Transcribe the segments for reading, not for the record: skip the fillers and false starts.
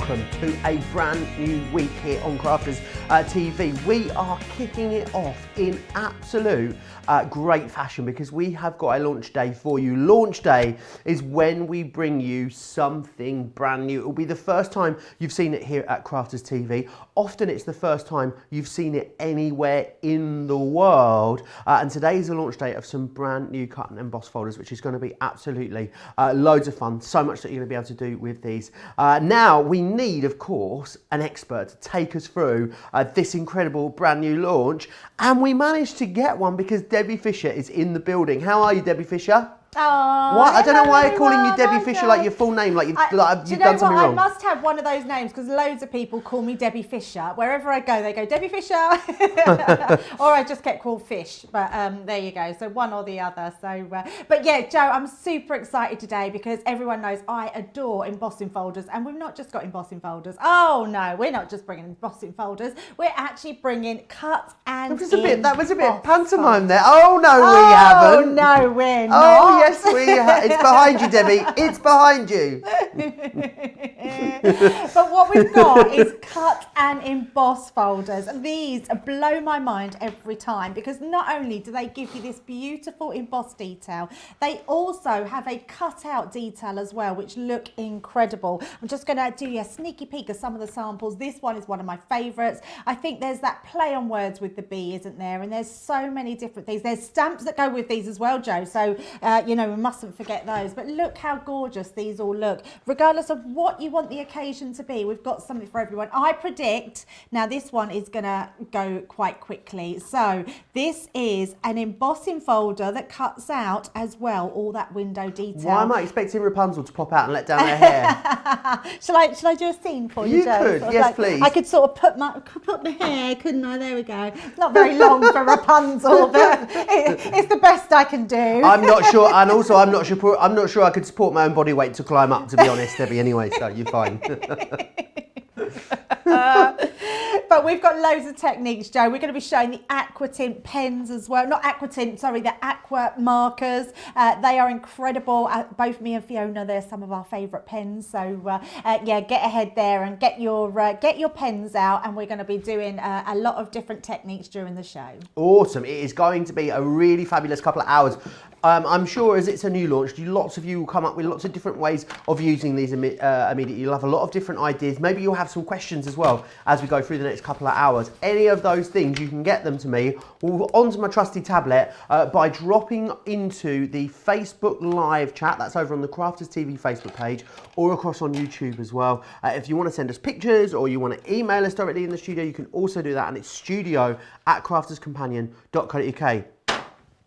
welcome to a brand new week here on Crafters TV. We are kicking it off in absolute great fashion because we have got a launch day for you. Launch day is when we bring you something brand new. It will be the first time you've seen it here at Crafters TV. Often it's the first time you've seen it anywhere in the world. And today is the launch day of some brand new cut and emboss folders, which is going to be absolutely loads of fun. So much that you're going to be able to do with these. Now we need, of course, an expert to take us through this incredible brand new launch. And we managed to get one because Debbie Fisher is in the building. How are you, Debbie Fisher? Oh, what? I don't know why I'm calling you Debbie Fisher like your full name, like you've done something wrong. I must have one of those names because loads of people call me Debbie Fisher. Wherever I go, they go, Debbie Fisher. Or I just get called Fish. But there you go. So one or the other. So, but yeah, Joe, I'm super excited today because everyone knows I adore embossing folders. And we've not just got embossing folders. Oh, no, we're not just bringing embossing folders. We're actually bringing cut and that was a bit pantomime there. Oh, no, we haven't. Oh, no, we're not. Oh, yes, we have. It's behind you, Debbie. It's behind you. But what we've got is cut and emboss folders. And these blow my mind every time because not only do they give you this beautiful emboss detail, they also have a cut out detail as well, which look incredible. I'm just going to do you a sneaky peek of some of the samples. This one is one of my favourites. I think there's that play on words with the bee, isn't there? And there's so many different things. There's stamps that go with these as well, Joe. So, you know, we mustn't forget those. But look how gorgeous these all look. Regardless of what you want the occasion to be, we've got something for everyone. I predict, now this one is going to go quite quickly. So this is an embossing folder that cuts out as well all that window detail. Why am I expecting Rapunzel to pop out and let down her hair? Shall I do a scene for you, Joe? You could, yes, please. I could sort of put the hair, couldn't I? There we go. It's not very long for Rapunzel, but it's the best I can do. I'm not sure, and also I'm not sure I could support my own body weight to climb up, to be honest, Debbie, anyway, so you're fine. But we've got loads of techniques, Joe. We're going to be showing the Aqua tint pens as well. Not Aqua tint, sorry, the Aqua markers. They are incredible. Both me and Fiona, they're some of our favourite pens. So yeah, get ahead there and get your pens out. And we're going to be doing a lot of different techniques during the show. Awesome. It is going to be a really fabulous couple of hours. I'm sure as it's a new launch, lots of you will come up with lots of different ways of using these immediately. You'll have a lot of different ideas. Maybe you'll have some questions as well as we go through the next couple of hours. Any of those things, you can get them to me or onto my trusty tablet by dropping into the Facebook live chat. That's over on the Crafters TV Facebook page or across on YouTube as well. If you want to send us pictures or you want to email us directly in the studio, you can also do that, and it's studio@crafterscompanion.co.uk.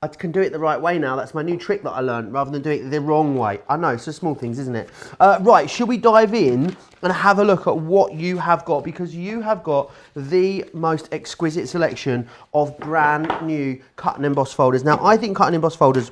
I can do it the right way now. That's my new trick that I learned, rather than doing it the wrong way. I know, so small things, isn't it? Right, should we dive in and have a look at what you have got? Because you have got the most exquisite selection of brand new cut and emboss folders. Now, I think cut and emboss folders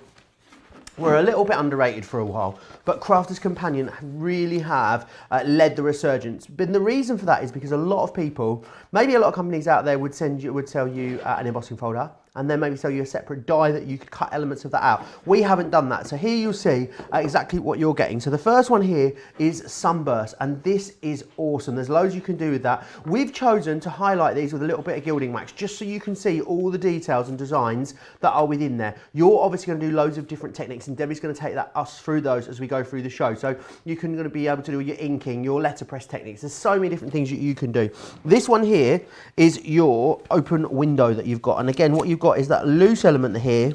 were a little bit underrated for a while, but Crafters Companion really have led the resurgence. But the reason for that is because a lot of people, maybe a lot of companies out there would sell you an embossing folder, and then maybe sell you a separate die that you could cut elements of that out. We haven't done that. So here you'll see exactly what you're getting. So the first one here is Sunburst, and this is awesome. There's loads you can do with that. We've chosen to highlight these with a little bit of Gilding wax, just so you can see all the details and designs that are within there. You're obviously gonna do loads of different techniques, and Debbie's gonna take us through those as we go through the show. So you're gonna be able to do your inking, your letterpress techniques. There's so many different things that you can do. This one here is your open window that you've got. And again, what you've got is that loose element here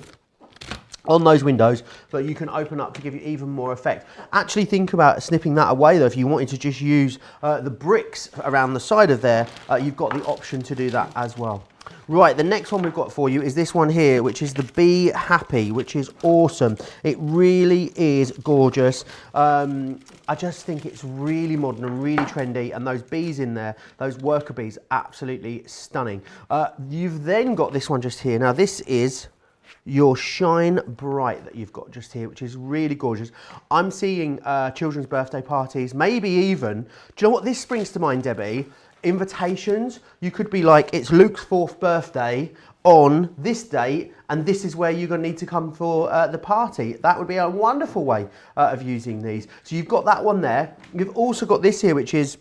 on those windows that you can open up to give you even more effect. Actually think about snipping that away though. If you wanted to just use the bricks around the side of there, you've got the option to do that as well. Right, the next one we've got for you is this one here, which is the Be Happy, which is awesome. It really is gorgeous. I just think it's really modern and really trendy, and those bees in there, those worker bees, absolutely stunning. You've then got this one just here. Now this is your Shine Bright that you've got just here, which is really gorgeous. I'm seeing children's birthday parties, maybe even, do you know what this brings to mind, Debbie? Invitations. You could be like, it's Luke's 4th birthday on this date, and this is where you're going to need to come for the party. That would be a wonderful way of using these. So you've got that one there. You've also got this here, which is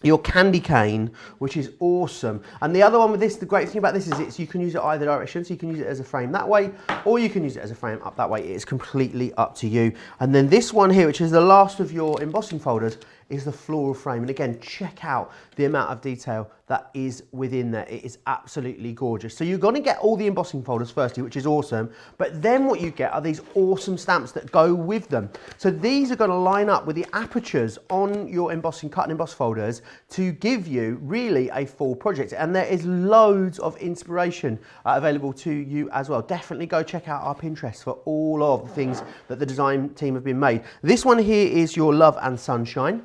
your candy cane, which is awesome. And the other one with this, the great thing about this is you can use it either direction, so you can use it as a frame that way, or you can use it as a frame up that way. It's completely up to you. And then this one here, which is the last of your embossing folders, is the floral frame. And again, check out the amount of detail that is within there. It is absolutely gorgeous. So you're gonna get all the embossing folders firstly, which is awesome, but then what you get are these awesome stamps that go with them. So these are gonna line up with the apertures on your embossing, cut and emboss folders to give you really a full project. And there is loads of inspiration available to you as well. Definitely go check out our Pinterest for all of the things that the design team have been made. This one here is your Love and Sunshine.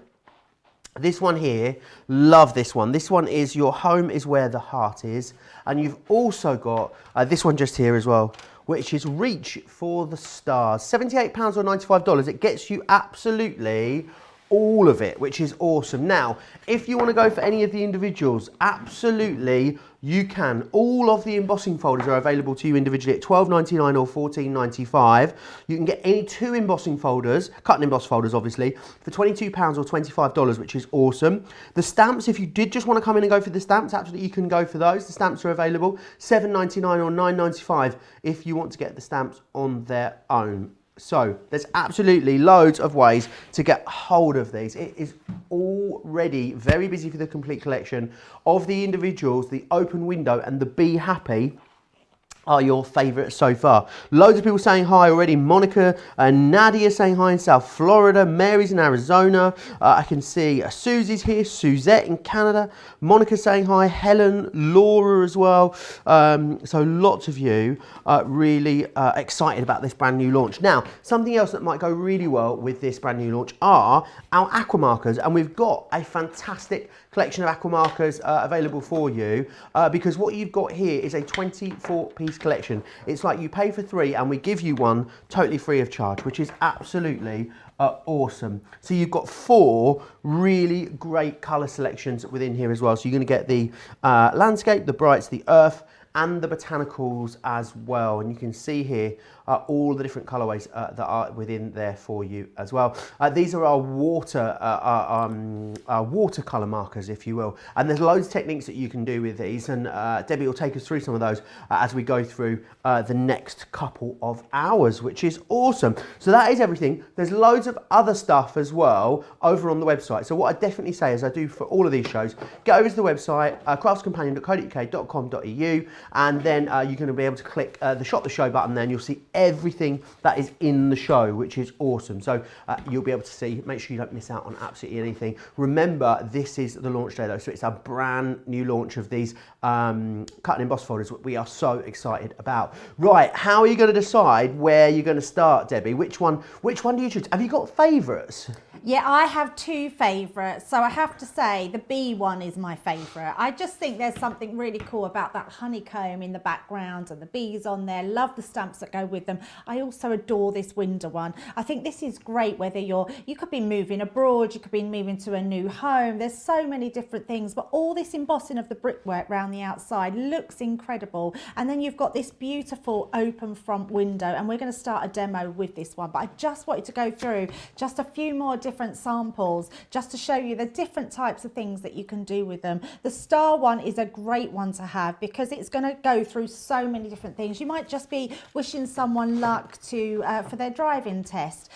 This one here, love this one. This one is your home is where the heart is. And you've also got this one just here as well, which is Reach for the Stars. £78 or $95. It gets you absolutely all of it, which is awesome. Now, if you want to go for any of the individuals, absolutely you can. All of the embossing folders are available to you individually at $12.99 or $14.95. You can get any 2 embossing folders, cut and emboss folders obviously, for £22 or $25, which is awesome. The stamps, if you did just want to come in and go for the stamps, absolutely you can go for those. The stamps are available, $7.99 or $9.95 if you want to get the stamps on their own. So there's absolutely loads of ways to get hold of these. It is already very busy for the complete collection of the individuals. The open window and the Be Happy are your favourites so far. Loads of people saying hi already. Monica and Nadia saying hi in South Florida. Mary's in Arizona. I can see Susie's here. Suzette in Canada. Monica saying hi. Helen, Laura as well. So lots of you really excited about this brand new launch. Now, something else that might go really well with this brand new launch are our aqua markers. And we've got a fantastic collection of aqua markers available for you because what you've got here is a 24-piece collection. It's like you pay for 3 and we give you one totally free of charge, which is absolutely awesome. So you've got 4 really great colour selections within here as well. So you're going to get the landscape, the brights, the earth, and the botanicals as well. And you can see here all the different colorways that are within there for you as well. These are our watercolor markers, if you will. And there's loads of techniques that you can do with these. And Debbie will take us through some of those as we go through the next couple of hours, which is awesome. So that is everything. There's loads of other stuff as well over on the website. So what I definitely say, as I do for all of these shows, get over to the website, craftscompanion.co.uk.au, and then you're going to be able to click the Shop the Show button there, and you'll see everything that is in the show, which is awesome. So you'll be able to see, make sure you don't miss out on absolutely anything. Remember, this is the launch day though, so it's a brand new launch of these cut and emboss folders we are so excited about. Right, how are you going to decide where you're going to start, Debbie? Which one do you choose? Have you got favourites? Yeah, I have 2 favourites. So I have to say the bee one is my favourite. I just think there's something really cool about that honeycomb in the background and the bees on there. Love the stamps that go with them. I also adore this window one. I think this is great whether you could be moving abroad, you could be moving to a new home. There's so many different things, but all this embossing of the brickwork around the outside looks incredible. And then you've got this beautiful open front window, and we're going to start a demo with this one. But I just wanted to go through just a few more different samples just to show you the different types of things that you can do with them. The star one is a great one to have because it's going to go through so many different things. You might just be wishing someone luck to for their driving test.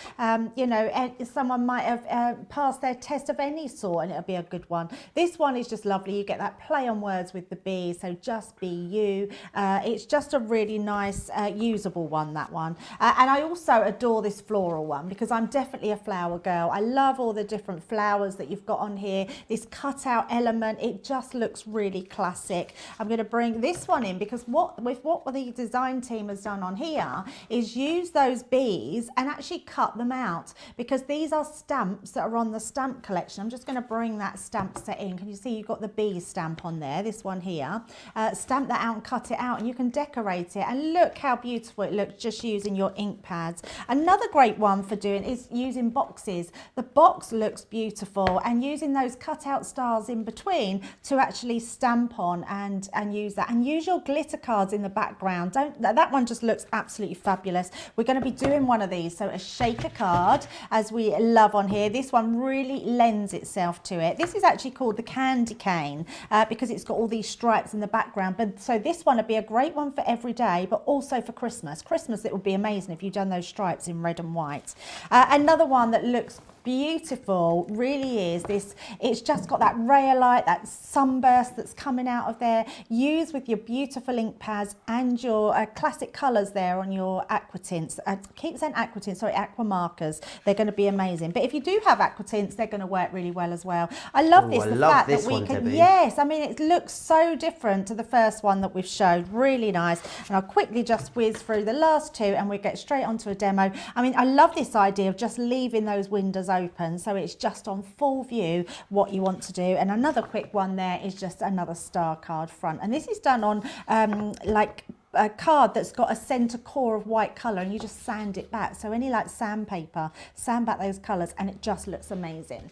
You know, someone might have passed their test of any sort, and it'll be a good one. This one is just lovely. You get that play on words with the bee, so just be you. It's just a really nice usable one, that one. And I also adore this floral one because I'm definitely a flower girl. I love all the different flowers that you've got on here. This cutout element, it just looks really classic. I'm going to bring this one in because what the design team has done on here is use those bees and actually cut them out, because these are stamps that are on the stamp collection. I'm just going to bring that stamp set in. Can you see you've got the bee stamp on there, this one here. Stamp that out and cut it out, and you can decorate it, and look how beautiful it looks just using your ink pads. Another great one for doing is using boxes. The box looks beautiful, and using those cutout stars in between to actually stamp on and use that, and use your glitter cards in the background. That one just looks absolutely fabulous. We're going to be doing one of these, so a shaker card, as we love on here. This one really lends itself to it. This is actually called the candy cane because it's got all these stripes in the background. But so this one would be a great one for every day, but also for Christmas. Christmas, it would be amazing if you've done those stripes in red and white. Another one that looks beautiful really is this. It's just got that ray of light, that sunburst that's coming out of there. Use with your beautiful ink pads and your classic colours there on your aqua tints. Keep saying aqua tints, sorry, aqua markers. They're going to be amazing. But if you do have aqua tints, they're going to work really well as well. I love this. I the love fact this that we one, can. Debbie. Yes, I mean it looks so different to the first one that we've showed. Really nice. And I'll quickly just whiz through the last two, and we get straight onto a demo. I mean, I love this idea of just leaving those windows open, so it's just on full view what you want to do. And another quick one there is just another star card front, and this is done on like a card that's got a center core of white color, and you just sand it back. So any like sandpaper, sand back those colors, and it just looks amazing.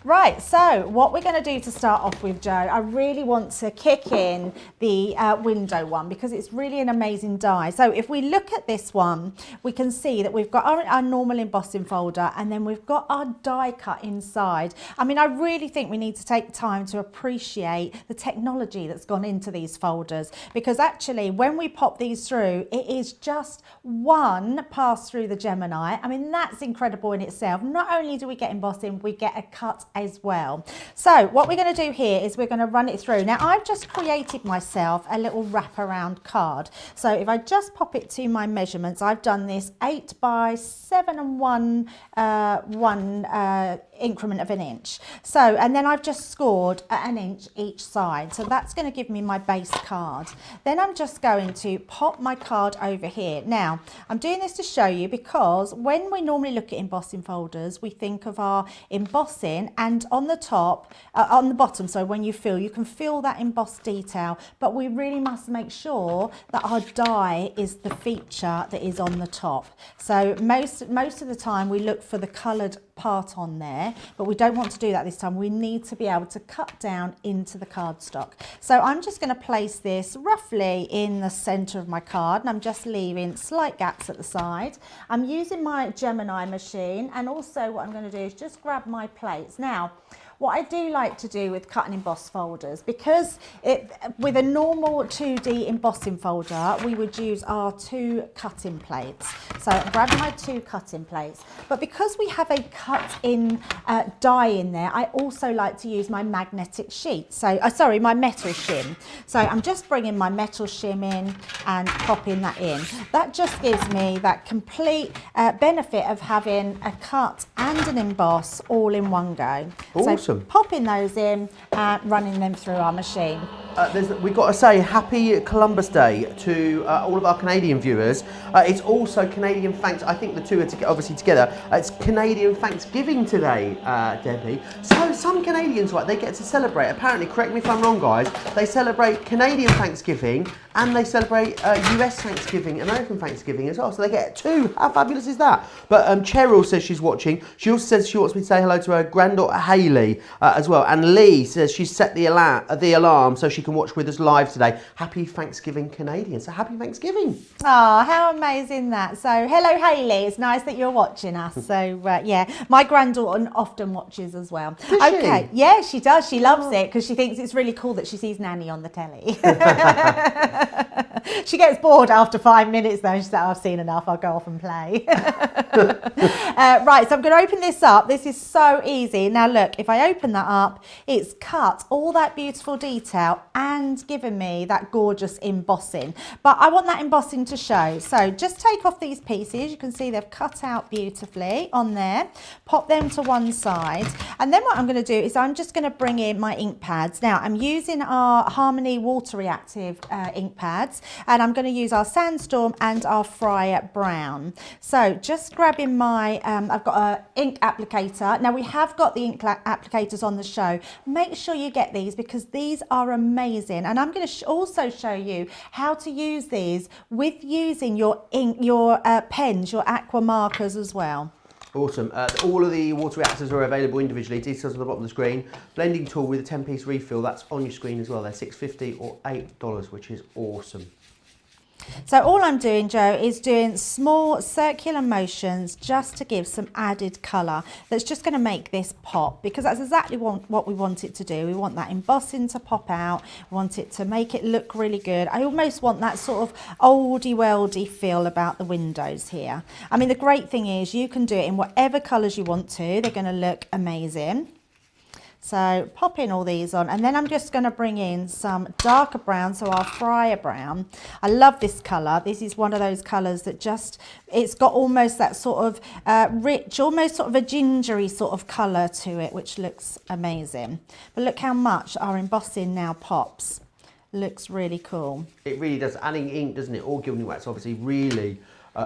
Right, so what we're going to do to start off with, Joe, I really want to kick in the window one because it's really an amazing die. So if we look at this one, we can see that we've got our normal embossing folder, and then we've got our die cut inside. I mean, I really think we need to take time to appreciate the technology that's gone into these folders, because actually when we pop these through, it is just one pass through the Gemini. I mean, that's incredible in itself. Not only do we get embossing, we get a cut as well. So what we're going to do here is we're going to run it through. Now I've just created myself a little wraparound card. So if I just pop it to my measurements, I've done this 8 by 7 and 1 increment of an inch. So, and then I've just scored at 1 inch each side. So that's going to give me my base card. Then I'm just going to pop my card over here. Now I'm doing this to show you because when we normally look at embossing folders, we think of our embossing, and on the top, on the bottom, so when you can feel that embossed detail, but we really must make sure that our die is the feature that is on the top. So most of the time we look for the coloured part on there, but we don't want to do that this time. We need to be able to cut down into the cardstock. So I'm just going to place this roughly in the center of my card, and I'm just leaving slight gaps at the side. I'm using my Gemini machine, and also what I'm going to do is just grab my plates. Now, what I do like to do with cut and emboss folders, because with a normal 2D embossing folder, we would use our 2 cutting plates. So I'm grabbing my 2 cutting plates, but because we have a cut-in die in there, I also like to use my magnetic sheet. So, sorry, my metal shim. So I'm just bringing my metal shim in and popping that in. That just gives me that complete benefit of having a cut and an emboss all in one go. Awesome. So popping those in and running them through our machine. We've got to say happy Columbus Day to all of our Canadian viewers. It's also Canadian Thanks. I think the two are obviously together. It's Canadian Thanksgiving today, Debbie. So some Canadians, right, they get to celebrate. Apparently, correct me if I'm wrong, guys. They celebrate Canadian Thanksgiving and they celebrate US Thanksgiving, American Thanksgiving as well. So they get 2. How fabulous is that? But Cheryl says she's watching. She also says she wants me to say hello to her granddaughter Hayley as well. And Lee says she's set the alarm so she can watch with us live today. Happy Thanksgiving, Canadian. So happy Thanksgiving. Oh, how amazing that. So hello Hayley, it's nice that you're watching us. So yeah, my granddaughter often watches as well. Does she? Yeah, she does. She loves it because she thinks it's really cool that she sees Nanny on the telly. She gets bored after 5 minutes though. She said, I've seen enough, I'll go off and play. Right, so I'm going to open this up. This is so easy. Now look, if I open that up, it's cut all that beautiful detail and given me that gorgeous embossing. But I want that embossing to show. So just take off these pieces. You can see they've cut out beautifully on there. Pop them to one side. And then what I'm going to do is I'm just going to bring in my ink pads. Now I'm using our Harmony Water Reactive ink pads, and I'm going to use our Sandstorm and our Fryer Brown. So just grabbing my, I've got an ink applicator. Now we have got the ink applicators on the show. Make sure you get these because these are amazing. And I'm going to also show you how to use these with using your ink, your pens, your aqua markers as well. Awesome. All of the water reactors are available individually. Details on the bottom of the screen. Blending tool with a 10-piece refill. That's on your screen as well. They're $6.50 or $8, which is awesome. So all I'm doing, Joe, is doing small circular motions just to give some added colour that's just going to make this pop, because that's exactly what we want it to do. We want that embossing to pop out. We want it to make it look really good. I almost want that sort of oldie-weldy feel about the windows here. I mean, the great thing is you can do it in whatever colours you want to. They're going to look amazing. So pop in all these on, and then I'm just going to bring in some darker brown, so our fryer brown. I love this colour. This is one of those colours that just, it's got almost that sort of rich, almost sort of a gingery sort of colour to it, which looks amazing. But look how much our embossing now pops. Looks really cool. It really does. Adding ink, doesn't it? Or gilding wax obviously really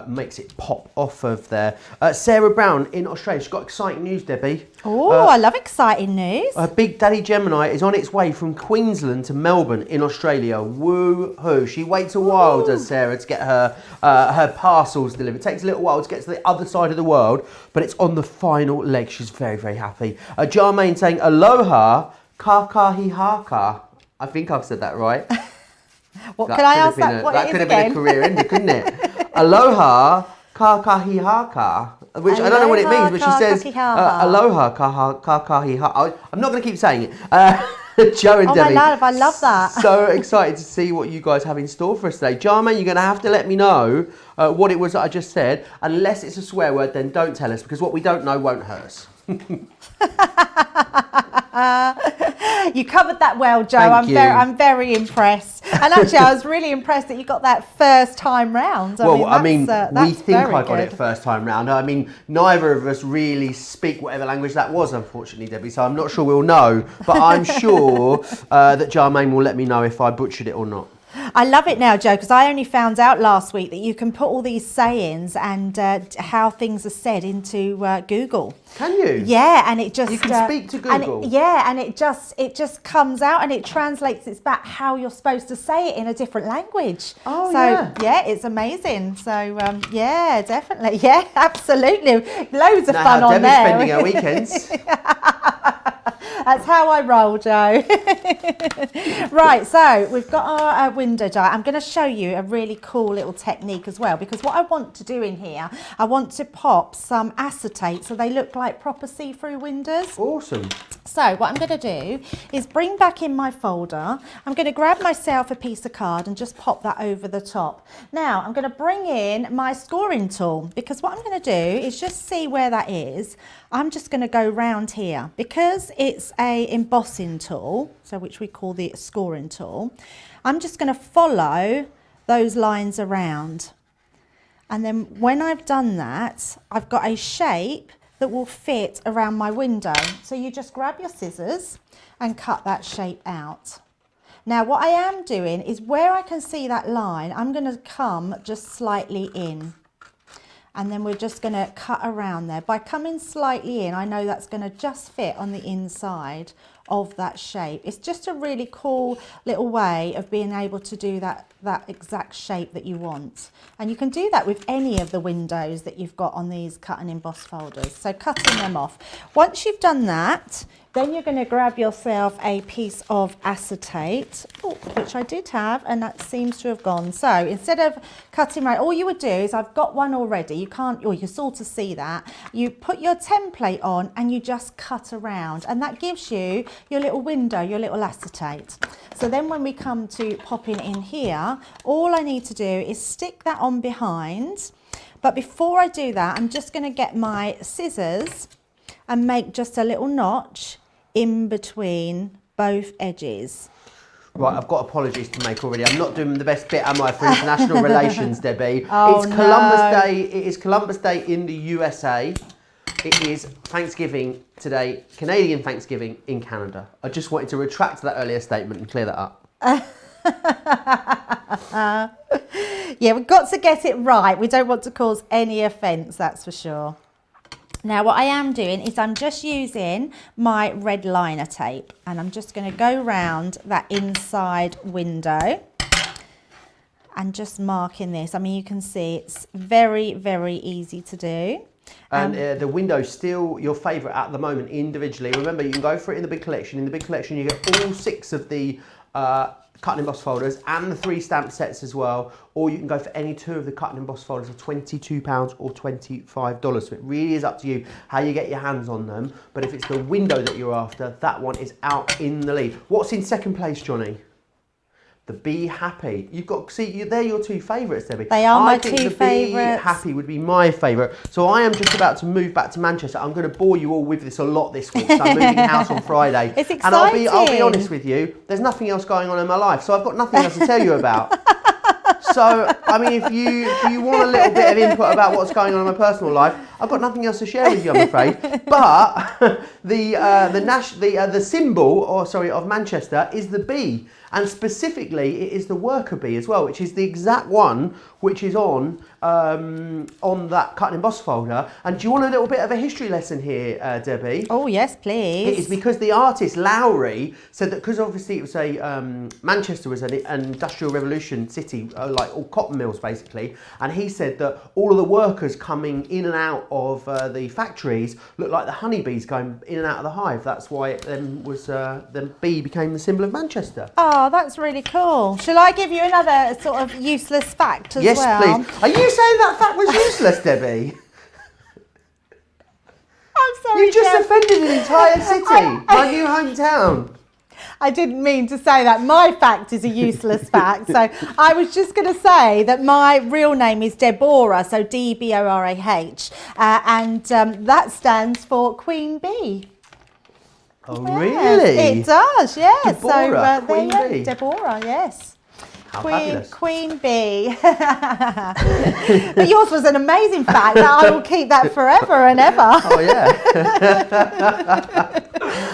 makes it pop off of there. Sarah Brown in Australia. She's got exciting news, Debbie. Oh, I love exciting news. Big Daddy Gemini is on its way from Queensland to Melbourne in Australia. Woo-hoo. She waits a while, does Sarah, to get her her parcels delivered. It takes a little while to get to the other side of the world, but it's on the final leg. She's very, very happy. Jarmaine saying, aloha, kakahihaka. I think I've said that right. What can I ask that? That could have been a career ender, couldn't it? Aloha kakahihaka, which I don't know what it means, but she says aloha kakahihaka. I'm not going to keep saying it. Joe and Debbie. Oh my love, I love that. So excited to see what you guys have in store for us today. Jarman, you're going to have to let me know what it was that I just said. Unless it's a swear word, then don't tell us, because what we don't know won't hurt us. You covered that well, Joe. I'm very impressed. And actually, I was really impressed that you got that first time round. I mean, we think I got it first time round. I mean, neither of us really speak whatever language that was, unfortunately, Debbie. So I'm not sure we'll know. But I'm sure that Jarmaine will let me know if I butchered it or not. I love it now, Joe, because I only found out last week that you can put all these sayings and how things are said into Google. Can you? Yeah, and it just you can speak to Google. And it just comes out and it translates it back how you're supposed to say it in a different language. Oh, so yeah, it's amazing. So yeah, definitely, yeah, absolutely, loads of fun on there. Debbie's spending her weekends. That's how I roll, Joe. Right, so we've got our window die. I'm going to show you a really cool little technique as well, because what I want to do in here, I want to pop some acetate so they look like proper see-through windows. Awesome. So what I'm going to do is bring back in my folder. I'm going to grab myself a piece of card and just pop that over the top. Now I'm going to bring in my scoring tool, because what I'm going to do is just see where that is. I'm just going to go round here because it's a embossing tool, so which we call the scoring tool. I'm just going to follow those lines around, and then when I've done that, I've got a shape that will fit around my window. So you just grab your scissors and cut that shape out. Now what I am doing is where I can see that line, I'm going to come just slightly in. And then we're just going to cut around there. By coming slightly in, I know that's going to just fit on the inside of that shape. It's just a really cool little way of being able to do that exact shape that you want. And you can do that with any of the windows that you've got on these cut and emboss folders. So cutting them off. Once you've done that, then you're going to grab yourself a piece of acetate, which I did have, and that seems to have gone. So instead of cutting right, all you would do is, I've got one already, you can't, or you sort of see that, you put your template on and you just cut around, and that gives you your little window, your little acetate. So then when we come to popping in here, all I need to do is stick that on behind. But before I do that, I'm just going to get my scissors and make just a little notch in between both edges. Right, I've got apologies to make already. I'm not doing the best bit, am I, for international relations, Debbie? Oh, it's Columbus Day. It is Columbus Day in the USA. It is Thanksgiving today, Canadian Thanksgiving in Canada. I just wanted to retract that earlier statement and clear that up. Yeah, we've got to get it right. We don't want to cause any offence, that's for sure. Now what I am doing is I'm just using my red liner tape, and I'm just going to go round that inside window and just marking this. I mean, you can see it's very, very easy to do. And the window's still your favourite at the moment individually. Remember, you can go for it in the big collection. In the big collection, you get all 6 of the cut and emboss folders and the 3 stamp sets as well. Or you can go for any 2 of the cut and emboss folders for £22 or $25. So it really is up to you how you get your hands on them. But if it's the window that you're after, that one is out in the lead. What's in second place, Johnny? The Be Happy. You've got, see, they're your 2 favourites, Debbie. They are my 2 favourites. favourites. Be Happy would be my favourite. So I am just about to move back to Manchester. I'm going to bore you all with this a lot this week. So I'm moving house on Friday. It's exciting. And I'll be honest with you, there's nothing else going on in my life. So I've got nothing else to tell you about. So, I mean, if you want a little bit of input about what's going on in my personal life, I've got nothing else to share with you, I'm afraid. But the symbol, of Manchester is the bee, and specifically it is the worker bee as well, which is the exact one which is on that cut and emboss folder. And do you want a little bit of a history lesson here, Debbie? Oh yes, please. It is because the artist Lowry said that, because obviously it was Manchester was an industrial revolution city, like all cotton mills basically, and he said that all of the workers coming in and out of the factories looked like the honeybees going in and out of the hive. That's why the bee became the symbol of Manchester. Oh, that's really cool. Shall I give you another sort of useless fact as well? Yes, please. Are you saying that fact was useless, Debbie? I'm sorry, You just Jeff. offended an entire city, my new hometown. I didn't mean to say that. My fact is a useless fact. So I was just going to say that my real name is Deborah, so D-B-O-R-A-H, and that stands for Queen Bee. Oh, Yes, really? it does, yes. Deborah, so Queen there you Bee. go, Deborah, yes. How fabulous. Queen Bee. But yours was an amazing fact that I will keep that forever and ever. Oh, yeah.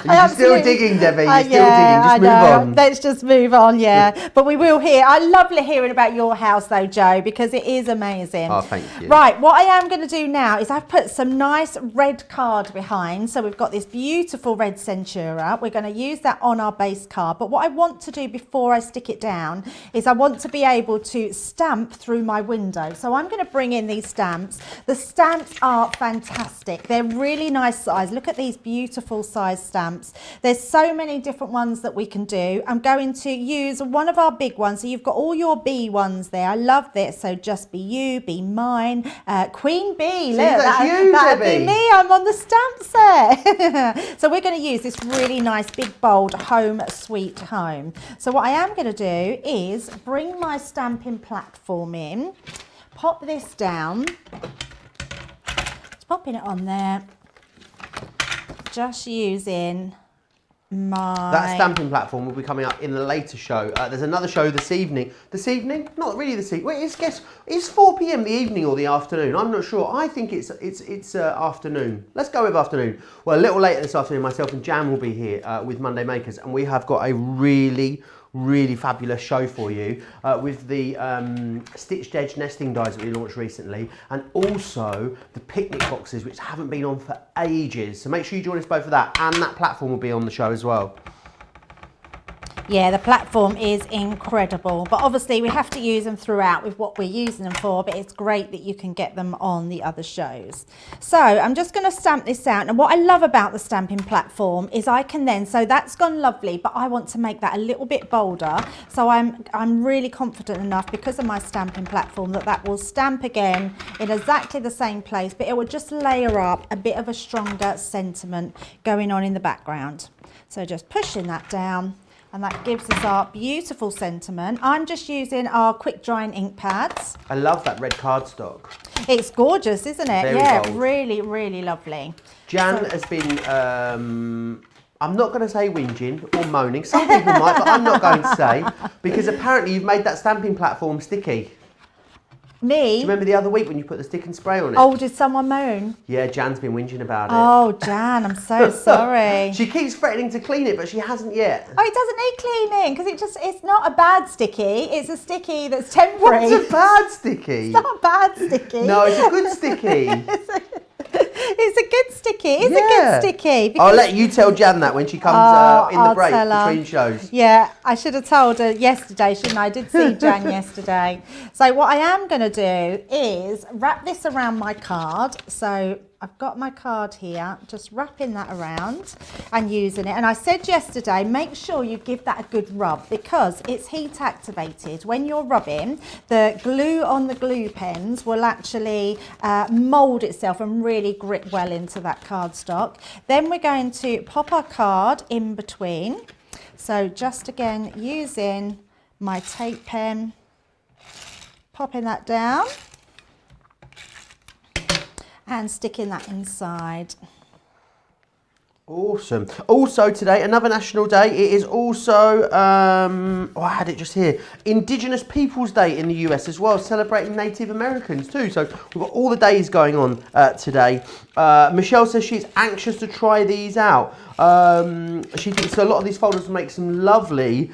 You're still digging, Debbie. You're still digging. Just move on. Let's just move on, yeah. But we will hear. I love hearing about your house, though, Joe, because it is amazing. Oh, thank you. Right, what I am going to do now is I've put some nice red card behind. So we've got this beautiful red Centura. We're going to use that on our base card. But what I want to do before I stick it down is I want to be able to stamp through my window. So I'm going to bring in these stamps. The stamps are fantastic. They're really nice size. Look at these beautiful size stamps. There's so many different ones that we can do. I'm going to use one of our big ones. So you've got all your bee ones there. I love this. So just be you, be mine, Queen Bee. See, look, that'd be me. I'm on the stamp set. So we're going to use this really nice big bold Home Sweet Home. So what I am going to do is bring my stamping platform in, pop this down, just popping it on there, just using that stamping platform will be coming up in the later show. There's another show this evening. This evening? Not really this evening. Wait, it's 4 p.m. the evening or the afternoon. I'm not sure. I think it's afternoon. Let's go with afternoon. Well, a little later this afternoon, myself and Jan will be here with Monday Makers, and we have got a really fabulous show for you with the stitched edge nesting dies that we launched recently, and also the picnic boxes, which haven't been on for ages. So make sure you join us both for that, and that platform will be on the show as well. Yeah, the platform is incredible, but obviously we have to use them throughout with what we're using them for, but it's great that you can get them on the other shows. So I'm just going to stamp this out, and what I love about the stamping platform is I can then, so that's gone lovely, but I want to make that a little bit bolder, so I'm really confident enough because of my stamping platform that will stamp again in exactly the same place, but it will just layer up a bit of a stronger sentiment going on in the background. So just pushing that down, and that gives us our beautiful sentiment. I'm just using our quick drying ink pads. I love that red cardstock. It's gorgeous, isn't it? Very yeah, bold. really lovely. Jan has been, I'm not going to say whinging or moaning. Some people might, but I'm not going to say, because apparently you've made that stamping platform sticky. Me? Do you remember the other week when you put the stick and spray on it? Oh, did someone moan? Yeah, Jan's been whinging about it. Oh, Jan, I'm so sorry. She keeps threatening to clean it, but she hasn't yet. Oh, it doesn't need cleaning because it's not a bad sticky. It's a sticky that's temporary. What's a bad sticky? It's not a bad sticky. No, it's a good sticky. It's a good sticky. It's a good sticky. I'll let you tell Jan that when she comes in the break between shows. Yeah, I should have told her yesterday, shouldn't I? I did see Jan yesterday. So what I am going to do is wrap this around my card. So I've got my card here, just wrapping that around and using it. And I said yesterday, make sure you give that a good rub because it's heat activated. When you're rubbing, the glue on the glue pens will actually mould itself and really grip well into that cardstock. Then we're going to pop our card in between. So just again, using my tape pen, popping that down and sticking that inside. Awesome. Also today, another national day. It is also, I had it just here, Indigenous Peoples Day in the US as well, celebrating Native Americans too. So we've got all the days going on today. Michelle says she's anxious to try these out. She thinks a lot of these folders will make some lovely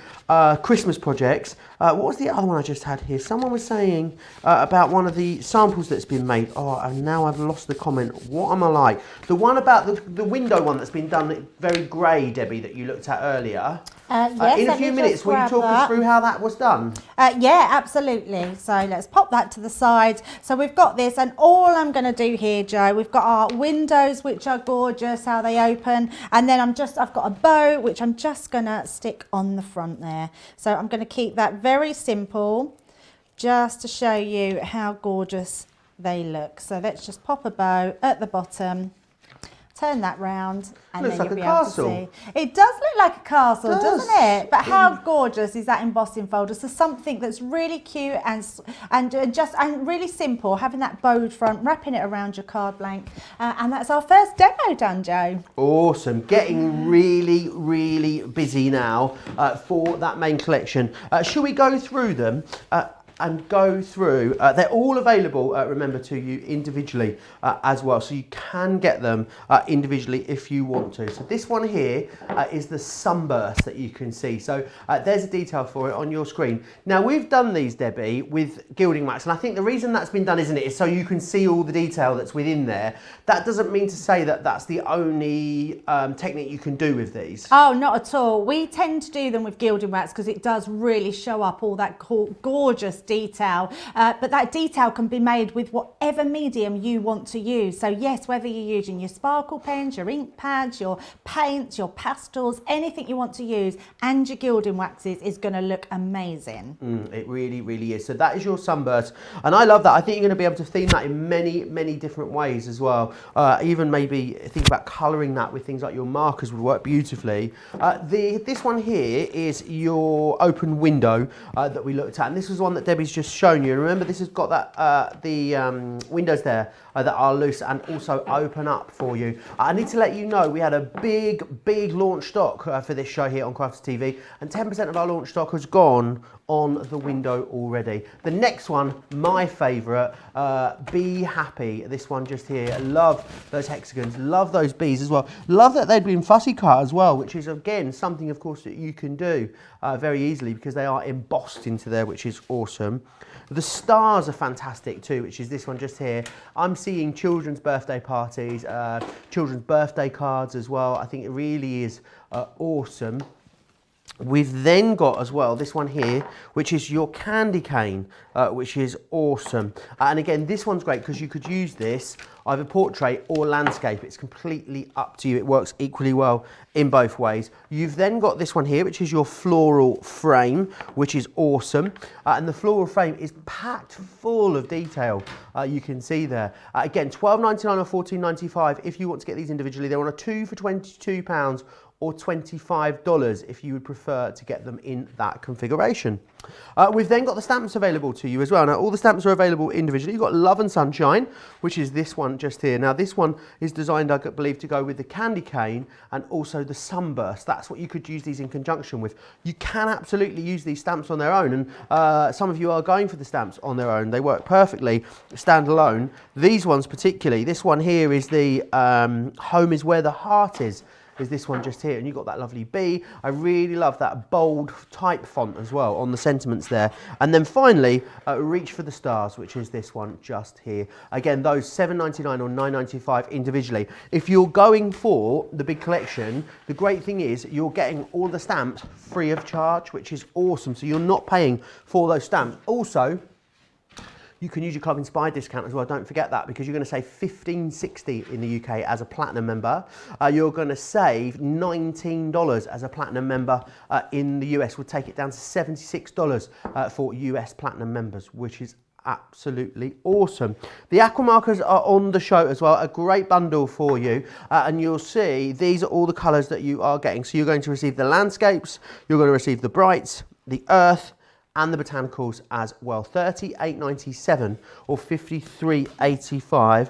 Christmas projects. What was the other one I just had here? Someone was saying about one of the samples that's been made. Oh, and now I've lost the comment. What am I like? The one about the window one that's been done very grey, Debbie, that you looked at earlier. Yes, in a few minutes, will you talk us through how that was done? Yeah, absolutely. So let's pop that to the side. So we've got this, and all I'm going to do here, Joe, we've got our windows, which are gorgeous, how they open, and then I've got a bow, which I'm just going to stick on the front there. So I'm going to keep that very simple, just to show you how gorgeous they look. So let's just pop a bow at the bottom. Turn that round and then you'll be able to see. It does look like a castle, doesn't it? But how gorgeous is that embossing folder? So something that's really cute and really simple, having that bowed front, wrapping it around your card blank. And that's our first demo done, Joe. Awesome. Getting really, really busy now for that main collection. Shall we go through them? And go through, they're all available, remember, to you individually as well, so you can get them individually if you want to. So this one here is the sunburst that you can see. So there's a detail for it on your screen. Now we've done these, Debbie, with gilding wax, and I think the reason that's been done, isn't it, is so you can see all the detail that's within there. That doesn't mean to say that that's the only technique you can do with these. Oh, not at all. We tend to do them with gilding wax because it does really show up all that gorgeous detail, but that detail can be made with whatever medium you want to use. So yes, whether you're using your sparkle pens, your ink pads, your paints, your pastels, anything you want to use, and your gilding waxes is going to look amazing. It really, really is. So that is your sunburst, and I love that. I think you're going to be able to theme that in many, many different ways as well. Even maybe think about colouring that with things like your markers would work beautifully. This one here is your open window that we looked at, and this was one that Debbie's just shown you. Remember, this has got that the windows there that are loose and also open up for you. I need to let you know we had a big launch stock for this show here on Crafts TV, and 10% of our launch stock has gone on the window already. The next one, my favourite, Be Happy. This one just here. Love those hexagons. Love those bees as well. Love that they'd been fussy cut as well, which is again something, of course, that you can do very easily because they are embossed into there, which is awesome. The stars are fantastic too, which is this one just here. I'm seeing children's birthday parties, children's birthday cards as well. I think it really is awesome. We've then got as well this one here, which is your candy cane, which is awesome. And again, this one's great because you could use this either portrait or landscape. It's completely up to you. It works equally well in both ways. You've then got this one here, which is your floral frame, which is awesome. And the floral frame is packed full of detail. You can see there. Again, $12.99 or $14.95 if you want to get these individually. They're on a 2 for £22 or $25 if you would prefer to get them in that configuration. We've then got the stamps available to you as well. Now all the stamps are available individually. You've got Love and Sunshine, which is this one just here. Now this one is designed, I believe, to go with the candy cane and also the sunburst. That's what you could use these in conjunction with. You can absolutely use these stamps on their own, and some of you are going for the stamps on their own. They work perfectly standalone. These ones particularly, this one here is the Home is Where the Heart is this one just here, and you've got that lovely bee. I really love that bold type font as well on the sentiments there. And then finally, Reach for the Stars, which is this one just here. Again, those $7.99 or $9.95 individually. If you're going for the big collection, the great thing is you're getting all the stamps free of charge, which is awesome. So you're not paying for those stamps. Also, You can use your Club Inspired discount as well. Don't forget that, because you're going to save $15.60 in the UK as a Platinum member. You're going to save $19 as a Platinum member in the US. We'll take it down to $76 for US Platinum members, which is absolutely awesome. The Aqua markers are on the show as well, a great bundle for you, and you'll see these are all the colours that you are getting. So you're going to receive the landscapes, you're going to receive the brights, the earth, and the botanicals as well. $38.97 or $53.85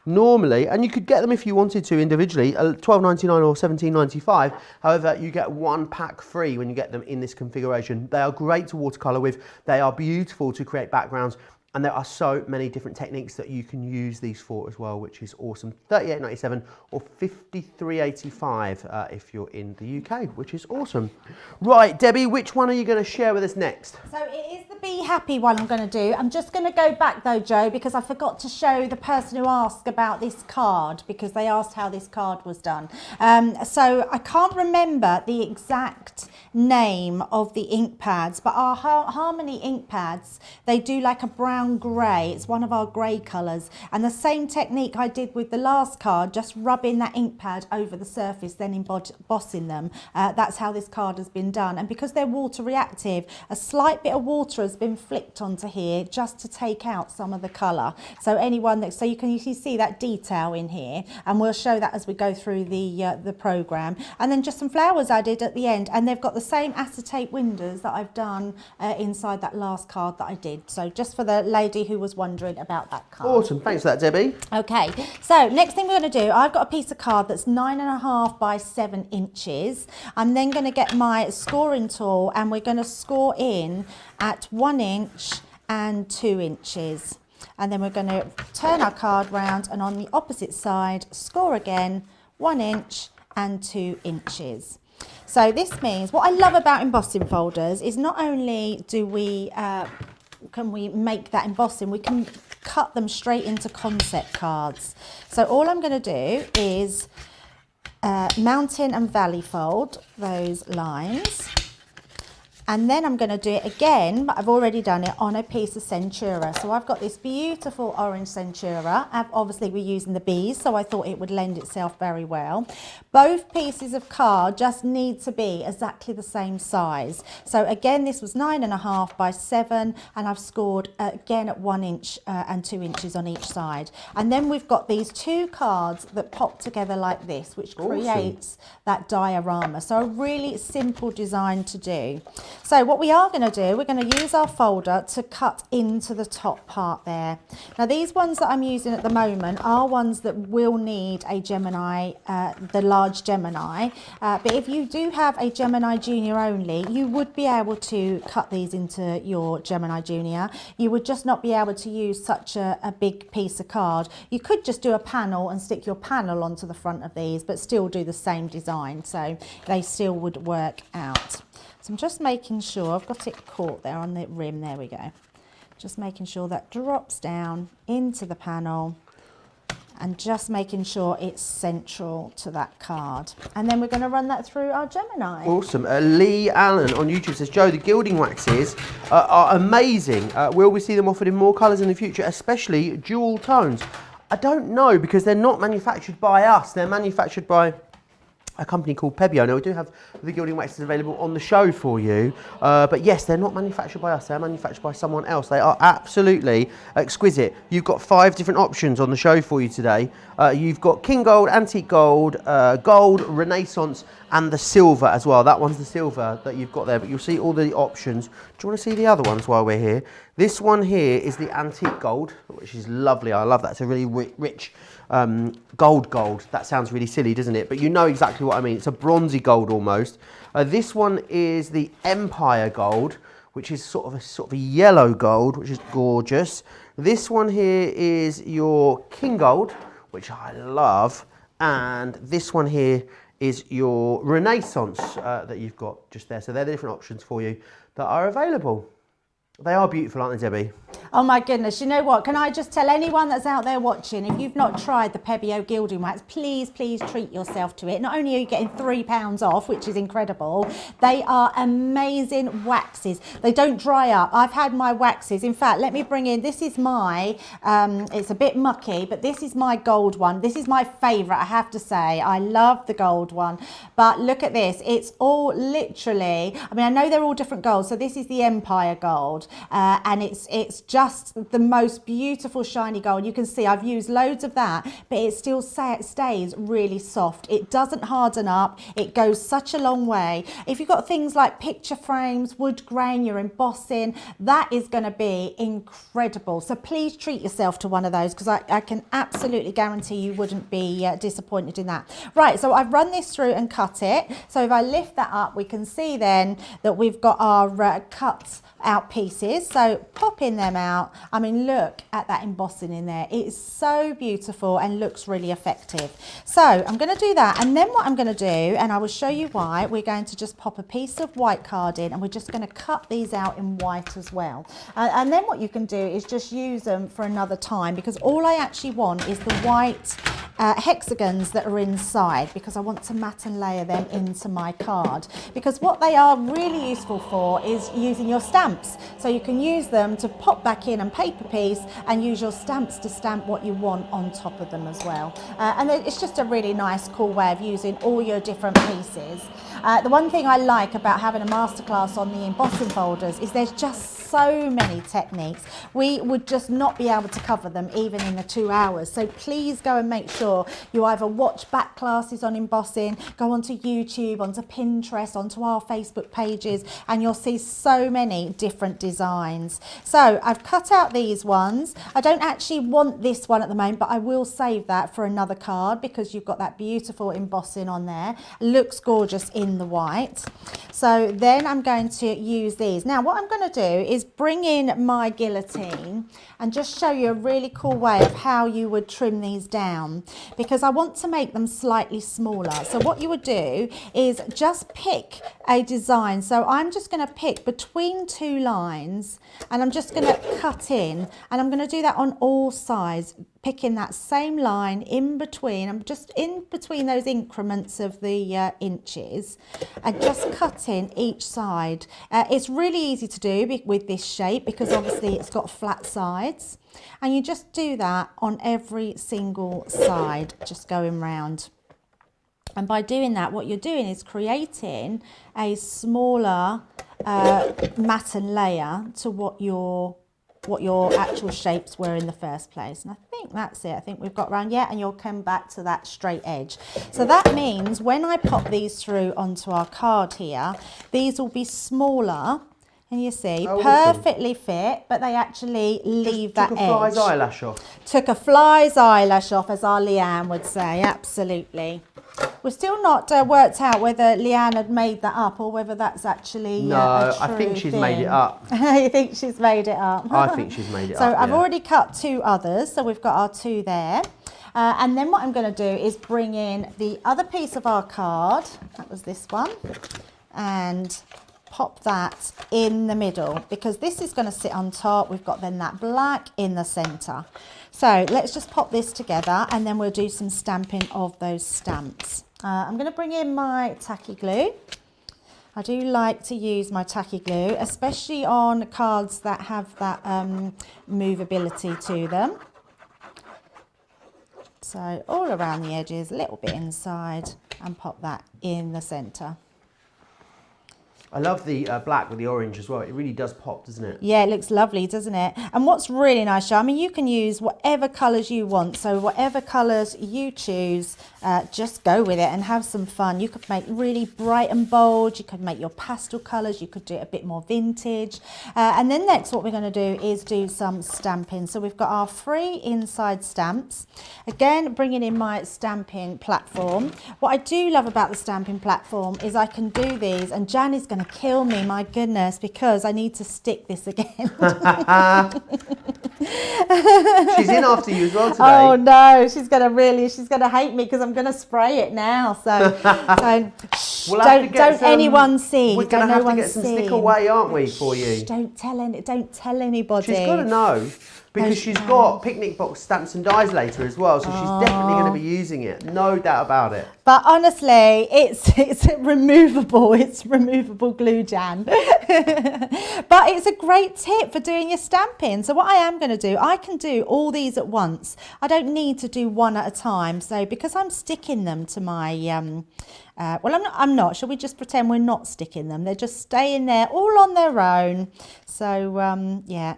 normally, and you could get them if you wanted to individually, $12.99 or $17.95. However, you get one pack free when you get them in this configuration. They are great to watercolour with, they are beautiful to create backgrounds, and there are so many different techniques that you can use these for as well, which is awesome. $38.97 or $53.85 if you're in the UK, which is awesome. Right, Debbie, which one are you going to share with us next? So it is the Be Happy one I'm going to do. I'm just going to go back though, Joe, because I forgot to show the person who asked about this card, because they asked how this card was done. So I can't remember the exact name of the ink pads, but our Harmony ink pads, they do like a brown grey. It's one of our grey colours, and the same technique I did with the last card, just rubbing that ink pad over the surface, then embossing them. That's how this card has been done, and because they're water reactive, a slight bit of water has been flicked onto here just to take out some of the colour. So anyone that, so you can see that detail in here, and we'll show that as we go through the programme. And then just some flowers added at the end, and they've got the same acetate windows that I've done inside that last card that I did. So just for the lady who was wondering about that card. Awesome, thanks for that, Debbie. Okay, so next thing we're going to do, I've got a piece of card that's 9.5 by 7 inches. I'm then going to get my scoring tool, and we're going to score in at 1 inch and 2 inches. And then we're going to turn our card round, and on the opposite side, score again, 1 inch and 2 inches. So this means, what I love about embossing folders is not only do we can we make that embossing, we can cut them straight into concept cards. So all I'm going to do is mountain and valley fold those lines, and then I'm going to do it again, but I've already done it on a piece of Centura. So I've got this beautiful orange Centura. Obviously we're using the bees, so I thought it would lend itself very well. Both pieces of card just need to be exactly the same size. So again, this was 9.5 by 7, and I've scored again at 1 inch and 2 inches on each side. And then we've got these two cards that pop together like this, which creates that diorama. So a really simple design to do. So what we are going to do, we're going to use our folder to cut into the top part there. Now these ones that I'm using at the moment are ones that will need a Gemini, the large Gemini. But if you do have a Gemini Junior only, you would be able to cut these into your Gemini Junior. You would just not be able to use such a big piece of card. You could just do a panel and stick your panel onto the front of these, but still do the same design. So they still would work out. So I'm just making sure I've got it caught there on the rim. There we go. Just making sure that drops down into the panel, and just making sure it's central to that card. And then we're going to run that through our Gemini. Awesome. Lee Allen on YouTube says, Joe, the gilding waxes are amazing. Will we see them offered in more colours in the future, especially dual tones? I don't know, because they're not manufactured by us. They're manufactured by a company called Pebio. Now we do have the gilding waxes available on the show for you, but yes, they're not manufactured by us, they're manufactured by someone else. They are absolutely exquisite. You've got 5 different options on the show for you today. You've got King Gold, Antique Gold, Gold, Renaissance, and the silver as well. That one's the silver that you've got there, but you'll see all the options. Do you want to see the other ones while we're here? This one here is the Antique Gold, which is lovely. I love that. It's a really rich gold. That sounds really silly, doesn't it? But you know exactly what I mean. It's a bronzy gold almost. This one is the Empire Gold, which is sort of a yellow gold, which is gorgeous. This one here is your King Gold, which I love, and this one here is your Renaissance that you've got just there. So they're the different options for you that are available. They are beautiful, aren't they, Debbie? Oh my goodness, you know what? Can I just tell anyone that's out there watching, if you've not tried the Pebbio Gilding Wax, please treat yourself to it. Not only are you getting £3 off, which is incredible, they are amazing waxes. They don't dry up. I've had my waxes. In fact, let me bring in, this is my, it's a bit mucky, but this is my gold one. This is my favourite, I have to say. I love the gold one. But look at this. It's all literally, I mean, I know they're all different golds. So this is the Empire Gold, and it's just the most beautiful shiny gold. You can see I've used loads of that, but it still stays really soft. It doesn't harden up. It goes such a long way. If you've got things like picture frames, wood grain, you're embossing, that is going to be incredible. So please treat yourself to one of those, because I can absolutely guarantee you wouldn't be disappointed in that. Right, so I've run this through and cut it. So if I lift that up, we can see then that we've got our cut out pieces. So popping them out, I mean, look at that embossing in there. It is so beautiful and looks really effective. So I'm going to do that, and then what I'm going to do, and I will show you why, we're going to just pop a piece of white card in, and we're just going to cut these out in white as well. And then what you can do is just use them for another time, because all I actually want is the white hexagons that are inside, because I want to matte and layer them into my card. Because what they are really useful for is using your stamps. So you can use them to pop back in and paper piece, and use your stamps to stamp what you want on top of them as well. And it's just a really nice, cool way of using all your different pieces. The one thing I like about having a masterclass on the embossing folders is there's just so many techniques. We would just not be able to cover them even in the 2 hours. So please go and make sure you either watch back classes on embossing, go onto YouTube, onto Pinterest, onto our Facebook pages, and you'll see so many different designs. So I've cut out these ones. I don't actually want this one at the moment, but I will save that for another card, because you've got that beautiful embossing on there. It looks gorgeous in the white. So then I'm going to use these. Now what I'm going to do is bring in my guillotine and just show you a really cool way of how you would trim these down, because I want to make them slightly smaller. So what you would do is just pick a design. So I'm just going to pick between two lines, and I'm just going to cut in, and I'm going to do that on all sides, picking that same line in between. I'm just in between those increments of the inches, and just cutting each side. It's really easy to do with this shape, because obviously it's got flat sides, and you just do that on every single side, just going round. And by doing that, what you're doing is creating a smaller matte and layer to what your actual shapes were in the first place. And I think that's it. I think we've got round, yeah, and you'll come back to that straight edge. So that means when I pop these through onto our card here, these will be smaller, and you see, perfectly fit, but they actually leave that edge. Took a fly's eyelash off. Took a fly's eyelash off, as our Leanne would say, absolutely. We're still not worked out whether Leanne had made that up, or whether that's actually no, a true I think she's thing. made it up. You think she's made it up? I think she's made it up. So I've already cut two others, so we've got our two there. And then what I'm going to do is bring in the other piece of our card, that was this one, and pop that in the middle, because this is going to sit on top. We've got then that black in the centre. So let's just pop this together, and then we'll do some stamping of those stamps. I'm going to bring in my tacky glue. I do like to use my tacky glue, especially on cards that have that movability to them. So all around the edges, a little bit inside, and pop that in the centre. I love the black with the orange as well. It really does pop, doesn't it? Yeah, it looks lovely, doesn't it? And what's really nice, I mean, you can use whatever colours you want. So whatever colours you choose, just go with it and have some fun. You could make really bright and bold. You could make your pastel colours. You could do it a bit more vintage. And then next, what we're going to do is do some stamping. So we've got our 3 inside stamps. Again, bringing in my stamping platform. What I do love about the stamping platform is I can do these, and Jan is going going to kill me, my goodness, because I need to stick this again. She's in after you as well today. Oh no, she's going to hate me because I'm going to spray it now. So don't anyone see. We're going to have to get some stick away, aren't we, for you? Don't tell anybody. She's got to know. Because she's got picnic box stamps and dies later as well, so she's definitely going to be using it, no doubt about it. But honestly, it's removable. It's removable glue, Jan. But it's a great tip for doing your stamping. So what I am going to do, I can do all these at once. I don't need to do one at a time. So because I'm sticking them to my well, I'm not. Shall we just pretend we're not sticking them? They're just staying there all on their own. So, yeah.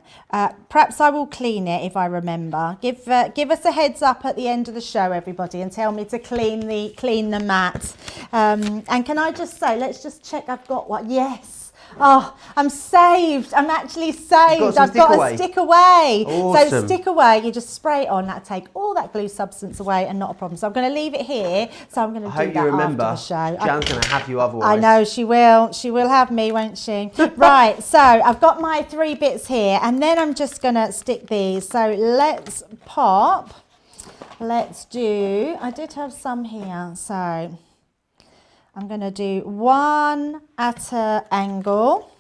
Perhaps I will clean it if I remember. Give us a heads up at the end of the show, everybody, and tell me to clean the mat. And can I just say, let's just check I've got one. Yes. Oh, I'm saved. I'm actually saved. I've got a stick away. Awesome. So stick away, you just spray it on. That'll take all that glue substance away and not a problem. So I'm going to leave it here. So I'm going to do that after the show. Jan's going to have you otherwise. I know she will. She will have me, won't she? Right, so I've got my 3 bits here and then I'm just going to stick these. So let's pop. Let's do, I did have some here. So I'm going to do one at an angle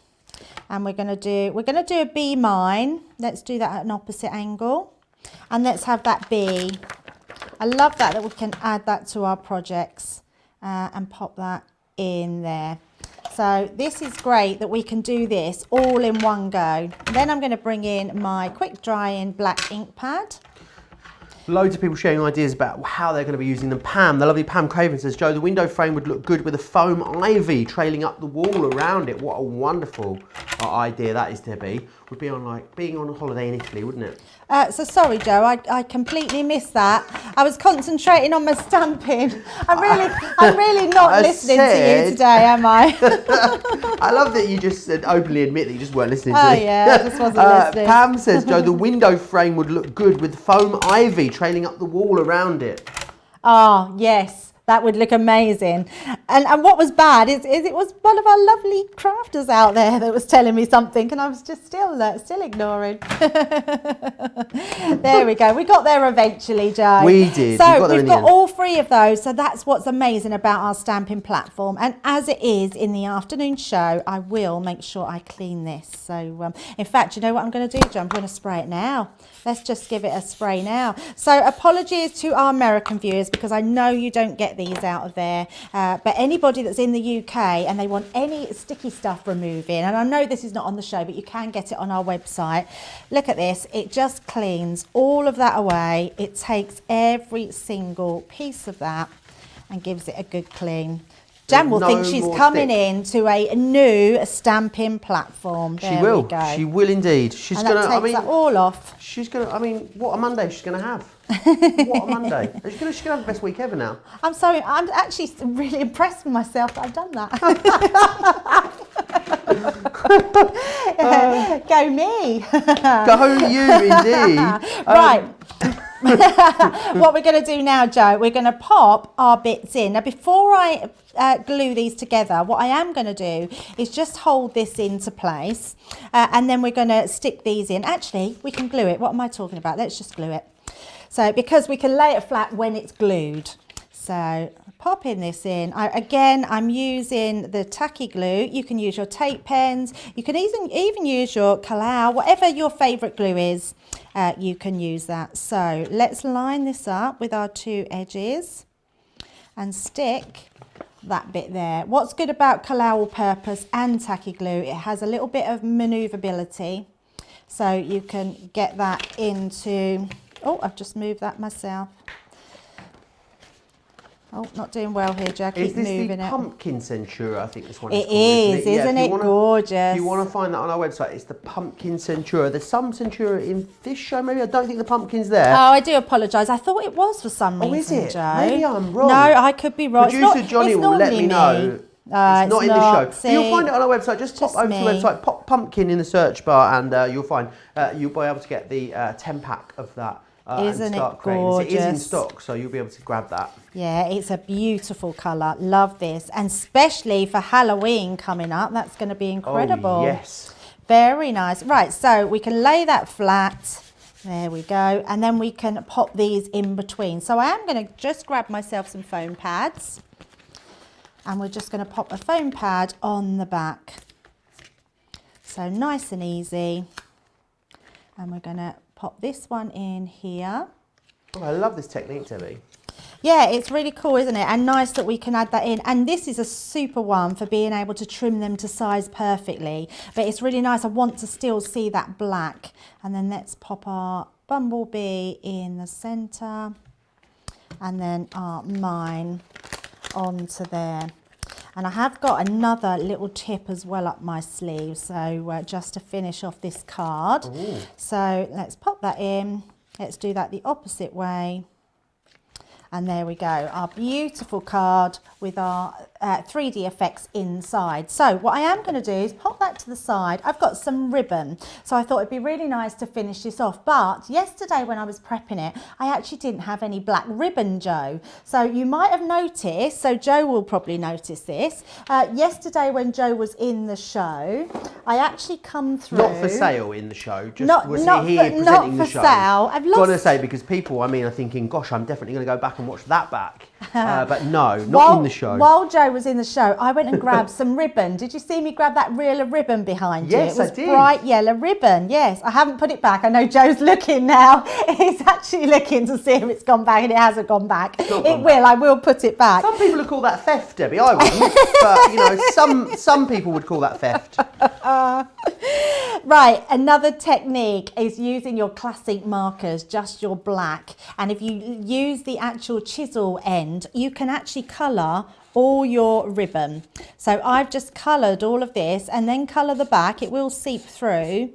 and we're going to do a B mine. Let's do that at an opposite angle and let's have that B. I love that we can add that to our projects and pop that in there. So this is great that we can do this all in one go. Then I'm going to bring in my quick drying black ink pad. Loads of people sharing ideas about how they're going to be using them. Pam, the lovely Pam Craven says, Joe, the window frame would look good with a foam ivy trailing up the wall around it. What a wonderful idea that is to be. Would be on like being on a holiday in Italy, wouldn't it? So sorry, Joe, I completely missed that. I was concentrating on my stamping. I'm really not listening to you today, am I? I love that you just openly admit that you just weren't listening to me. Oh yeah, I just wasn't listening. Pam says, Joe, the window frame would look good with foam ivy trailing up the wall around it. Oh, yes. That would look amazing. And what was bad is it was one of our lovely crafters out there that was telling me something and I was just still ignoring. There we go. We got there eventually, Joe. We did. So we've got all 3 of those. So that's what's amazing about our stamping platform. And as it is in the afternoon show, I will make sure I clean this. So in fact, you know what I'm going to do, Joe? I'm going to spray it now. Let's just give it a spray now. So apologies to our American viewers because I know you don't get these out of there. But anybody that's in the UK and they want any sticky stuff removing, and I know this is not on the show, but you can get it on our website. Look at this. It just cleans all of that away. It takes every single piece of that and gives it a good clean. Jan will think she's coming in to a new stamping platform. She will. She will indeed. She's going to take that all off. She's going to, I mean, what a Monday she's going to have. What a Monday. She's going to have the best week ever now. I'm sorry. I'm actually really impressed with myself that I've done that. Go me. Go you indeed. Right. What we're going to do now, Joe, we're going to pop our bits in. Now, before I glue these together, what I am going to do is just hold this into place and then we're going to stick these in. Actually, we can glue it. What am I talking about? Let's just glue it. So, because we can lay it flat when it's glued. So, popping this in. Again, I'm using the tacky glue. You can use your tape pens. You can even use your Kalau, whatever your favourite glue is. You can use that. So let's line this up with our 2 edges and stick that bit there. What's good about Kalau All-Purpose and tacky glue, it has a little bit of manoeuvrability. So you can get that into, oh, I've just moved that myself. Oh, not doing well here, Jack. Keep moving it. Is this the pumpkin centura? I think this one is called, isn't it gorgeous? If you want to find that on our website, it's the pumpkin centura. There's some centura in this show, maybe. I don't think the pumpkin's there. Oh, I do apologise. I thought it was for some reason, is it? Joe. Maybe I'm wrong. No, I could be wrong. Producer Johnny will let me know. It's not in the show. See, you'll find it on our website. Just pop over to the website, pop pumpkin in the search bar, and you'll find you'll be able to get the 10-pack of that Isn't and it start creating this. It is in gorgeous? stock, so you'll be able to grab that. Yeah, it's a beautiful colour. Love this. And especially for Halloween coming up, that's going to be incredible. Oh, yes. Very nice. Right, so we can lay that flat. There we go. And then we can pop these in between. So I am going to just grab myself some foam pads. And we're just going to pop a foam pad on the back. So nice and easy. And we're going to pop this one in here. Oh, I love this technique, Debbie. Yeah, it's really cool, isn't it? And nice that we can add that in. And this is a super one for being able to trim them to size perfectly. But it's really nice. I want to still see that black. And then let's pop our bumblebee in the centre. And then our mine onto there. And I have got another little tip as well up my sleeve. So just to finish off this card. Ooh. So let's pop that in. Let's do that the opposite way. And there we go, our beautiful card with our 3D effects inside. So what I am going to do is pop that to the side. I've got some ribbon, so I thought it'd be really nice to finish this off. But yesterday when I was prepping it, I actually didn't have any black ribbon, Joe. So you might have noticed, so Joe will probably notice this. Yesterday when Joe was in the show, I actually come through. Not for sale in the show, just not here presenting the show. Sale. I've lost. Gotta say, because people, I mean, are thinking, gosh, I'm definitely going to go back and watch that back. But no, not in the show. While Joe was in the show, I went and grabbed some ribbon. Did you see me grab that reel of ribbon behind you? Yes, It was I did. bright yellow ribbon. Yes, I haven't put it back. I know Joe's looking now. He's actually looking to see if it's gone back, and it hasn't gone back. It will. I will put it back. Some people would call that theft, Debbie. I wouldn't. But, you know, some people would call that theft. Right, another technique is using your classic markers, just your black. And if you use the actual chisel end, you can actually colour all your ribbon. So I've just coloured all of this and then colour the back. It will seep through.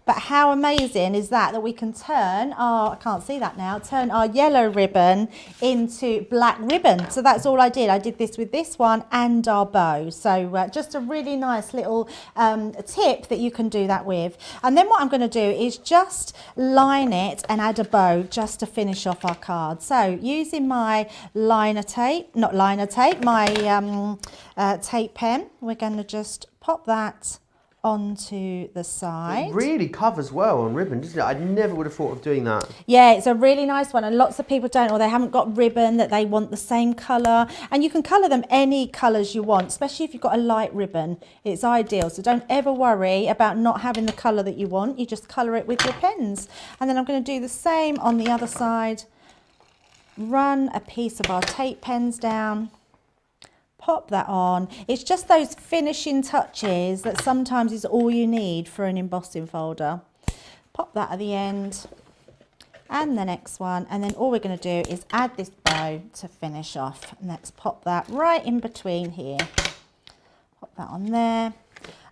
But how amazing is that we can turn our, I can't see that now, turn our yellow ribbon into black ribbon. So that's all I did. I did this with this one and our bow. So just a really nice little tip that you can do that with. And then what I'm going to do is just line it and add a bow just to finish off our card. So using my liner tape, not liner tape, my tape pen, we're going to just pop that onto the side. It really covers well on ribbon, doesn't it? I never would have thought of doing that. Yeah, it's a really nice one, and lots of people don't, or they haven't got ribbon that they want the same colour. And you can colour them any colours you want, especially if you've got a light ribbon. It's ideal. So don't ever worry about not having the colour that you want. You just colour it with your pens. And then I'm going to do the same on the other side. Run a piece of our tape pens down. Pop that on. It's just those finishing touches that sometimes is all you need for an embossing folder. Pop that at the end and the next one, and then all we're going to do is add this bow to finish off. And let's pop that right in between here. Pop that on there.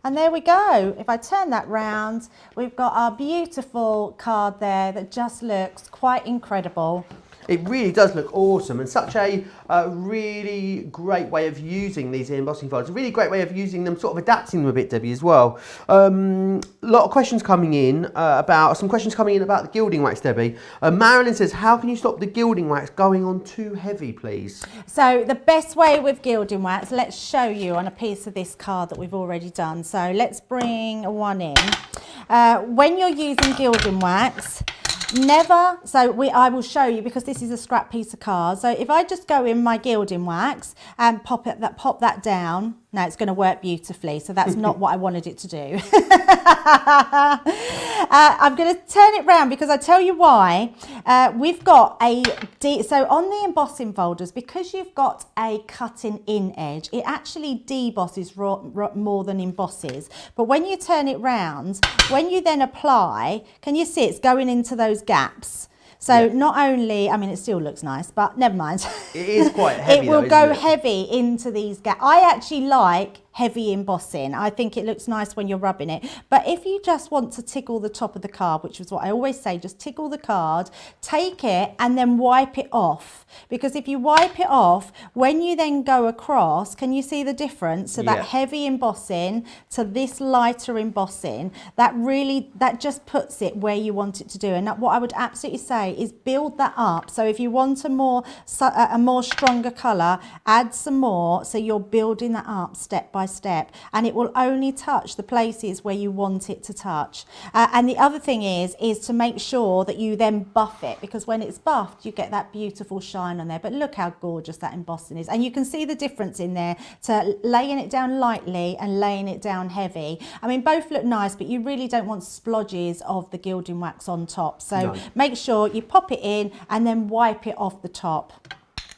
And there we go. If I turn that round, we've got our beautiful card there that just looks quite incredible. It really does look awesome, and such a really great way of using these embossing folders. A really great way of using them, sort of adapting them a bit, Debbie, as well. A lot of questions coming in about the gilding wax, Debbie. Marilyn says, how can you stop the gilding wax going on too heavy, please? So the best way with gilding wax, let's show you on a piece of this card that we've already done. So let's bring one in. When you're using gilding wax, I will show you, because this is a scrap piece of card. So if I just go in my gilding wax and pop that down, now it's going to work beautifully. So that's not what I wanted it to do. I'm going to turn it round because I tell you why. We've got so on the embossing folders, because you've got a cutting in edge, it actually debosses more than embosses. But when you turn it round, when you then apply, can you see it's going into those gaps? So not only, I mean, it still looks nice, but never mind. It is quite heavy. It will go heavy into these gaps. I actually like heavy embossing. I think it looks nice when you're rubbing it. But if you just want to tickle the top of the card, which is what I always say, just tickle the card, take it and then wipe it off. Because if you wipe it off, when you then go across, can you see the difference? So that heavy embossing to this lighter embossing, that just puts it where you want it to do. And what I would absolutely say is build that up. So if you want a more stronger colour, add some more, so you're building that up step by step, and it will only touch the places where you want it to touch. And the other thing is to make sure that you then buff it, because when it's buffed you get that beautiful shine on there. But look how gorgeous that embossing is, and you can see the difference in there to laying it down lightly and laying it down heavy. I mean, both look nice, but you really don't want splodges of the gilding wax on top, so make sure you pop it in and then wipe it off the top.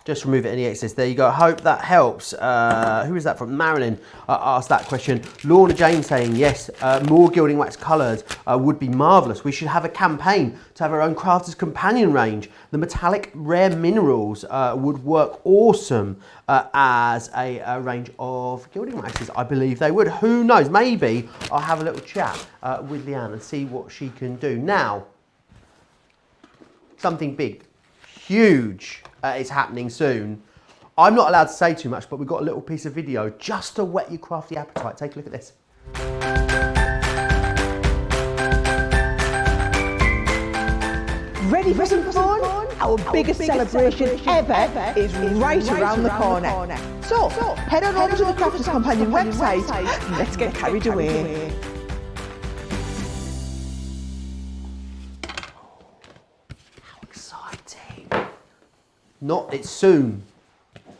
Just remove any excess. There you go. Hope that helps. Who is that from? Marilyn asked that question. Lorna Jane saying, yes, more gilding wax colours would be marvellous. We should have a campaign to have our own Crafters Companion range. The metallic rare minerals would work awesome as a range of gilding waxes. I believe they would. Who knows? Maybe I'll have a little chat with Leanne and see what she can do. Now, something big, huge is happening soon. I'm not allowed to say too much, but we've got a little piece of video just to whet your crafty appetite. Take a look at this. Ready for some fun? Our biggest celebration ever is right around the corner. So, head on over to the Crafters Companion website and let's get carried away. It's soon.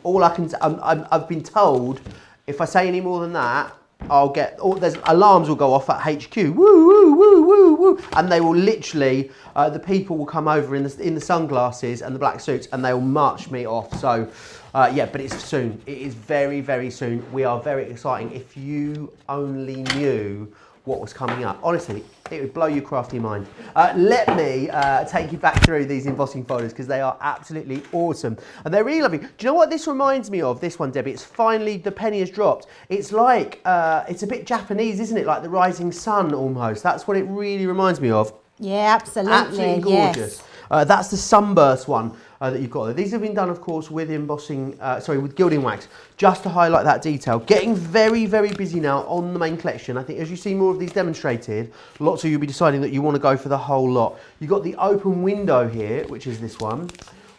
All I can, I've been told, if I say any more than that, I'll get, there's alarms will go off at HQ, woo, woo, woo, woo, woo, and they will literally, the people will come over in the sunglasses and the black suits, and they will march me off. So, yeah, but it's soon. It is very, very soon. We are very exciting. If you only knew what was coming up. Honestly, it would blow your crafty mind. Let me take you back through these embossing folders, because they are absolutely awesome. And they're really lovely. Do you know what this reminds me of, this one, Debbie? It's finally, the penny has dropped. It's like, it's a bit Japanese, isn't it? Like the rising sun almost. That's what it really reminds me of. Yeah, absolutely. Absolutely gorgeous. Yes. That's the sunburst one that you've got there. These have been done, of course, with embossing, with gilding wax, just to highlight that detail. Getting very, very busy now on the main collection. I think as you see more of these demonstrated, lots of you will be deciding that you want to go for the whole lot. You've got the open window here, which is this one.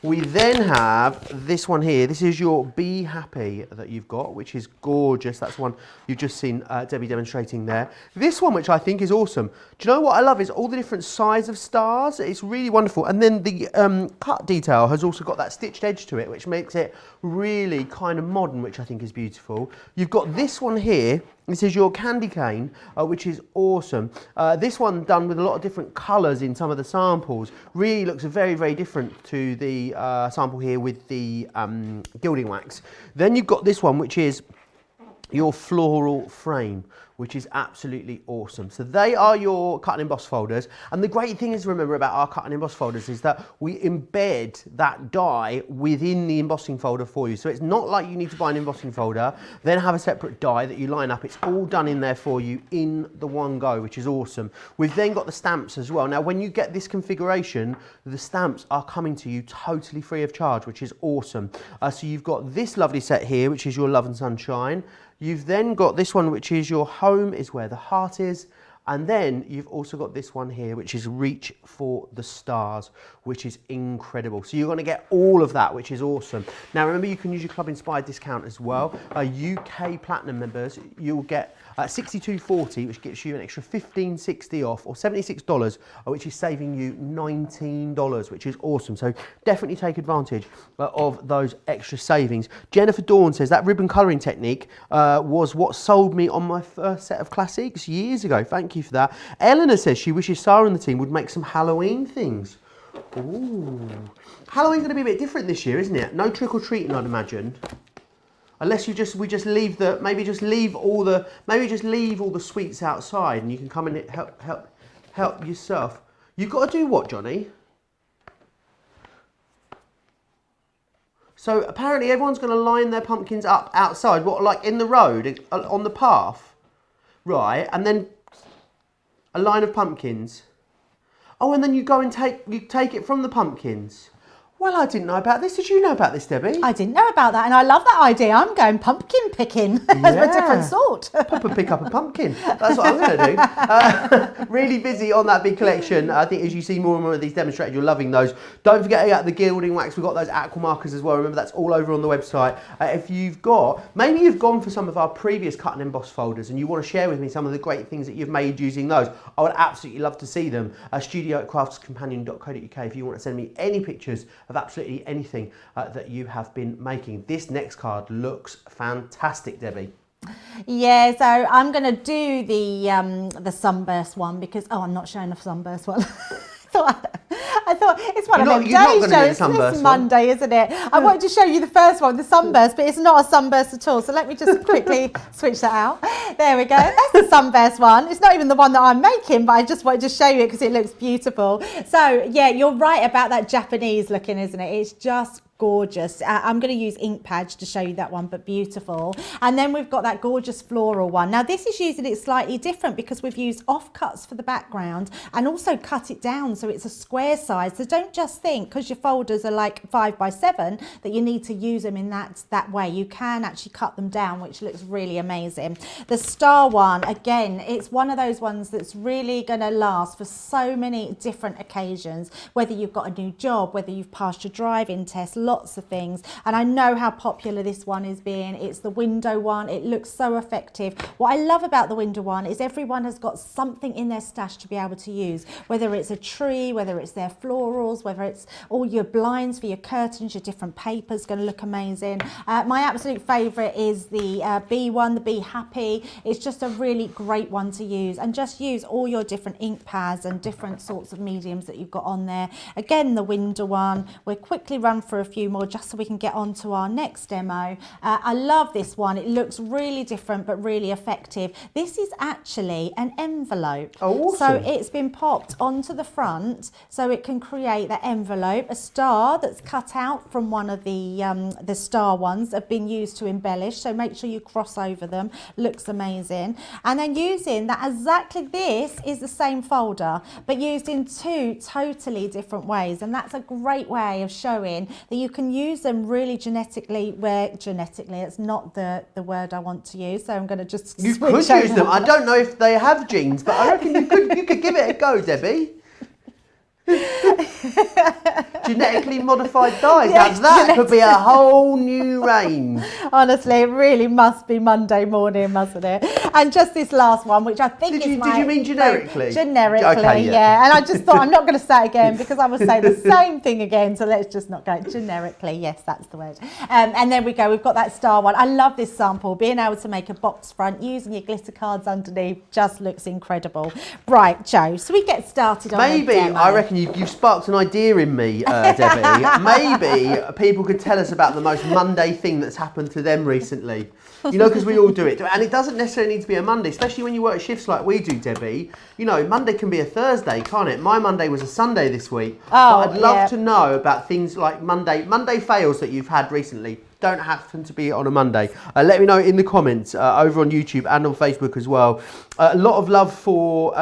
We then have this one here. This is your Be Happy that you've got, which is gorgeous. That's one you've just seen Debbie demonstrating there. This one, which I think is awesome. Do you know what I love is all the different size of stars. It's really wonderful. And then the cut detail has also got that stitched edge to it, which makes it really kind of modern, which I think is beautiful. You've got this one here. This is your candy cane, which is awesome. This one done with a lot of different colours in some of the samples. Really looks very, very different to the sample here with the gilding wax. Then you've got this one, which is your floral frame, which is absolutely awesome. So they are your cut and emboss folders. And the great thing is to remember about our cut and emboss folders is that we embed that die within the embossing folder for you. So it's not like you need to buy an embossing folder, then have a separate die that you line up. It's all done in there for you in the one go, which is awesome. We've then got the stamps as well. Now, when you get this configuration, the stamps are coming to you totally free of charge, which is awesome. So you've got this lovely set here, which is your Love and Sunshine. You've then got this one, which is your Home is Where the Heart Is. And then you've also got this one here, which is Reach for the Stars, which is incredible. So you're going to get all of that, which is awesome. Now, remember, you can use your Club Inspired discount as well. UK Platinum members, you'll get $62.40, which gets you an extra $15.60 off, or $76, which is saving you $19, which is awesome. So definitely take advantage of those extra savings. Jennifer Dawn says that ribbon colouring technique was what sold me on my first set of classics years ago. Thank you for that. Eleanor says she wishes Sarah and the team would make some Halloween things. Ooh. Halloween's going to be a bit different this year, isn't it? No trick-or-treating, I'd imagine. Unless we just leave the, maybe just leave all the sweets outside, and you can come and help yourself. You've got to do what, Johnny? So apparently everyone's going to line their pumpkins up outside, what, like in the road, on the path, right? And then a line of pumpkins. Oh, and then you go and take it from the pumpkins. Well, I didn't know about this. Did you know about this, Debbie? I didn't know about that, and I love that idea. I'm going pumpkin picking of a different sort. Pick up a pumpkin. That's what I'm going to do. Really busy on that big collection. I think as you see more and more of these demonstrated, you're loving those. Don't forget the gilding wax. We've got those aqua markers as well. Remember, that's all over on the website. If maybe you've gone for some of our previous cut and emboss folders and you want to share with me some of the great things that you've made using those, I would absolutely love to see them. studio@craftscompanion.co.uk if you want to send me any pictures of absolutely anything that you have been making. This next card looks fantastic, Debbie. Yeah, so I'm going to do the sunburst one because, I'm not showing the sunburst one. I thought it's one of them day shows. It's Monday, isn't it? I wanted to show you the first one, the sunburst, but it's not a sunburst at all. So let me just quickly switch that out. There we go. That's the sunburst one. It's not even the one that I'm making, but I just wanted to show you it because it looks beautiful. So yeah, you're right about that Japanese looking, isn't it? It's just gorgeous. I'm going to use ink pads to show you that one, but beautiful. And then we've got that gorgeous floral one. Now this is using it slightly different because we've used offcuts for the background and also cut it down so it's a square size. So don't just think because your folders are like 5x7 that you need to use them in that way. You can actually cut them down, which looks really amazing. The star one, again, it's one of those ones that's really going to last for so many different occasions, whether you've got a new job, whether you've passed your driving test, lots of things. And I know how popular this one is being. It's the window one. It looks so effective. What I love about the window one is everyone has got something in their stash to be able to use, whether it's a tree, whether it's their florals, whether it's all your blinds for your curtains, your different papers, going to look amazing. My absolute favorite is the bee one, the Be Happy. It's just a really great one to use, and just use all your different ink pads and different sorts of mediums that you've got on there. Again, the window one. We'll quickly run through a few more just so we can get on to our next demo. I love this one. It looks really different but really effective. This is actually an envelope. Oh, awesome. So it's been popped onto the front so it can create the envelope. A star that's cut out from one of the star ones have been used to embellish, so make sure you cross over them. Looks amazing. And then using that, exactly this is the same folder but used in two totally different ways, and that's a great way of showing that you can use them really genetically, it's not the word I want to use, so I'm going to just You could use them. I don't know if they have genes, but I reckon you could give it a go, Debbie. Genetically modified dyes. Yes, now that could be a whole new range. Honestly, it really must be Monday morning, mustn't it? And just this last one, which I think Did you mean generically? Generically, Okay, yeah. And I just thought I'm not going to say it again because I will say the same thing again. So let's just not go generically. Yes, that's the word. And there we go. We've got that star one. I love this sample. Being able to make a box front using your glitter cards underneath just looks incredible. Right, Joe. So we get started on Maybe, the demo. I reckon you've sparked an idea in me, Debbie. Maybe people could tell us about the most Monday thing that's happened to them recently. You know, because we all do it. And it doesn't necessarily need to be a Monday, especially when you work shifts like we do, Debbie. You know, Monday can be a Thursday, can't it? My Monday was a Sunday this week. But I'd love to know about things like Monday fails that you've had recently. Don't happen to be on a Monday. Let me know in the comments over on YouTube and on Facebook as well. A lot of love for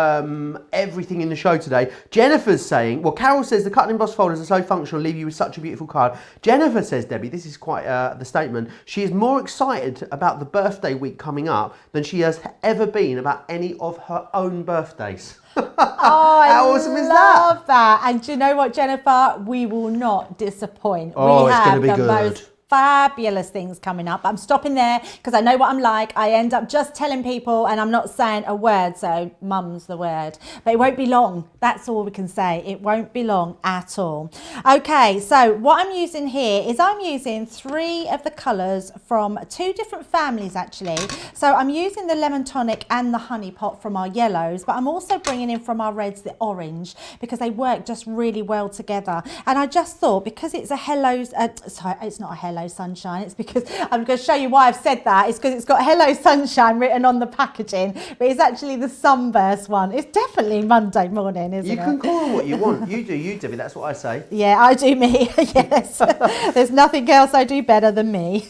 everything in the show today. Jennifer's saying, well, Carol says the cut and emboss folders are so functional, leave you with such a beautiful card. Jennifer says, Debbie, this is quite the statement. She is more excited about the birthday week coming up than she has ever been about any of her own birthdays. How awesome is that? I love that. And do you know what, Jennifer? We will not disappoint. Oh, we it's have going to be the good. most fabulous things coming up. I'm stopping there because I know what I'm like. I end up just telling people and I'm not saying a word, so mum's the word. But it won't be long. That's all we can say. It won't be long at all. Okay, so what I'm using here is I'm using 3 of the colours from 2 different families actually. So I'm using the lemon tonic and the honey pot from our yellows, but I'm also bringing in from our reds the orange because they work just really well together. And I just thought because it's a Hello's, sorry, it's not a Hello, Hello Sunshine. It's because I'm going to show you why I've said that. It's because it's got Hello Sunshine written on the packaging, but it's actually the sunburst one. It's definitely Monday morning, isn't it? You can call them what you want. You do you, Debbie. That's what I say. Yeah, I do me. Yes. There's nothing else I do better than me.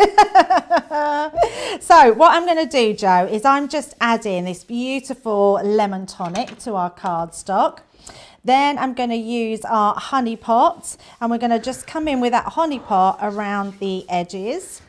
So what I'm going to do, Joe, is I'm just adding this beautiful lemon tonic to our cardstock. Then I'm going to use our honey pot, and we're going to just come in with that honey pot around the edges.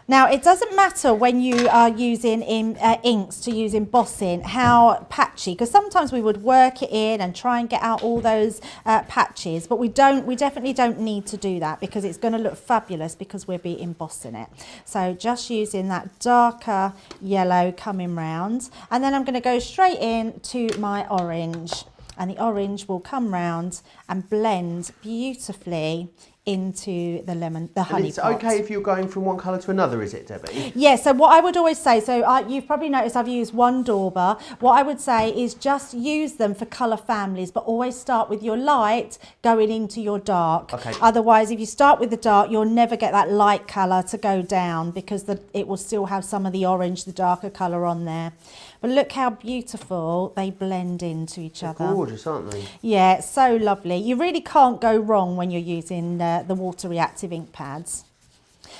Now, it doesn't matter when you are using inks to use embossing how patchy, because sometimes we would work it in and try and get out all those patches, but we definitely don't need to do that because it's going to look fabulous because we'll be embossing it. So just using that darker yellow coming round, and then I'm going to go straight in to my orange, and the orange will come round and blend beautifully into the honey It's pot. okay if you're going from one colour to another, is it, Debbie? Yeah, so what I would always say, you've probably noticed I've used one dauber. What I would say is just use them for colour families, but always start with your light going into your dark. Okay. Otherwise, if you start with the dark, you'll never get that light colour to go down because it will still have some of the orange, the darker colour on there. But look how beautiful they blend into each other. They're gorgeous, aren't they? Yeah, so lovely. You really can't go wrong when you're using the water reactive ink pads.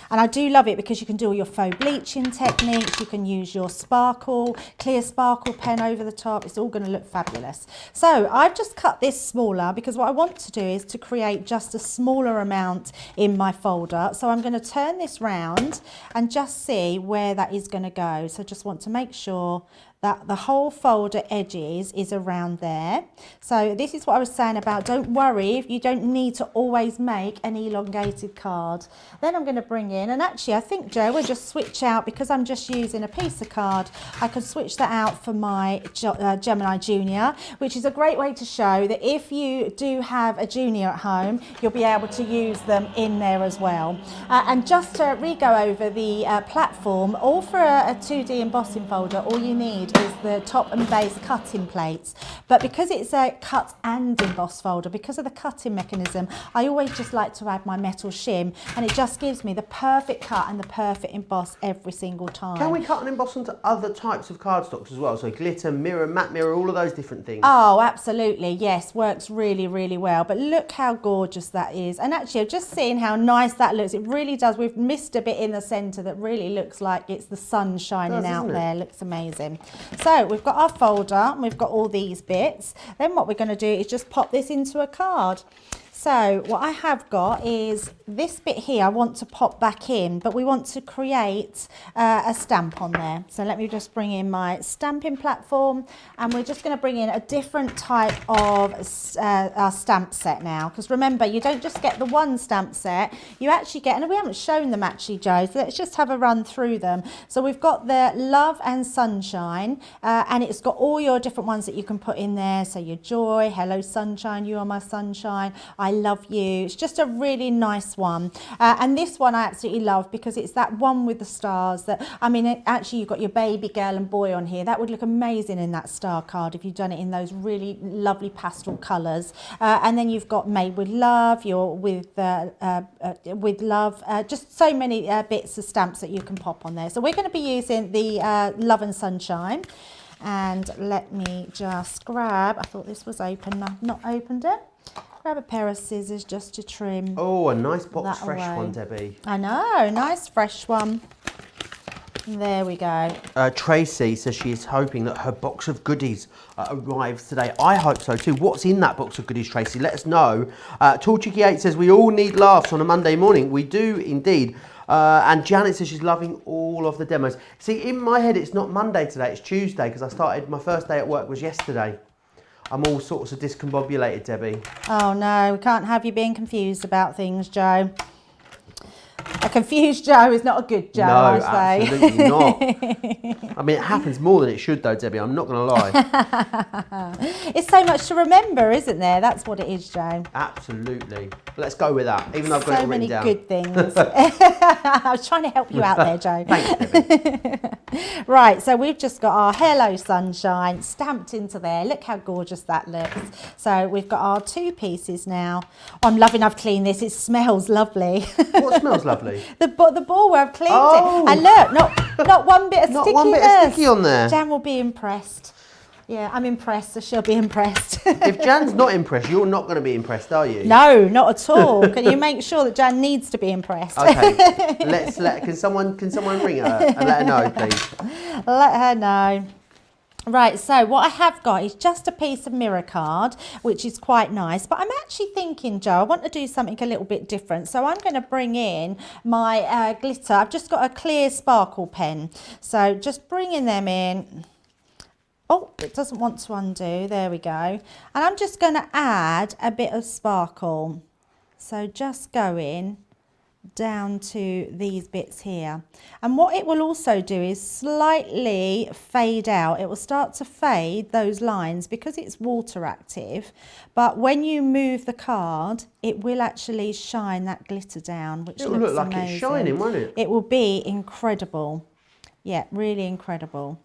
And I do love it because you can do all your faux bleaching techniques. You can use your clear sparkle pen over the top. It's all going to look fabulous. So I've just cut this smaller because what I want to do is to create just a smaller amount in my folder. So I'm going to turn this round and just see where that is going to go. So just want to make sure that the whole folder edges is around there. So this is what I was saying about, don't worry if you don't need to always make an elongated card. Then I'm going to bring in, and actually I think, Joe, we'll just switch out, because I'm just using a piece of card, I can switch that out for my Gemini Junior, which is a great way to show that if you do have a junior at home, you'll be able to use them in there as well. And just to re-go over the platform, all for a 2D embossing folder, all you need is the top and base cutting plates. But because it's a cut and emboss folder, because of the cutting mechanism, I always just like to add my metal shim, and it just gives me the perfect cut and the perfect emboss every single time. Can we cut and emboss onto other types of cardstocks as well? So glitter, mirror, matte mirror, all of those different things. Oh, absolutely. Yes, works really, really well. But look how gorgeous that is. And actually, I've just seen how nice that looks. It really does. We've missed a bit in the centre that really looks like it's the sun shining out there. Looks amazing. So we've got our folder and we've got all these bits. Then what we're going to do is just pop this into a card. So what I have got is this bit here I want to pop back in, but we want to create a stamp on there. So let me just bring in my stamping platform, and we're just going to bring in a different type of our stamp set now. Because remember, you don't just get the one stamp set, you actually get, and we haven't shown them actually, Joe, so let's just have a run through them. So we've got the Love and Sunshine, and it's got all your different ones that you can put in there. So your Joy, Hello Sunshine, You Are My Sunshine, I Love You. It's just a really nice one. And this one I absolutely love because it's that one with the stars that, I mean, actually you've got your baby girl and boy on here. That would look amazing in that star card if you've done it in those really lovely pastel colours. And then you've got Made with Love, you're with Love, just so many bits of stamps that you can pop on there. So we're going to be using the Love and Sunshine. And let me just grab, I thought this was open, I've not opened it. Grab a pair of scissors just to trim. Oh, a nice box fresh away. one, Debbie. I know, nice fresh one. There we go. Tracy says she is hoping that her box of goodies arrives today. I hope so too. What's in that box of goodies, Tracy? Let us know. Torchicky8 says we all need laughs on a Monday morning. We do indeed. And Janet says she's loving all of the demos. See, in my head, it's not Monday today, it's Tuesday, because I started, my first day at work was yesterday. I'm all sorts of discombobulated, Debbie. Oh no, we can't have you being confused about things, Joe. A confused Joe is not a good Joe, No, I say. absolutely not. I mean, it happens more than it should, though, Debbie. I'm not going to lie. It's so much to remember, isn't there? That's what it is, Joe. Absolutely. Let's go with that, even though I've got it So many written down. good things. I was trying to help you out there, Joe. Thanks, Debbie. Right, so we've just got our Hello Sunshine stamped into there. Look how gorgeous that looks. So we've got our 2 pieces now. I'm loving I've cleaned this. It smells lovely. What smells lovely? The ball where I've cleaned Oh. it. And look, not one bit of Not stickiness. one bit of sticky on there. Jan will be impressed. Yeah, I'm impressed, so she'll be impressed. If Jan's not impressed, you're not going to be impressed, are you? No, not at all. Can you make sure that Jan needs to be impressed? Okay. Can someone ring her and let her know, please? Let her know. Right, so what I have got is just a piece of mirror card, which is quite nice. But I'm actually thinking, Joe, I want to do something a little bit different. So I'm going to bring in my glitter. I've just got a clear sparkle pen. So just bringing them in. Oh, it doesn't want to undo. There we go. And I'm just going to add a bit of sparkle. So just going down to these bits here. And what it will also do is slightly fade out. It will start to fade those lines because it's water active. But when you move the card, it will actually shine that glitter down, which It will looks look like amazing. it's shining, won't it? It will be incredible. Yeah, really incredible.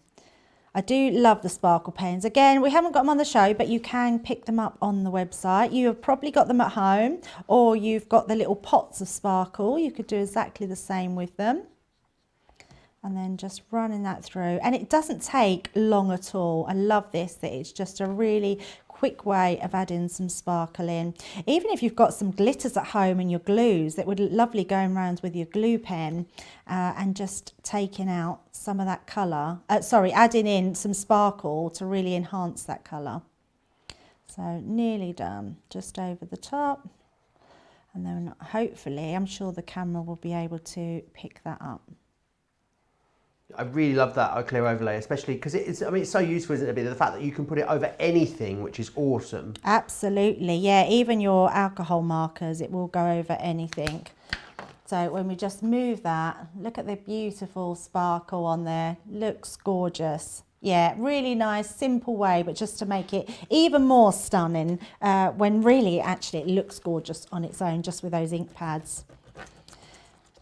I do love the sparkle pens. Again, we haven't got them on the show, but you can pick them up on the website. You have probably got them at home, or you've got the little pots of sparkle. You could do exactly the same with them. And then just running that through. And it doesn't take long at all. I love this, that it's just a really quick way of adding some sparkle in. Even if you've got some glitters at home and your glues, that would look lovely going around with your glue pen and just taking out some of that colour. Adding in some sparkle to really enhance that colour. So nearly done, just over the top. And then hopefully, I'm sure the camera will be able to pick that up. I really love that clear overlay, especially because it's so useful, isn't it? The fact that you can put it over anything, which is awesome. Absolutely, yeah. Even your alcohol markers, it will go over anything. So when we just move that, look at the beautiful sparkle on there. Looks gorgeous. Yeah, really nice, simple way, but just to make it even more stunning when really, actually, it looks gorgeous on its own, just with those ink pads.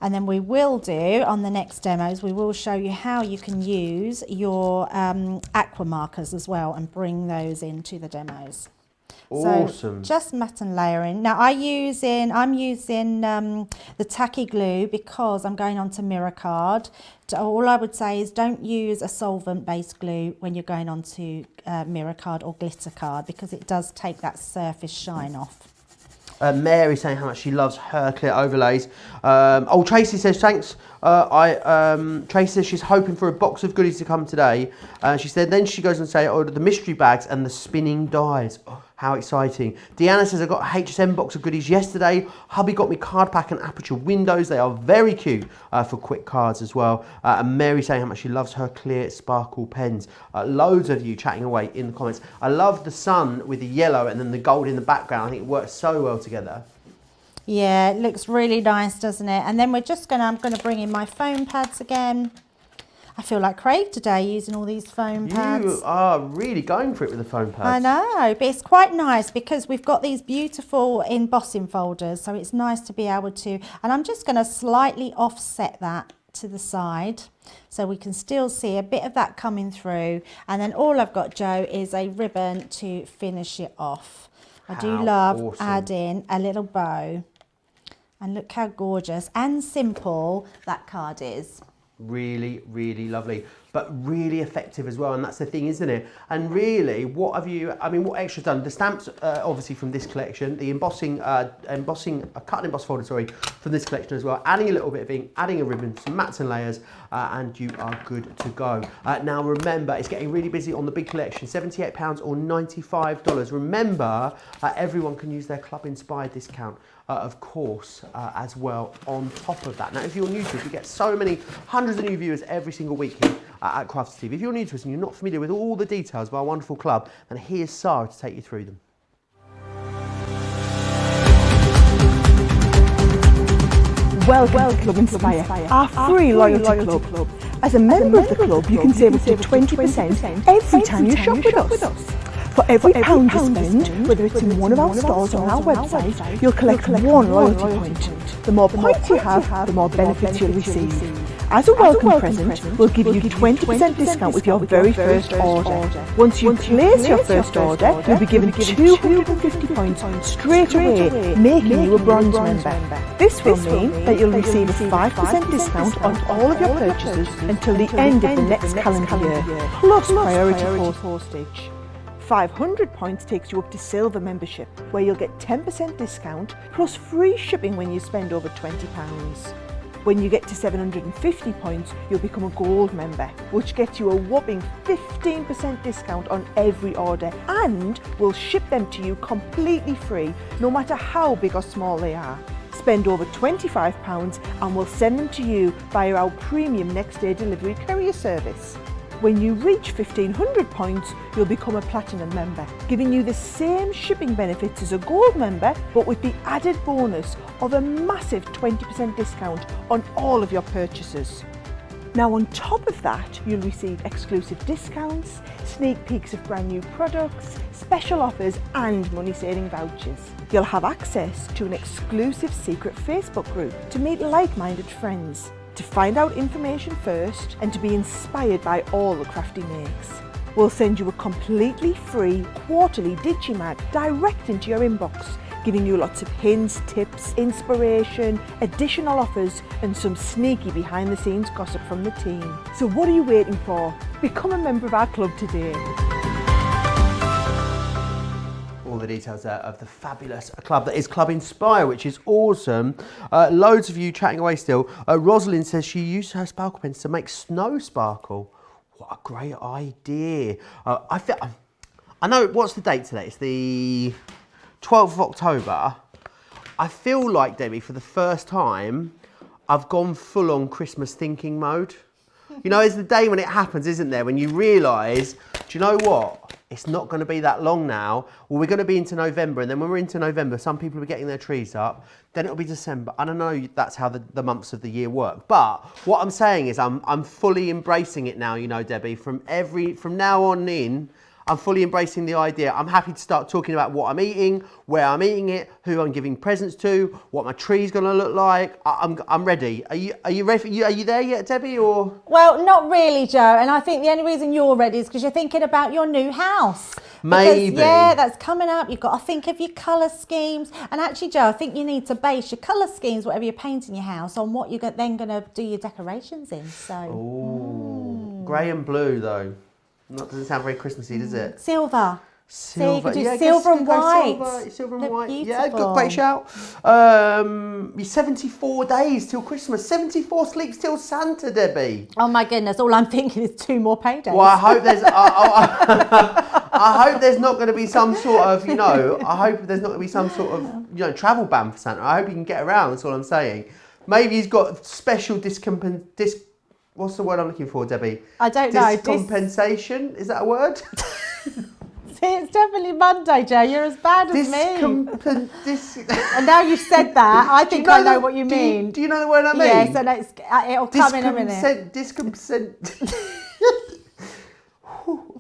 And then we will do, on the next demos, we will show you how you can use your Aqua markers as well and bring those into the demos. Awesome. So just matte and layering. Now I'm using the tacky glue because I'm going on to mirror card. All I would say is don't use a solvent-based glue when you're going on to mirror card or glitter card, because it does take that surface shine off. Mary saying how much she loves her clear overlays. Tracy says thanks. Tracy says she's hoping for a box of goodies to come today. She said then she goes and say ordered the mystery bags and the spinning dies. Oh, how exciting. Deanna says I got a HSM box of goodies yesterday. Hubby got me card pack and aperture windows. They are very cute for quick cards as well. And Mary saying how much she loves her clear sparkle pens. Loads of you chatting away in the comments. I love the sun with the yellow and then the gold in the background. I think it works so well together. Yeah, it looks really nice, doesn't it? And then I'm going to bring in my foam pads again. I feel like Craig today using all these foam pads. You are really going for it with the foam pads. I know, but it's quite nice because we've got these beautiful embossing folders, so it's nice to be able to, and I'm just going to slightly offset that to the side so we can still see a bit of that coming through. And then all I've got, Joe, is a ribbon to finish it off. I do love adding a little bow. And look how gorgeous and simple that card is. Really, really lovely, but really effective as well. And that's the thing, isn't it? And really, what extra's done? The stamps, obviously from this collection, the embossing, cut and emboss folder, from this collection as well. Adding a little bit of ink, adding a ribbon, some mats and layers, and you are good to go. Now remember, it's getting really busy on the big collection, £78 or $95. Remember, everyone can use their club inspired discount. Of course, as well on top of that. Now, if you're new to us, we get so many hundreds of new viewers every single week here at Crafts TV. If you're new to us and you're not familiar with all the details of our wonderful club, then here's Sarah to take you through them. Welcome to Club Inspire, our free loyalty club. As a member of the club, you can save up to 20% every time you shop with us. For every pound you spend, whether it's in one of our stores or on our website, you'll collect one loyalty point. The more points you have, the more benefits you'll receive. As a welcome present, we'll give you 20% discount with your very first order. Once you place your first order, you'll be given 250 points straight away, making you a bronze member. This will mean that you'll receive a 5% discount on all of your purchases until the end of the next calendar year, plus priority postage. 500 points takes you up to silver membership, where you'll get 10% discount plus free shipping when you spend over £20. When you get to 750 points, you'll become a gold member, which gets you a whopping 15% discount on every order, and we'll ship them to you completely free, no matter how big or small they are. Spend over £25 and we'll send them to you via our premium next day delivery courier service. When you reach 1500 points, you'll become a platinum member, giving you the same shipping benefits as a gold member, but with the added bonus of a massive 20% discount on all of your purchases. Now on top of that, you'll receive exclusive discounts, sneak peeks of brand new products, special offers and money-saving vouchers. You'll have access to an exclusive secret Facebook group to meet like-minded friends, to find out information first and to be inspired by all the crafty makes. We'll send you a completely free quarterly Digimag direct into your inbox, giving you lots of hints, tips, inspiration, additional offers and some sneaky behind the scenes gossip from the team. So what are you waiting for? Become a member of our club today. All the details there of the fabulous club that is Club Inspire, which is awesome. Loads of you chatting away still. Rosalind says she used her sparkle pens to make snow sparkle. What a great idea. I know, what's the date today? It's the 12th of October. I feel like, Debbie, for the first time, I've gone full on Christmas thinking mode. You know, it's the day when it happens, isn't there? When you realise, do you know what? It's not going to be that long now. Well, we're going to be into November, and then when we're into November, some people will be getting their trees up. Then it'll be December. I don't know, that's how the months of the year work. But what I'm saying is I'm fully embracing it now, you know, Debbie. From now on in, I'm fully embracing the idea. I'm happy to start talking about what I'm eating, where I'm eating it, who I'm giving presents to, what my tree's going to look like. I'm ready. Are you ready? Are you there yet, Debbie? Or well, not really, Joe. And I think the only reason you're ready is because you're thinking about your new house. Maybe. Because, yeah, that's coming up. You've got to think of your colour schemes. And actually, Joe, I think you need to base your colour schemes, whatever you're painting your house, on what you're then going to do your decorations in. So. Grey and blue, though. Doesn't sound very Christmassy, does it? Silver. Silver. So you could do silver and white. Silver and They're white. beautiful. Yeah, good, great shout. 74 days till Christmas. 74 sleeps till Santa, Debbie. Oh my goodness! All I'm thinking is 2 more paydays. Well, I hope there's. I hope there's not going to be some sort of, you know. I hope there's not going to be some sort of, you know, travel ban for Santa. I hope he can get around. That's all I'm saying. Maybe he's got special what's the word I'm looking for, Debbie? I don't know. Discompensation? Is that a word? See, it's definitely Monday, Joe. You're as bad as me. And now you've said that, I think I know what you mean. Do you know the word I mean? Yes, and it'll come in a minute.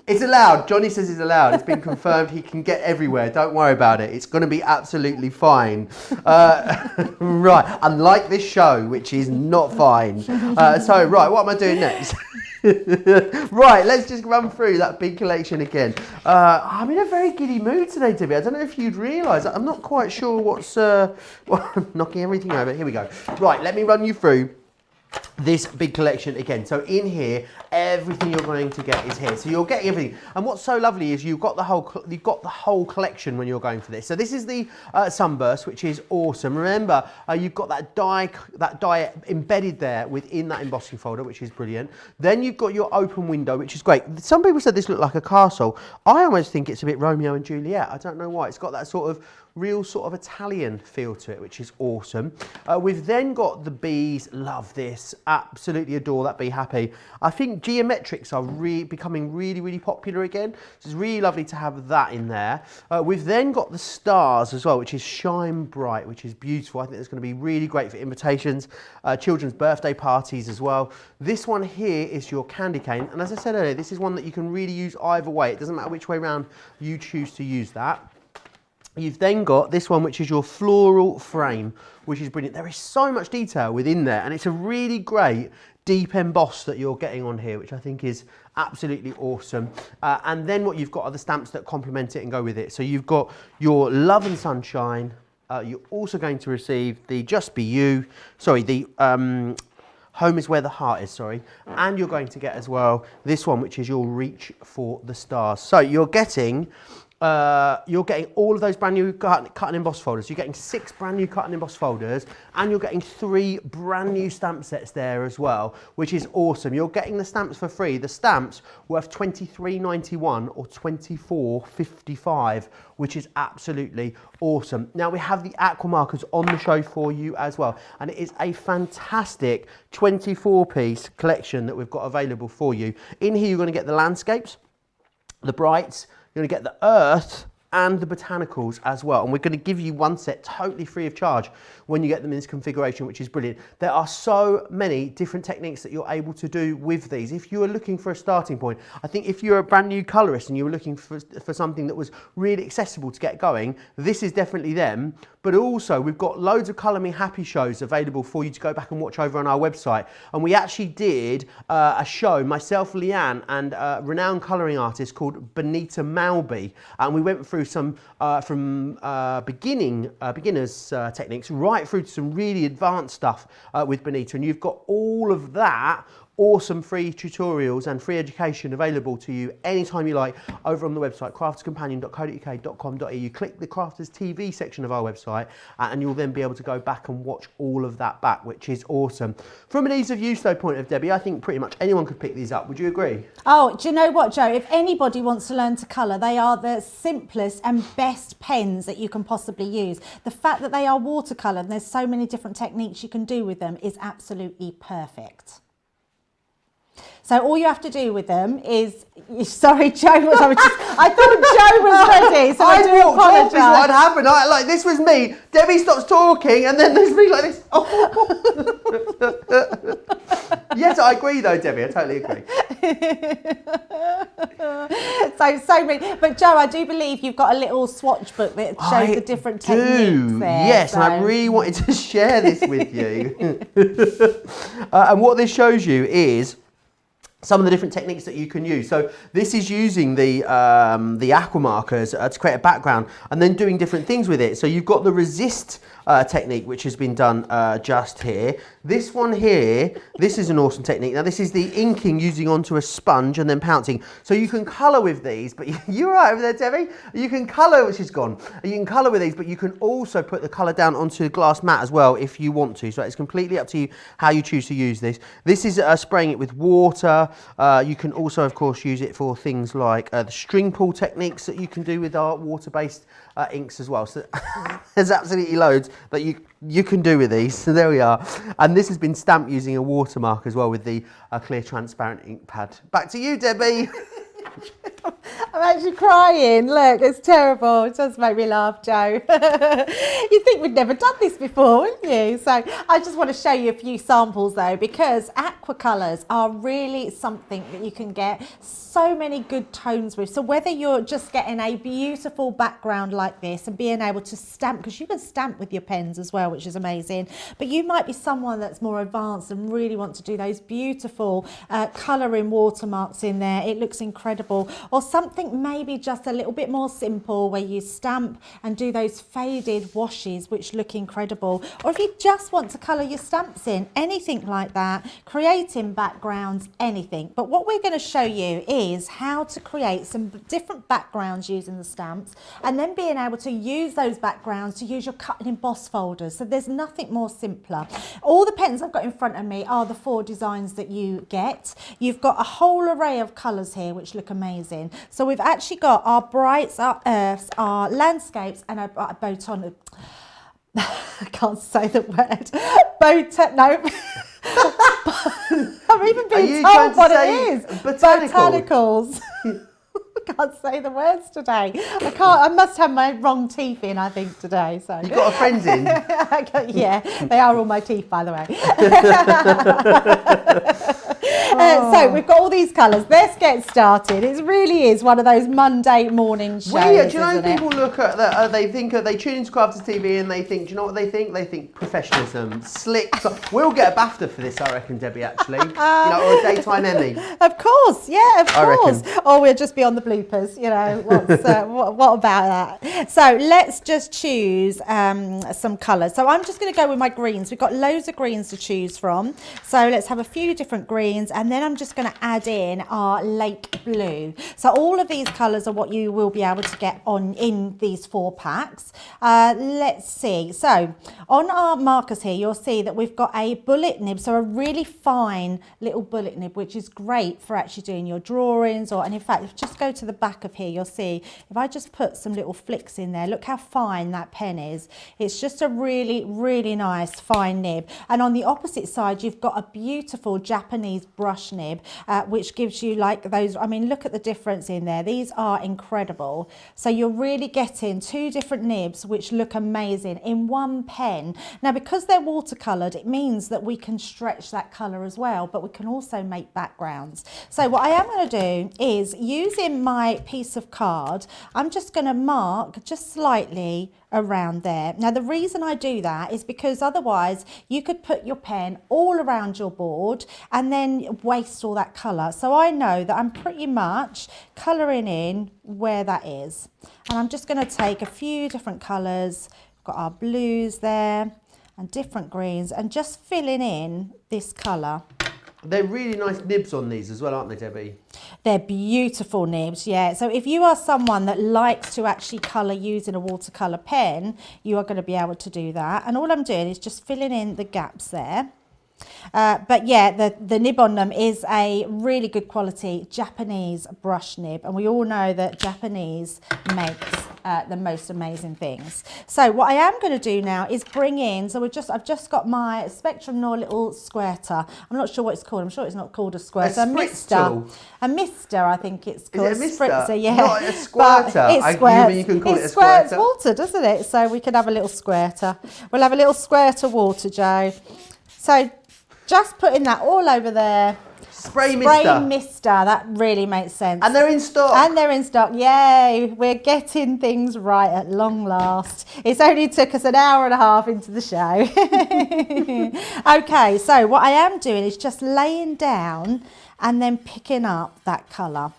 It's allowed. Johnny says it's allowed. It's been confirmed. He can get everywhere. Don't worry about it. It's going to be absolutely fine. Right. Unlike this show, which is not fine. So, right, what am I doing next? Right, let's just run through that big collection again. I'm in a very giddy mood today, Debbie. I don't know if you'd realise. I'm not quite sure what's knocking everything over. Here we go. Right, let me run you through this big collection again. So in here, everything you're going to get is here. So you're getting everything. And what's so lovely is you've got the whole collection when you're going for this. So this is the Sunburst, which is awesome. Remember, you've got that die embedded there within that embossing folder, which is brilliant. Then you've got your open window, which is great. Some people said this looked like a castle. I almost think it's a bit Romeo and Juliet. I don't know why. It's got that sort of real sort of Italian feel to it, which is awesome. We've then got the bees, love this, absolutely adore that. Be happy. I think geometrics are becoming really, really popular again. So it's really lovely to have that in there. We've then got the stars as well, which is Shine Bright, which is beautiful. I think it's going to be really great for invitations, children's birthday parties as well. This one here is your candy cane. And as I said earlier, this is one that you can really use either way. It doesn't matter which way around you choose to use that. You've then got this one, which is your floral frame, which is brilliant. There is so much detail within there, and it's a really great deep emboss that you're getting on here, which I think is absolutely awesome. And then what you've got are the stamps that complement it and go with it. So you've got your Love and Sunshine. You're also going to receive the Just Be You, the Home is Where the Heart is, and you're going to get as well this one, which is your Reach for the Stars. So you're getting all of those brand new cut and emboss folders. You're getting 6 brand new cut and emboss folders, and you're getting 3 brand new stamp sets there as well, which is awesome. You're getting the stamps for free. The stamps worth £23.91 or £24.55, which is absolutely awesome. Now we have the Aqua markers on the show for you as well, and it is a fantastic 24-piece collection that we've got available for you. In here you're going to get the landscapes, the brights, you're going to get the earth and the botanicals as well. And we're going to give you one set totally free of charge when you get them in this configuration, which is brilliant. There are so many different techniques that you're able to do with these. If you are looking for a starting point, I think if you're a brand new colorist and you were looking for something that was really accessible to get going, this is definitely them. But also we've got loads of Colour Me Happy shows available for you to go back and watch over on our website. And we actually did a show, myself, Leanne, and a renowned colouring artist called Benita Malby. And we went through some from beginners techniques right through to some really advanced stuff with Benita. And you've got all of that awesome free tutorials and free education available to you anytime you like over on the website crafterscompanion.co.uk.com.au. Click the Crafters TV section of our website and you'll then be able to go back and watch all of that back, which is awesome. From an ease of use though point of Debbie, I think pretty much anyone could pick these up. Would you agree? Oh, do you know what, Joe? If anybody wants to learn to colour, they are the simplest and best pens that you can possibly use. The fact that they are watercolour and there's so many different techniques you can do with them is absolutely perfect. So all you have to do with them is, sorry, Joe, I thought Joe was ready, so I do apologise. What had happened? This was me. Debbie stops talking, and then there's me like this. Oh. Yes, I agree, though, Debbie. I totally agree. So many. But Joe, I do believe you've got a little swatch book that shows the different techniques there. Yes, so. And I really wanted to share this with you. And what this shows you is some of the different techniques that you can use. So this is using the Aqua markers to create a background and then doing different things with it. So you've got the resist technique, which has been done just here. This one here, this is an awesome technique. Now this is the inking using onto a sponge and then pouncing. So you can colour with these, but you're right over there, Debbie. You can colour, which is gone. You can colour with these, but you can also put the colour down onto the glass mat as well if you want to. So it's completely up to you how you choose to use this. This is spraying it with water. You can also, of course, use it for things like the string pull techniques that you can do with our water-based inks as well. So there's absolutely loads that you can do with these. So there we are. And this has been stamped using a watermark as well with the clear transparent ink pad. Back to you, Debbie. I'm actually crying. Look, it's terrible. It does make me laugh, Joe. You'd think we'd never done this before, wouldn't you? So I just want to show you a few samples though, because aqua colours are really something that you can get so many good tones with. So whether you're just getting a beautiful background like this and being able to stamp, because you can stamp with your pens as well, which is amazing, but you might be someone that's more advanced and really want to do those beautiful colouring watermarks in there. It looks incredible. Or something maybe just a little bit more simple where you stamp and do those faded washes which look incredible. Or if you just want to colour your stamps in, anything like that, creating backgrounds, anything. But what we're going to show you is how to create some different backgrounds using the stamps and then being able to use those backgrounds to use your cut and emboss folders. So there's nothing more simpler. All the pens I've got in front of me are the 4 designs that you get. You've got a whole array of colours here which look amazing. So we've actually got our brights, our earths, our landscapes and our botanic. I can't say the word. I'm even Are you being trying told to what it say is. botanical? Botanicals. I can't say the words today. I can't. I must have my wrong teeth in, I think, today. So You got a friends in? yeah, they are all my teeth, by the way. So we've got all these colours. Let's get started. It really is one of those Monday morning shows. Well, yeah, do you know isn't people it? look at that? They think they tune into Crafters TV and they think, do you know what they think? They think professionalism, slick. We'll get a BAFTA for this, I reckon, Debbie. Actually, or a daytime Emmy. Of course, yeah, of I course. reckon. Or we'll just be on the bloopers. What about that? So let's just choose some colours. So I'm just going to go with my greens. We've got loads of greens to choose from. So let's have a few different greens, and then I'm just going to add in our lake blue. So all of these colours are what you will be able to get in these 4 packs. Let's see. So on our markers here, you'll see that we've got a bullet nib, so a really fine little bullet nib, which is great for actually doing your drawings. And in fact, if you just go to the back of here, you'll see if I just put some little flicks in there, look how fine that pen is. It's just a really, really nice fine nib. And on the opposite side, you've got a beautiful Japanese brush nib, which gives you like those, I mean, look at the difference in there. These are incredible. So you're really getting 2 different nibs which look amazing in one pen. Now, because they're watercoloured, it means that we can stretch that colour as well, but we can also make backgrounds. So what I am going to do is, using my piece of card, I'm just going to mark just slightly around there. Now, the reason I do that is because otherwise you could put your pen all around your board and then waste all that colour. So I know that I'm pretty much colouring in where that is. And I'm just going to take a few different colours. We've got our blues there and different greens, and just filling in this colour. They're really nice nibs on these as well, aren't they, Debbie? They're beautiful nibs, yeah. So if you are someone that likes to actually colour using a watercolour pen, you are going to be able to do that. And all I'm doing is just filling in the gaps there. But yeah, the nib on them is a really good quality Japanese brush nib, and we all know that Japanese makes the most amazing things. So what I am going to do now is bring in, so I've just got my Spectrum Noir little squirter. I'm not sure what it's called. I'm sure it's not called a squirter. A mister, I think it's called. Is it a mister? Spritzer, yeah. Not a squirter. It squirts. You can call it a squirts squirter. water, doesn't it? So we can have a little squirter. We'll have a little squirter water, Joe. So just putting that all over there. Spray mister. That really makes sense. And they're in stock. And they're in stock. Yay. We're getting things right at long last. It's only took us an hour and a half into the show. Okay, so what I am doing is just laying down and then picking up that colour.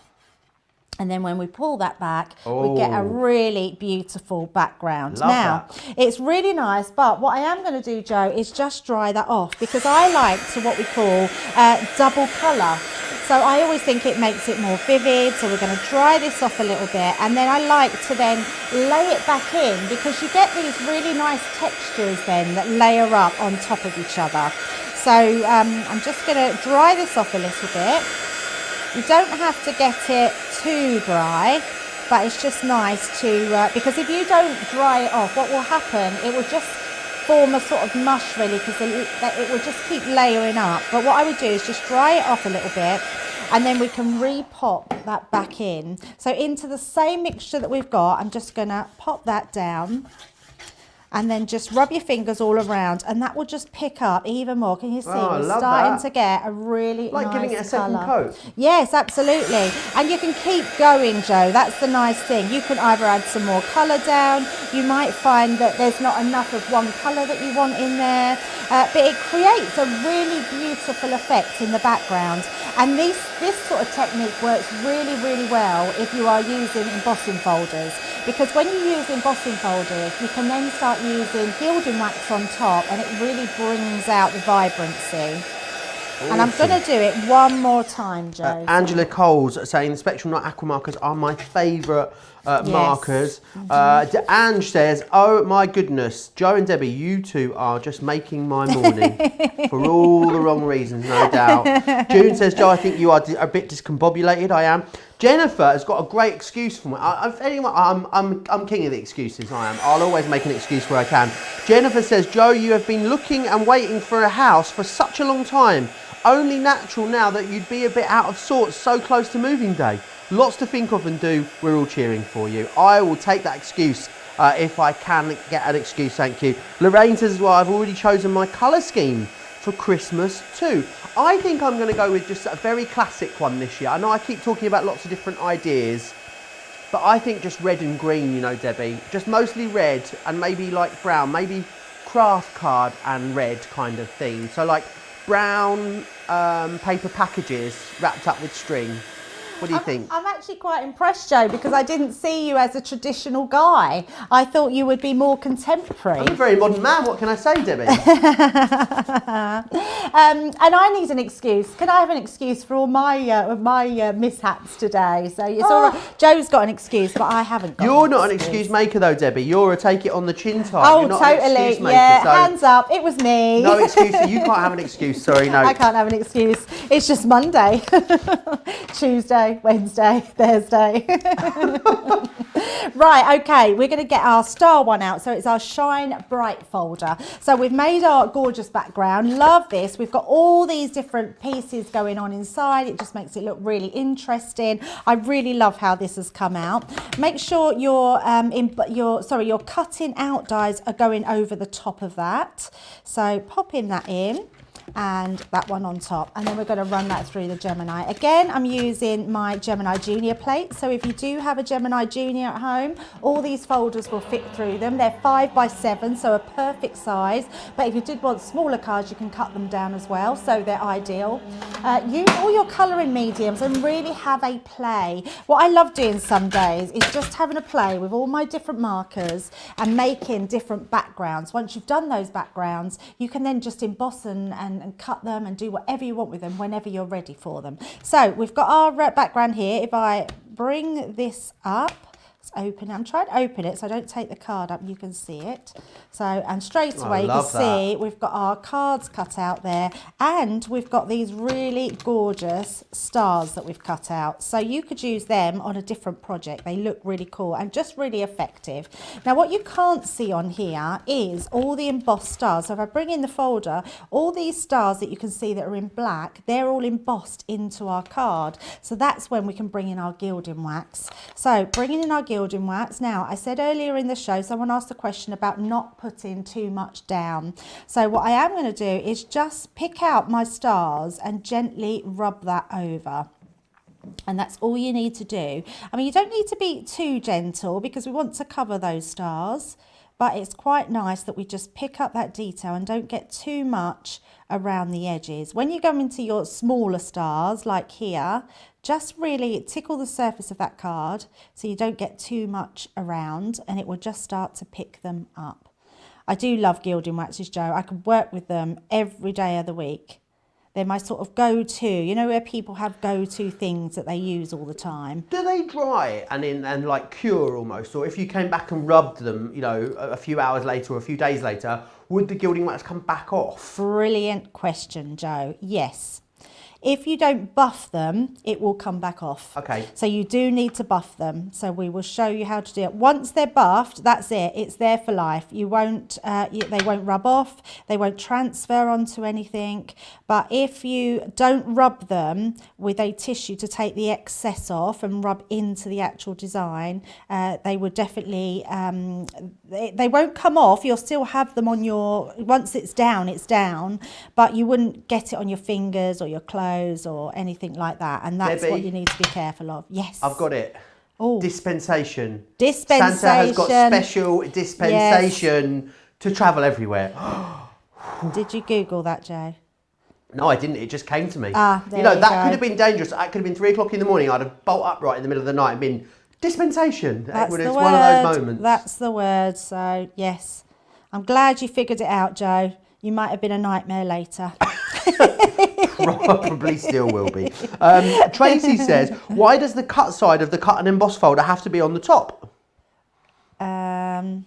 And then when we pull that back, we get a really beautiful background. Now, it's really nice, but what I am going to do, Joe, is just dry that off, because I like to what we call double colour. So I always think it makes it more vivid. So we're going to dry this off a little bit, and then I like to then lay it back in, because you get these really nice textures then that layer up on top of each other. So I'm just going to dry this off a little bit. You don't have to get it too dry, but it's just nice to, because if you don't dry it off, what will happen, it will just form a sort of mush really, because it will just keep layering up. But what I would do is just dry it off a little bit, and then we can re-pop that back in. So into the same mixture that we've got, I'm just going to pop that down. And then just rub your fingers all around, and that will just pick up even more. Can you see? We're starting to get a really nice giving it a second coat. Yes, absolutely. And you can keep going, Joe. That's the nice thing. You can either add some more colour down. You might find that there's not enough of one colour that you want in there. But it creates a really beautiful effect in the background. And this sort of technique works really, really well if you are using embossing folders. Because when you use embossing folders, you can then start using gilding wax on top, and it really brings out the vibrancy. Awesome. And I'm going to do it one more time, Joe. Angela Coles saying the Spectrum Noir Aqua markers are my favourite markers. Ange says, oh my goodness, Joe and Debbie, you two are just making my morning for all the wrong reasons, no doubt. June says, Joe, I think you are a bit discombobulated. I am. Jennifer has got a great excuse for me. I'm king of the excuses, I am. I'll always make an excuse where I can. Jennifer says, Joe, you have been looking and waiting for a house for such a long time. only natural now that you'd be a bit out of sorts so close to moving day. Lots to think of and do. We're all cheering for you. I will take that excuse if I can get an excuse, thank you. Lorraine says as well, I've already chosen my colour scheme for Christmas too. I think I'm going to go with just a very classic one this year. I know I keep talking about lots of different ideas, but I think just red and green, you know, Debbie. Just mostly red and maybe like brown, maybe craft card and red kind of theme. So like brown paper packages wrapped up with string. What do you think? I'm actually quite impressed, Joe, because I didn't see you as a traditional guy. I thought you would be more contemporary. I'm a very modern man, what can I say, Debbie? And I need an excuse. Can I have an excuse for all my mishaps today? So it's all right. Joe's got an excuse, but I haven't got You're not an excuse maker though, Debbie. You're a take it on the chin type. Oh, You're not totally. An excuse maker, yeah, so hands up. It was me. no excuse. You can't have an excuse. Sorry, no. I can't have an excuse. It's just Monday, Tuesday, Wednesday, Thursday. Right, okay, we're going to get our star one out. So it's our Shine Bright folder. So we've made our gorgeous background. Love this. We've got all these different pieces going on inside. It just makes it look really interesting. I really love how this has come out. Make sure your cutting out dies are going over the top of that. So popping that in, and that one on top, and then we're going to run that through the Gemini. Again, I'm using my Gemini Junior plate, so if you do have a Gemini Junior at home, all these folders will fit through them. They're 5 by 7, so a perfect size, but if you did want smaller cards, you can cut them down as well, so they're ideal. Use all your colouring mediums and really have a play. What I love doing some days is just having a play with all my different markers and making different backgrounds. Once you've done those backgrounds, you can then just emboss and cut them and do whatever you want with them whenever you're ready for them. So we've got our background here. If I bring this up, let's open it. I'm trying to open it so I don't take the card up. You can see it. So, and straight away you can see we've got our cards cut out there, and we've got these really gorgeous stars that we've cut out. So you could use them on a different project. They look really cool and just really effective. Now what you can't see on here is all the embossed stars. So if I bring in the folder, all these stars that you can see that are in black, they're all embossed into our card. So that's when we can bring in our gilding wax. So bringing in our gilding wax. Now I said earlier in the show, someone asked a question about not putting too much down. So what I am going to do is just pick out my stars and gently rub that over. And that's all you need to do. I mean, you don't need to be too gentle because we want to cover those stars, but it's quite nice that we just pick up that detail and don't get too much around the edges. When you go into your smaller stars, like here, just really tickle the surface of that card so you don't get too much around, and it will just start to pick them up. I do love gilding waxes, Joe. I could work with them every day of the week. They're my sort of go-to, you know, where people have go-to things that they use all the time. Do they dry and like cure almost? Or if you came back and rubbed them, you know, a few hours later or a few days later, would the gilding wax come back off? Brilliant question, Joe. Yes. If you don't buff them, it will come back off. Okay. So you do need to buff them. So we will show you how to do it. Once they're buffed, that's it. It's there for life. You won't, they won't rub off. They won't transfer onto anything. But if you don't rub them with a tissue to take the excess off and rub into the actual design, they would definitely, they won't come off. You'll still have them on your, once it's down, but you wouldn't get it on your fingers or your clothes or anything like that, and that's Debbie, what you need to be careful of. Yes, I've got it. Oh, Dispensation. Dispensation. Santa has got special dispensation to travel everywhere. Did you Google that, Joe? No, I didn't. It just came to me. There you know, you that go. could have been dangerous. That could have been 3 o'clock in the morning. I'd have bolt upright in the middle of the night and been dispensation. That's It's the one of those word. moments. That's the word. So yes, I'm glad you figured it out, Joe. You might have been a nightmare later. Probably still will be. Tracy says, why does the cut side of the cut and emboss folder have to be on the top? I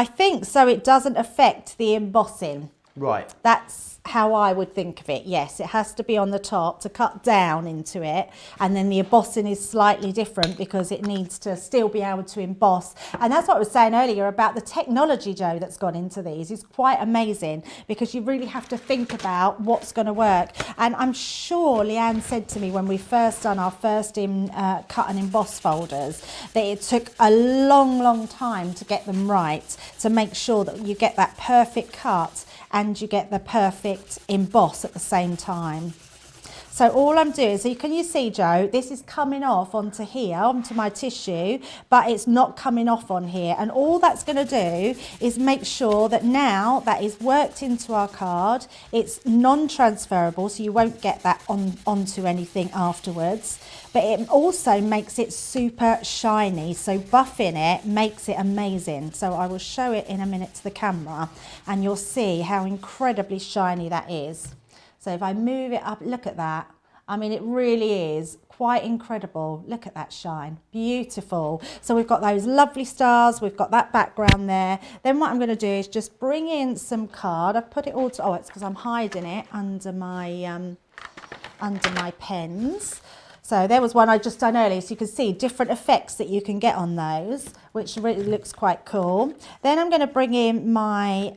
think so it doesn't affect the embossing. Right. That's how I would think of it. Yes, it has to be on the top to cut down into it, and then the embossing is slightly different because it needs to still be able to emboss. And that's what I was saying earlier about the technology, Joe, that's gone into these is quite amazing, because you really have to think about what's going to work. And I'm sure Leanne said to me when we first done our first cut and emboss folders that it took a long time to get them right, to make sure that you get that perfect cut and you get the perfect emboss at the same time. So all I'm doing, so can you see, Joe, this is coming off onto here, onto my tissue, but it's not coming off on here. And all that's going to do is make sure that now that is worked into our card, it's non-transferable, so you won't get that onto anything afterwards. But it also makes it super shiny, so buffing it makes it amazing. So I will show it in a minute to the camera, and you'll see how incredibly shiny that is. So if I move it up, look at that. I mean, it really is quite incredible. Look at that shine, beautiful. So we've got those lovely stars, we've got that background there. Then what I'm going to do is just bring in some card. I've put it all to, oh, it's because I'm hiding it under my pens. So there was one I just done earlier, so you can see different effects that you can get on those, which really looks quite cool. Then I'm going to bring in my,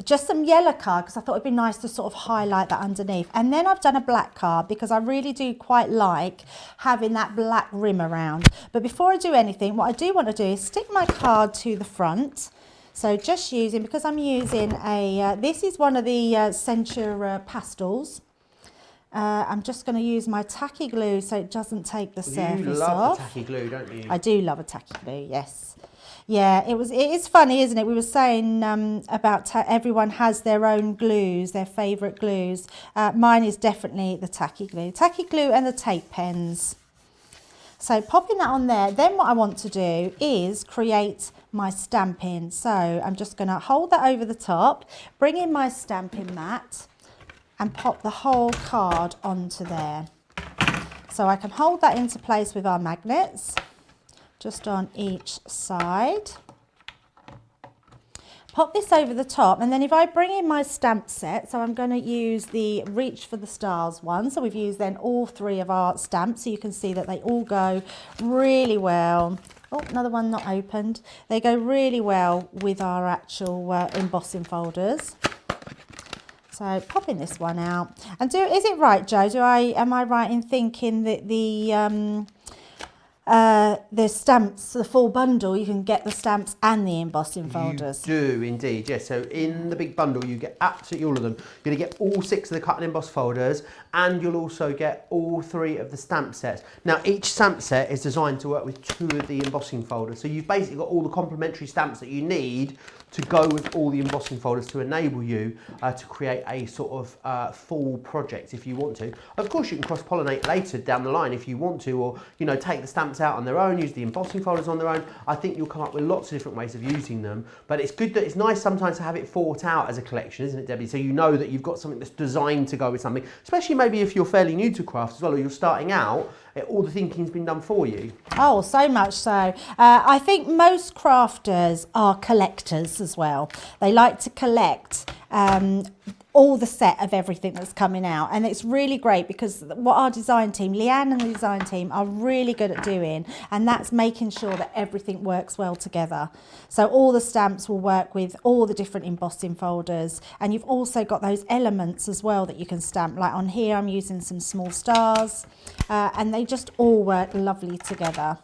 just some yellow card, because I thought it'd be nice to sort of highlight that underneath. And then I've done a black card, because I really do quite like having that black rim around. But before I do anything, what I do want to do is stick my card to the front. So just using, because I'm using a, this is one of the Centre pastels. I'm just going to use my tacky glue so it doesn't take the surface off. You love a tacky glue, don't you? I do love a tacky glue, yes. Yeah, it is funny, isn't it? We were saying about everyone has their own glues, their favourite glues. Mine is definitely the tacky glue. Tacky glue and the tape pens. So popping that on there, then what I want to do is create my stamping. So I'm just going to hold that over the top, bring in my stamping mat, and pop the whole card onto there. So I can hold that into place with our magnets, just on each side. Pop this over the top, and then if I bring in my stamp set, so I'm going to use the Reach for the Stars one. So we've used then all three of our stamps, so you can see that they all go really well. Oh, another one not opened. They go really well with our actual embossing folders. So popping this one out, and is it right, Joe? Am I right in thinking that the stamps, the full bundle, you can get the stamps and the embossing folders? You do indeed, yes. So in the big bundle, you get absolutely all of them. You're going to get all 6 of the cut and emboss folders, and you'll also get all 3 of the stamp sets. Now, each stamp set is designed to work with 2 of the embossing folders. So you've basically got all the complementary stamps that you need to go with all the embossing folders to enable you to create a sort of full project if you want to. Of course, you can cross-pollinate later down the line if you want to, or take the stamps out on their own, use the embossing folders on their own. I think you'll come up with lots of different ways of using them, but it's good that it's nice sometimes to have it thought out as a collection, isn't it, Debbie? So you know that you've got something that's designed to go with something, especially maybe if you're fairly new to craft as well, or you're starting out. All the thinking's been done for you. Oh, so much so. I think most crafters are collectors as well. They like to collect all the set of everything that's coming out, and it's really great because what our design team, Leanne and the design team, are really good at doing, and that's making sure that everything works well together. So all the stamps will work with all the different embossing folders, and you've also got those elements as well that you can stamp. Like on here I'm using some small stars, and they just all work lovely together.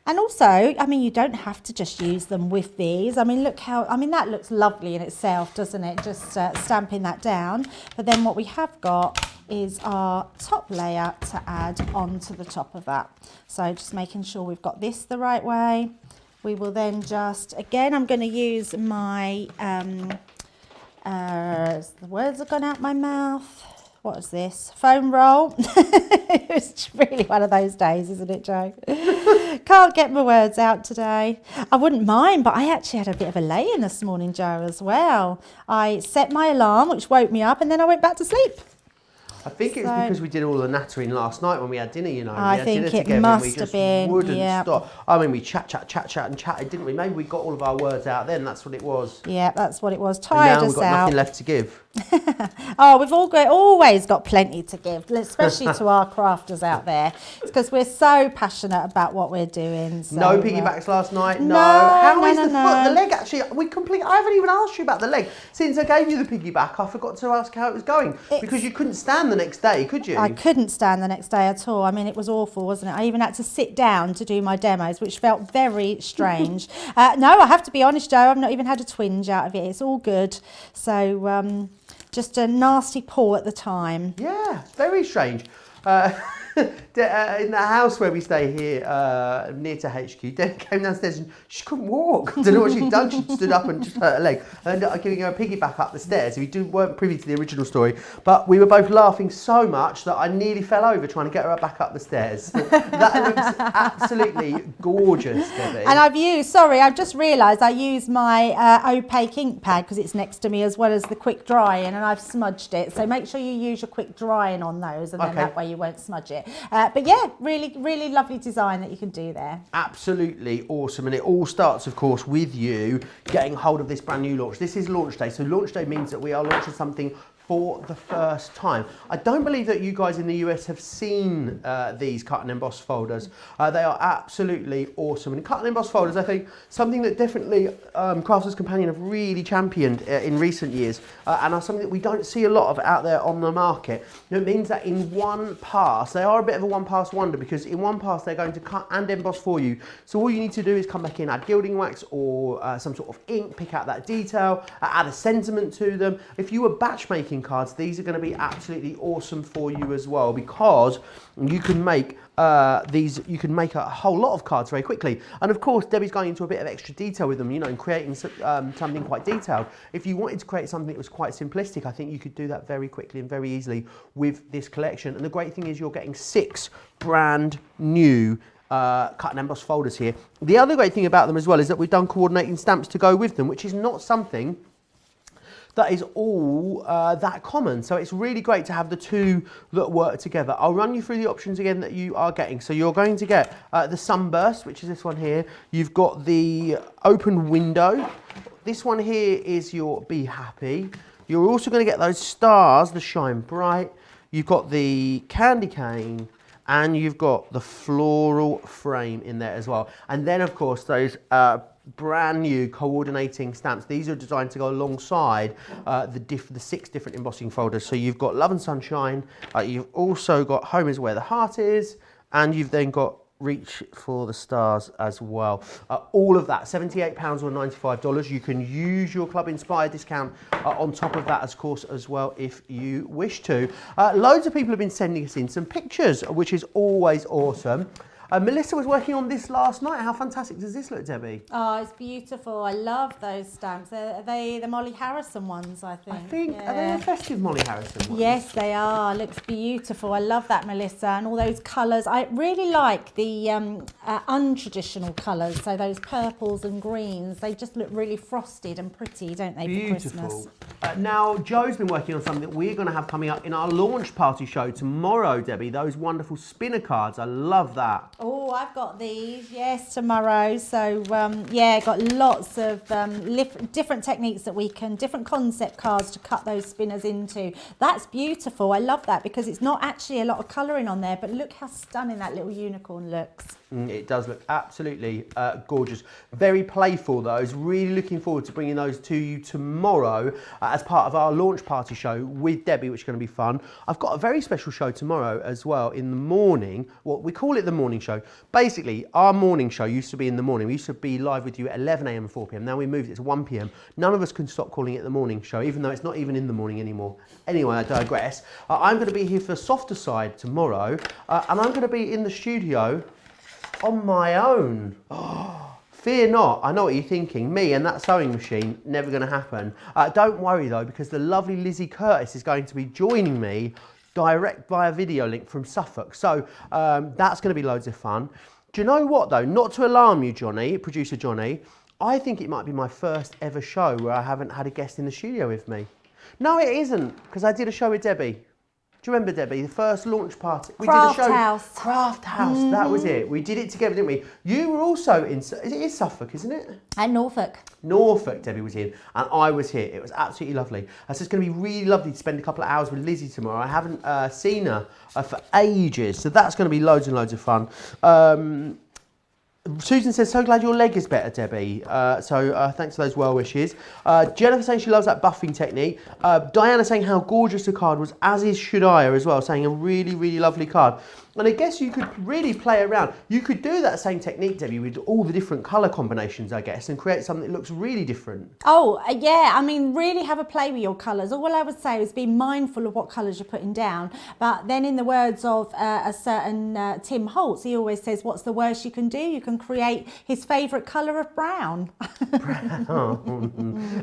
And also, I mean, you don't have to just use them with these. I mean, look how, I mean, that looks lovely in itself, doesn't it? Just stamping that down. But then what we have got is our top layer to add onto the top of that. So just making sure we've got this the right way. We will then just, again, I'm going to use my, the words have gone out my mouth. What is this? Foam roll. It's really one of those days, isn't it, Joe? Can't get my words out today. I wouldn't mind, but I actually had a bit of a lay-in this morning, Joe, as well. I set my alarm, which woke me up, and then I went back to sleep. I think it was because we did all the nattering last night when we had dinner, you know. I we had think dinner it together must and we have just been, wouldn't yeah. stop. I mean, we chatted, didn't we? Maybe we got all of our words out then, that's what it was. Yeah, that's what it was. And Tired now us we've got out. nothing left to give. Oh, we've always got plenty to give, especially to our crafters out there. It's because we're so passionate about what we're doing. So, No piggybacks last night. No. no, How no, is no, the no. foot? The leg actually. I haven't even asked you about the leg since I gave you the piggyback. I forgot to ask how it was going because you couldn't stand the next day, could you? I couldn't stand the next day at all. I mean, it was awful, wasn't it? I even had to sit down to do my demos, which felt very strange. No, I have to be honest, Joe, I've not even had a twinge out of it. It's all good. So, just a nasty paw at the time. Yeah, very strange. In the house where we stay here, near to HQ, Deb came downstairs and she couldn't walk. I don't know what she'd done. She stood up and just hurt her leg. I ended up giving her a piggyback up the stairs. We weren't privy to the original story, but we were both laughing so much that I nearly fell over trying to get her back up the stairs. That looks absolutely gorgeous, Debbie. And I've just realised I use my opaque ink pad because it's next to me as well as the quick drying, and I've smudged it. So make sure you use your quick drying on those, and then that way you won't smudge it. But yeah, really, really lovely design that you can do there. Absolutely awesome. And it all starts, of course, with you getting hold of this brand new launch. This is launch day. So launch day means that we are launching something for the first time. I don't believe that you guys in the US have seen these cut and emboss folders. They are absolutely awesome. And cut and emboss folders, I think, something that definitely Crafters Companion have really championed in recent years, and are something that we don't see a lot of out there on the market. It means that in one pass, they are a bit of a one-pass wonder, because in one pass they're going to cut and emboss for you. So all you need to do is come back in, add gilding wax or some sort of ink, pick out that detail, add a sentiment to them. If you were batch making cards, these are going to be absolutely awesome for you as well, because you can make you can make a whole lot of cards very quickly. And of course, Debbie's going into a bit of extra detail with them, you know, and creating something quite detailed. If you wanted to create something that was quite simplistic, I think you could do that very quickly and very easily with this collection. And the great thing is you're getting 6 brand new cut and emboss folders here. The other great thing about them as well is that we've done coordinating stamps to go with them, which is not something that is all that common. So it's really great to have the two that work together. I'll run you through the options again that you are getting. So you're going to get the sunburst, which is this one here. You've got the open window. This one here is your be happy. You're also going to get those stars, the shine bright. You've got the candy cane, and you've got the floral frame in there as well. And then of course those brand new coordinating stamps. These are designed to go alongside the 6 different embossing folders. So you've got Love and Sunshine, you've also got Home is Where the Heart Is, and you've then got Reach for the Stars as well. All of that, £78 or $95. You can use your Club Inspired discount on top of that, of course, as well, if you wish to. Loads of people have been sending us in some pictures, which is always awesome. Melissa was working on this last night. How fantastic does this look, Debbie? Oh, it's beautiful. I love those stamps. Are they the Molly Harrison ones, I think? Are they the festive Molly Harrison ones? Yes, they are. Looks beautiful. I love that, Melissa, and all those colours. I really like the untraditional colours. So those purples and greens, they just look really frosted and pretty, don't they, Beautiful. for Christmas? Now, Joe's been working on something that we're going to have coming up in our launch party show tomorrow, Debbie. Those wonderful spinner cards. I love that. Oh, I've got these, yes, tomorrow. So, yeah, got lots of different techniques that we can, different concept cards to cut those spinners into. That's beautiful. I love that because it's not actually a lot of colouring on there, but look how stunning that little unicorn looks. It does look absolutely gorgeous. Very playful, though. I was really looking forward to bringing those to you tomorrow as part of our launch party show with Debbie, which is going to be fun. I've got a very special show tomorrow as well in the morning. Well, we call it the morning show. Basically, our morning show used to be in the morning. We used to be live with you at 11 a.m. and 4 p.m. Now we moved it to 1 p.m. None of us can stop calling it the morning show, even though it's not even in the morning anymore. Anyway, I digress. I'm going to be here for Softer Side tomorrow, and I'm going to be in the studio on my own. Oh, fear not. I know what you're thinking. Me and that sewing machine, never going to happen. Don't worry though, because the lovely Lizzie Curtis is going to be joining me direct via video link from Suffolk. So that's going to be loads of fun. Do you know what though? Not to alarm you, Johnny, producer Johnny, I think it might be my first ever show where I haven't had a guest in the studio with me. No, it isn't, because I did a show with Debbie. Do you remember, Debbie, the first launch party? We Craft did a show. House. Craft House, that was it. We did it together, didn't we? You were also in, it is Suffolk, isn't it? And Norfolk. Norfolk, Debbie was in, and I was here. It was absolutely lovely. So it's going to be really lovely to spend a couple of hours with Lizzie tomorrow. I haven't seen her for ages, so that's going to be loads and loads of fun. Susan says, so glad your leg is better, Debbie. So thanks for those well wishes. Jennifer saying she loves that buffing technique. Diana saying how gorgeous the card was, as is Shudaya as well, saying a really, really lovely card. And I guess you could really play around. You could do that same technique, Debbie, with all the different colour combinations, I guess, and create something that looks really different. Oh, yeah. I mean, really have a play with your colours. All I would say is be mindful of what colours you're putting down. But then in the words of a certain Tim Holtz, he always says, what's the worst you can do? You can create his favourite colour of brown.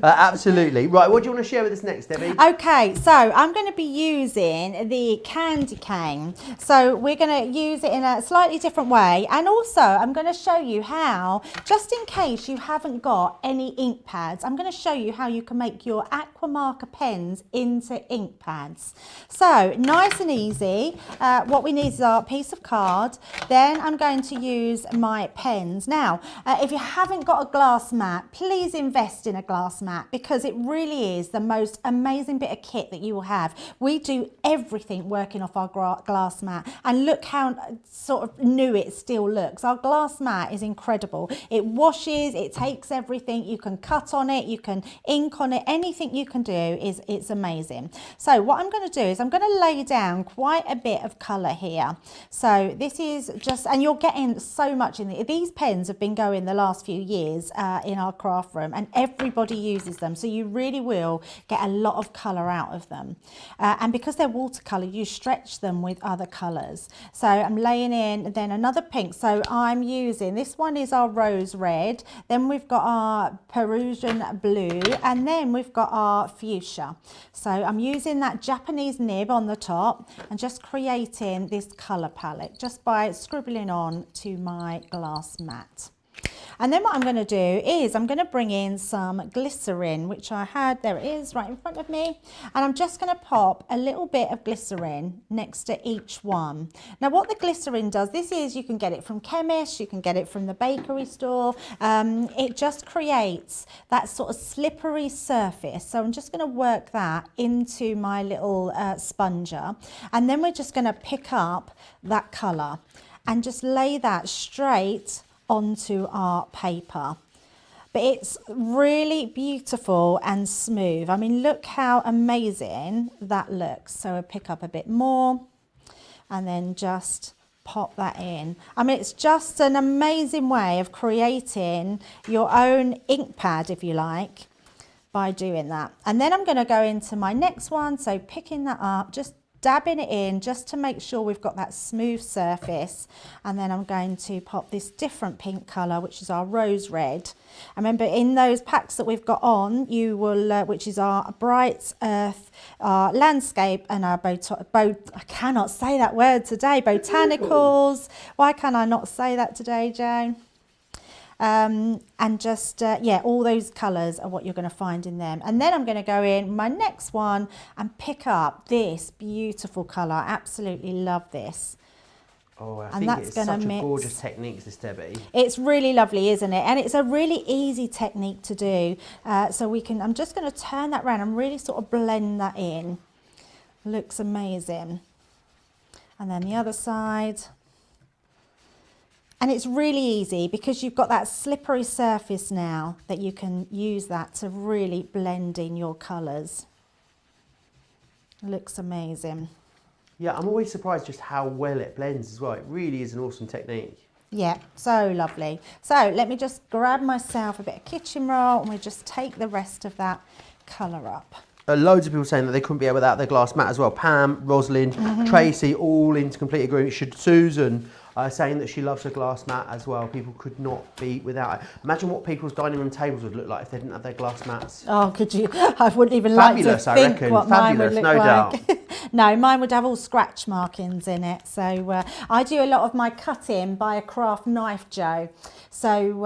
Absolutely. Right, what do you want to share with us next, Debbie? Okay, so I'm going to be using the candy cane. So we're going to use it in a slightly different way, and also I'm going to show you how, just in case you haven't got any ink pads, I'm going to show you how you can make your Aqua marker pens into ink pads. So nice and easy. What we need is our piece of card. Then I'm going to use my pens. Now if you haven't got a glass mat, please invest in a glass mat, because it really is the most amazing bit of kit that you will have. We do everything working off our glass mat, and look how sort of new it still looks. Our glass mat is incredible. It washes, it takes everything. You can cut on it, you can ink on it, anything you can do it's amazing. So what I'm going to do is I'm going to lay down quite a bit of colour here. So this is just, and you're getting so much in these pens have been going the last few years in our craft room, and everybody uses them, so you really will get a lot of colour out of them. And because they're watercolour, you stretch them with other colours. So I'm laying in then another pink. So I'm using, this one is our rose red, then we've got our Perusian blue, and then we've got our fuchsia. So I'm using that Japanese nib on the top and just creating this colour palette just by scribbling on to my glass mat. And then what I'm going to do is I'm going to bring in some glycerin, which I had, there it is right in front of me. And I'm just going to pop a little bit of glycerin next to each one. Now what the glycerin does, this is, you can get it from chemists, you can get it from the bakery store. It just creates that sort of slippery surface. So I'm just going to work that into my little sponger. And then we're just going to pick up that colour and just lay that straight onto our paper. But it's really beautiful and smooth. I mean, look how amazing that looks. So I'll pick up a bit more and then just pop that in. I mean, it's just an amazing way of creating your own ink pad, if you like, by doing that. And then I'm going to go into my next one. So picking that up, just dabbing it in just to make sure we've got that smooth surface. And then I'm going to pop this different pink colour, which is our rose red. And remember, in those packs that we've got on, you will, which is our bright earth, our landscape, and our I cannot say that word today, botanicals. Why can I not say that today, Joan? And just yeah, all those colours are what you're going to find in them. And then I'm going to go in my next one and pick up this beautiful colour. I absolutely love this. Oh, I and think that's it's going such to mix. a gorgeous technique, this, Debbie. It's really lovely, isn't it? And it's a really easy technique to do. So we can, I'm just going to turn that around and really sort of blend that in. Looks amazing. And then the other side. And it's really easy because you've got that slippery surface now that you can use that to really blend in your colours. Looks amazing. Yeah, I'm always surprised just how well it blends as well. It really is an awesome technique. Yeah, so lovely. So let me just grab myself a bit of kitchen roll and we just take the rest of that colour up. Loads of people saying that they couldn't be here without their glass mat as well. Pam, Rosalind, Tracy, all into complete agreement. Susan saying that she loves her glass mat as well. People could not be without it. Imagine what people's dining room tables would look like if they didn't have their glass mats. Oh, could you? I wouldn't even Fabulous, like to think I reckon. what Fabulous, mine would look no like. doubt. No, mine would have all scratch markings in it. So I do a lot of my cutting by a craft knife, Joe. So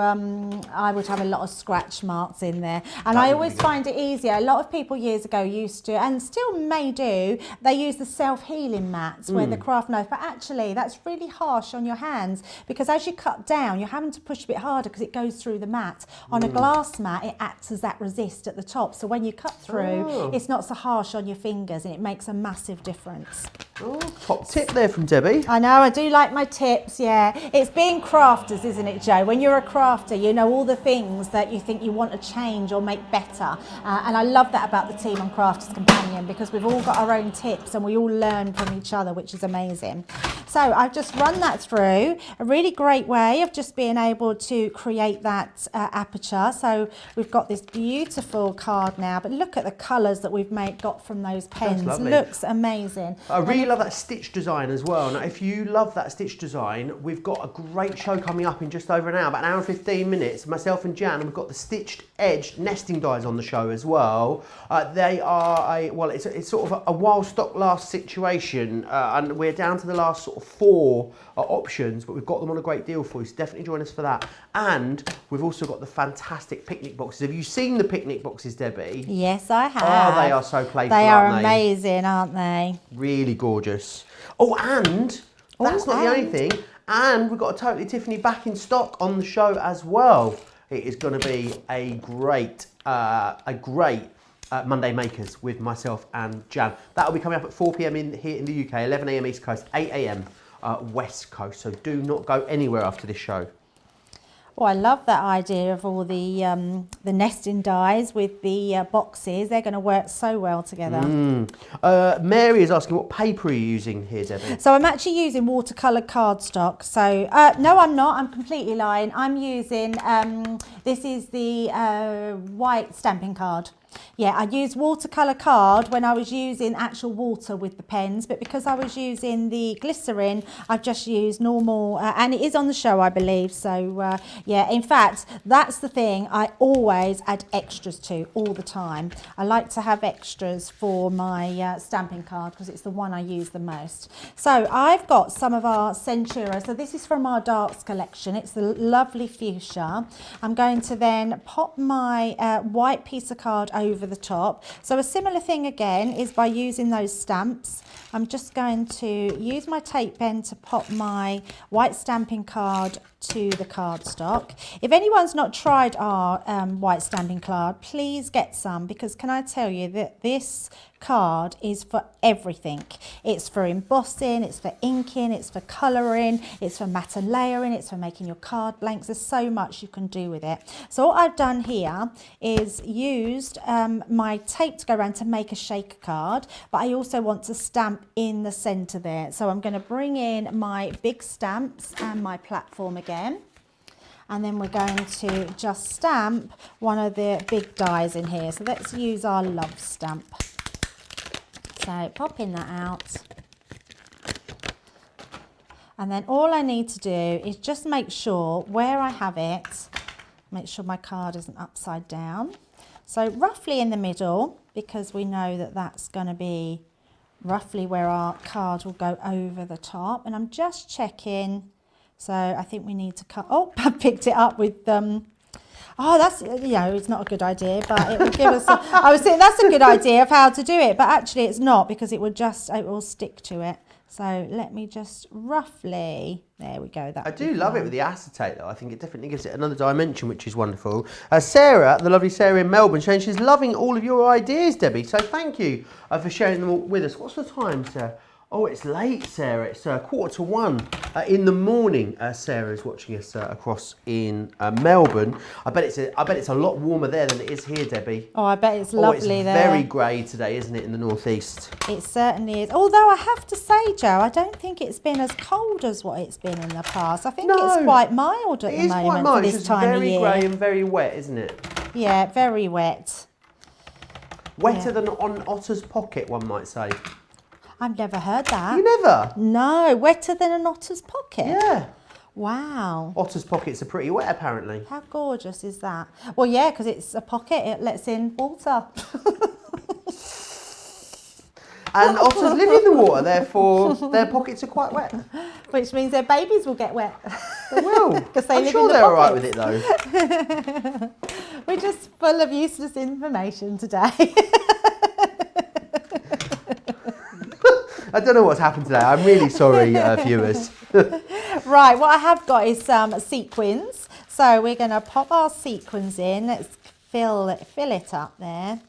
I would have a lot of scratch marks in there. And I always find it easier. A lot of people years ago used to, and still may do, they use the self-healing mats where the craft knife, but actually that's really harsh on your hands, because as you cut down, you're having to push a bit harder because it goes through the mat. On a glass mat, it acts as that resist at the top. So when you cut through, it's not so harsh on your fingers, and it makes a massive difference. Oh, top tip there from Debbie. I know, I do like my tips, yeah. It's being crafters, isn't it, Joe? When you're a crafter, you know all the things that you think you want to change or make better. And I love that about the team on Crafters Companion, because we've all got our own tips and we all learn from each other, which is amazing. So I've just run that through. A really great way of just being able to create that aperture. So we've got this beautiful card now, but look at the colours that we've got from those pens. Looks amazing. I really love that stitch design as well. Now, if you love that stitch design, we've got a great show coming up in just over an hour, about an hour and 15 minutes. Myself and Jan, and we've got the stitched edge nesting dies on the show as well. They are it's sort of a while stock last situation, and we're down to the last sort of 4 options, but we've got them on a great deal for you, so definitely join us for that. And we've also got the fantastic picnic boxes. Have you seen the picnic boxes, Debbie? Yes, I have. Oh, they are so playful, They are aren't they? amazing, aren't they? Really gorgeous. Oh, and that's not the only thing. And we've got a Totally Tiffany back in stock on the show as well. It is going to be a great Monday Makers with myself and Jan. That will be coming up at 4 p.m. here in the UK, 11 a.m. East Coast, 8 a.m. West Coast. So do not go anywhere after this show. Oh, I love that idea of all the nesting dies with the boxes. They're going to work so well together. Mary is asking, what paper are you using here, Debbie? So I'm actually using watercolour cardstock. So no, I'm not. I'm completely lying. I'm using, this is the white stamping card. Yeah, I used watercolour card when I was using actual water with the pens, but because I was using the glycerin, I've just used normal, and it is on the show, I believe. So yeah, in fact, that's the thing I always add extras to all the time. I like to have extras for my stamping card because it's the one I use the most. So I've got some of our Centura. So this is from our Darks collection. It's the lovely fuchsia. I'm going to then pop my white piece of card over the top. So a similar thing again is by using those stamps. I'm just going to use my tape pen to pop my white stamping card to the cardstock. If anyone's not tried our white stamping card, please get some, because can I tell you that this card is for everything. It's for embossing, it's for inking, it's for colouring, it's for matte and layering, it's for making your card blanks. There's so much you can do with it. So what I've done here is used my tape to go around to make a shaker card, but I also want to stamp in the centre there. So I'm going to bring in my big stamps and my platform again. And then we're going to just stamp one of the big dies in here. So let's use our love stamp. So popping that out. And then all I need to do is just make sure where I have it, make sure my card isn't upside down. So roughly in the middle, because we know that that's going to be roughly where our card will go over the top. And I'm just checking. So I think we need to cut. Oh, I picked it up with oh, that's, you know, it's not a good idea, but it will give us, I was thinking that's a good idea of how to do it, but actually it's not, because it will stick to it. So let me just roughly, there we go. I do love it with the acetate though. I think it definitely gives it another dimension, which is wonderful. Sarah, the lovely Sarah in Melbourne, saying she's loving all of your ideas, Debbie. So thank you for sharing them all with us. What's the time, Sarah? Oh, it's late, Sarah. It's 1:15 in the morning. Sarah is watching us across in Melbourne. I bet it's a lot warmer there than it is here, Debbie. Oh, I bet it's lovely it's there. Very grey today, isn't it, in the northeast? It certainly is. Although I have to say, Joe, I don't think it's been as cold as what it's been in the past. I think it's quite mild at the moment for this time of year. It's very grey and very wet, isn't it? Yeah, very wet. Wetter than on Otter's Pocket, one might say. I've never heard that. You never? No, wetter than an otter's pocket? Yeah. Wow. Otters' pockets are pretty wet, apparently. How gorgeous is that? Well, yeah, because it's a pocket, it lets in water. And otters live in the water, therefore their pockets are quite wet. Which means their babies will get wet. They will. I'm sure they're all right with it though. We're just full of useless information today. I don't know what's happened today. I'm really sorry, viewers. Right, what I have got is some sequins. So we're going to pop our sequins in. Let's fill it up there.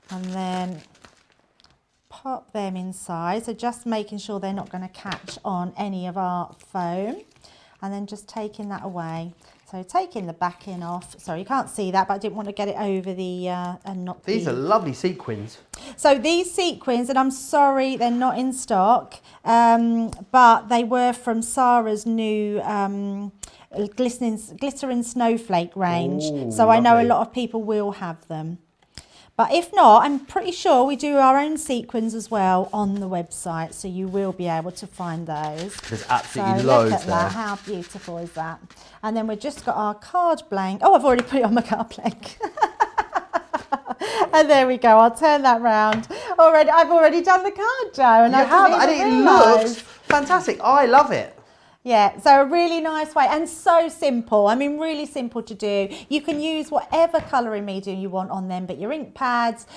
And then pop them inside. So just making sure they're not going to catch on any of our foam. And then just taking that away. So taking the backing off. Sorry, you can't see that, but I didn't want to get it over the and not. These are lovely sequins. So these sequins, and I'm sorry they're not in stock, but they were from Sarah's new glittering snowflake range. Ooh, so I know a lovely. lot of people will have them. But if not, I'm pretty sure we do our own sequins as well on the website, so you will be able to find those. There's absolutely So loads look at there. that, how beautiful is that? And then we've just got our card blank. Oh, I've already put it on my card blank. And there we go, I'll turn that round. I've already done the card, Joe. And You have, and it looks fantastic. I love it. Yeah, so a really nice way and so simple. I mean, really simple to do. You can use whatever colouring medium you want on them, but your ink pads,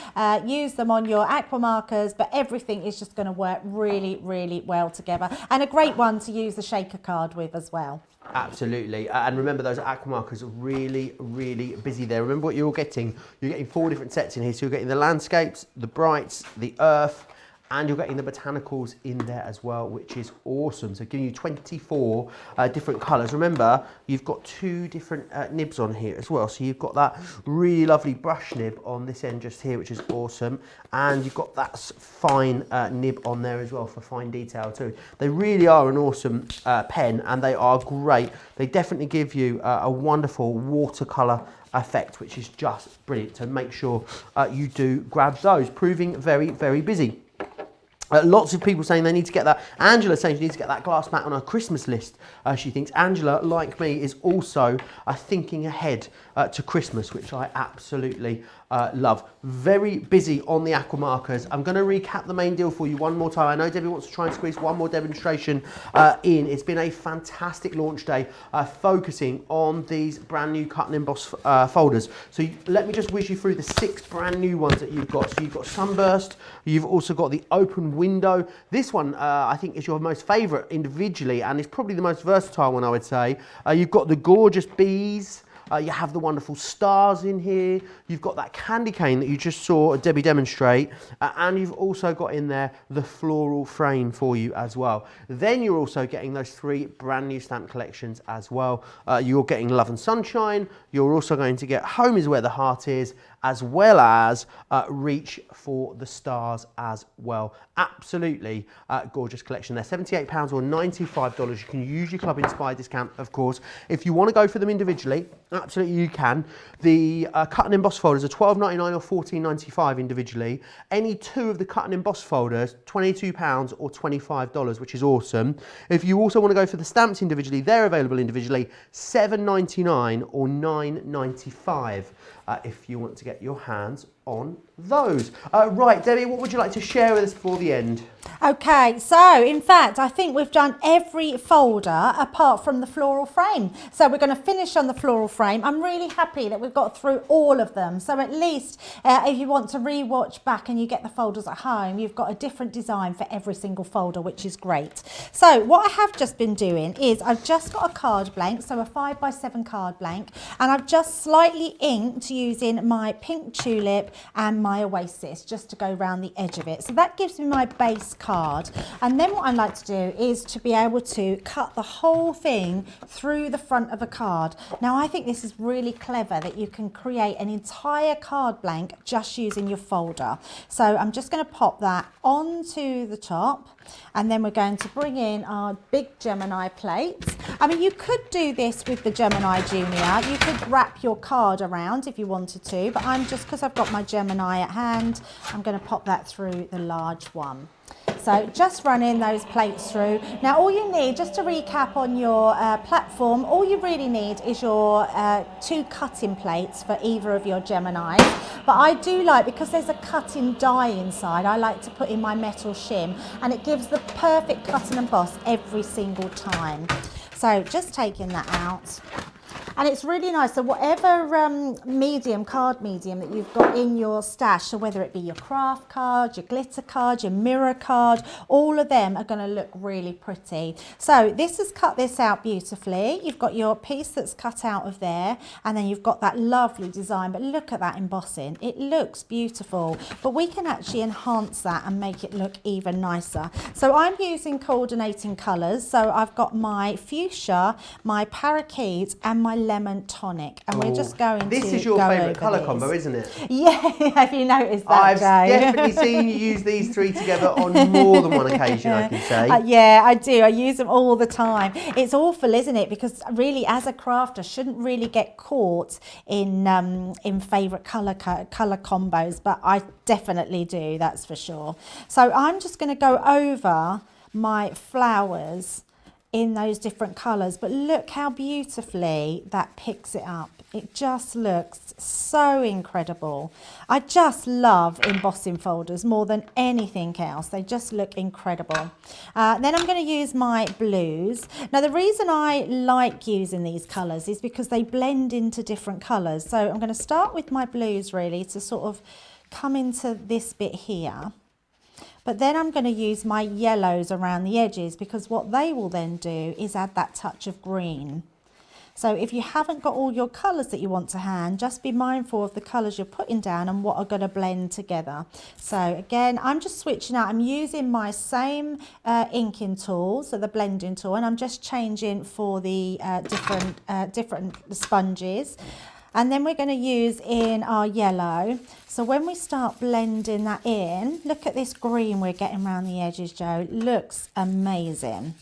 use them on your aqua markers, but everything is just going to work really, really well together. And a great one to use the shaker card with as well. Absolutely, and remember those aqua markers are really, really busy there. Remember what you're getting. You're getting 4 different sets in here. So you're getting the landscapes, the brights, the earth, and you're getting the botanicals in there as well, which is awesome. So giving you 24 different colours. Remember, you've got 2 different nibs on here as well. So you've got that really lovely brush nib on this end just here, which is awesome. And you've got that fine nib on there as well for fine detail too. They really are an awesome pen, and they are great. They definitely give you a wonderful watercolour effect, which is just brilliant. So make sure you do grab those. Proving very, very busy. Lots of people saying they need to get that. Angela saying she needs to get that glass mat on her Christmas list. She thinks Angela, like me, is also thinking ahead to Christmas, which I absolutely love. Very busy on the aqua markers. I'm going to recap the main deal for you one more time. I know Debbie wants to try and squeeze one more demonstration in. It's been a fantastic launch day, focusing on these brand new Cut and Emboss folders. So let me just whiz you through the 6 brand new ones that you've got. So you've got Sunburst, you've also got the Open Window. This one I think is your most favourite individually, and it's probably the most versatile one, I would say. You've got the gorgeous bees. You have the wonderful stars in here. You've got that candy cane that you just saw Debbie demonstrate. And you've also got in there the floral frame for you as well. Then you're also getting those 3 brand new stamp collections as well. You're getting Love and Sunshine. You're also going to get Home is Where the Heart Is, as well as Reach for the Stars as well. Absolutely gorgeous collection there. £78 or $95. You can use your Club Inspired discount, of course. If you want to go for them individually, absolutely you can. The Cut and Emboss folders are $12.99 or $14.95 individually. Any 2 of the Cut and Emboss folders, £22 or $25, which is awesome. If you also want to go for the stamps individually, they're available individually, $7.99 or $9.95. If you want to get your hands on those. Right, Debbie, what would you like to share with us before the end? Okay, so in fact, I think we've done every folder apart from the floral frame. So we're going to finish on the floral frame. I'm really happy that we've got through all of them. So at least if you want to re-watch back and you get the folders at home, you've got a different design for every single folder, which is great. So what I have just been doing is I've just got a card blank, so a 5x7 card blank, and I've just slightly inked using my pink tulip and my oasis just to go around the edge of it. So that gives me my base card. And then what I like to do is to be able to cut the whole thing through the front of a card. Now I think this is really clever that you can create an entire card blank just using your folder. So I'm just going to pop that onto the top, and then we're going to bring in our big Gemini plates. I mean, you could do this with the Gemini Junior. You could wrap your card around if you wanted to, but I'm just, because I've got my Gemini at hand, I'm going to pop that through the large one. So just running those plates through. Now all you need, just to recap on your platform, all you really need is your 2 cutting plates for either of your Geminis. But I do like, because there's a cutting die inside, I like to put in my metal shim, and it gives the perfect cut and emboss every single time. So just taking that out. And it's really nice, so whatever card medium that you've got in your stash, so whether it be your craft card, your glitter card, your mirror card, all of them are going to look really pretty. So this has cut this out beautifully. You've got your piece that's cut out of there, and then you've got that lovely design, but look at that embossing. It looks beautiful, but we can actually enhance that and make it look even nicer. So I'm using coordinating colours, so I've got my fuchsia, my parakeet, and my lemon tonic, and we're just going to This is your favourite colour combo, isn't it? Yeah, have you noticed that, I've Joe? definitely seen you use these 3 together on more than one occasion, I can say. Yeah, I do. I use them all the time. It's awful, isn't it? Because really, as a crafter, shouldn't really get caught in favourite colour combos, but I definitely do, that's for sure. So I'm just going to go over my flowers in those different colours, but look how beautifully that picks it up. It just looks so incredible. I just love embossing folders more than anything else. They just look incredible. Then I'm going to use my blues. Now the reason I like using these colours is because they blend into different colours. So I'm going to start with my blues really to sort of come into this bit here. But then I'm going to use my yellows around the edges, because what they will then do is add that touch of green. So if you haven't got all your colours that you want to hand, just be mindful of the colours you're putting down and what are going to blend together. So again, I'm just switching out. I'm using my same inking tool, so the blending tool, and I'm just changing for the different sponges. And then we're going to use in our yellow. So when we start blending that in, look at this green we're getting around the edges, Joe. Looks amazing.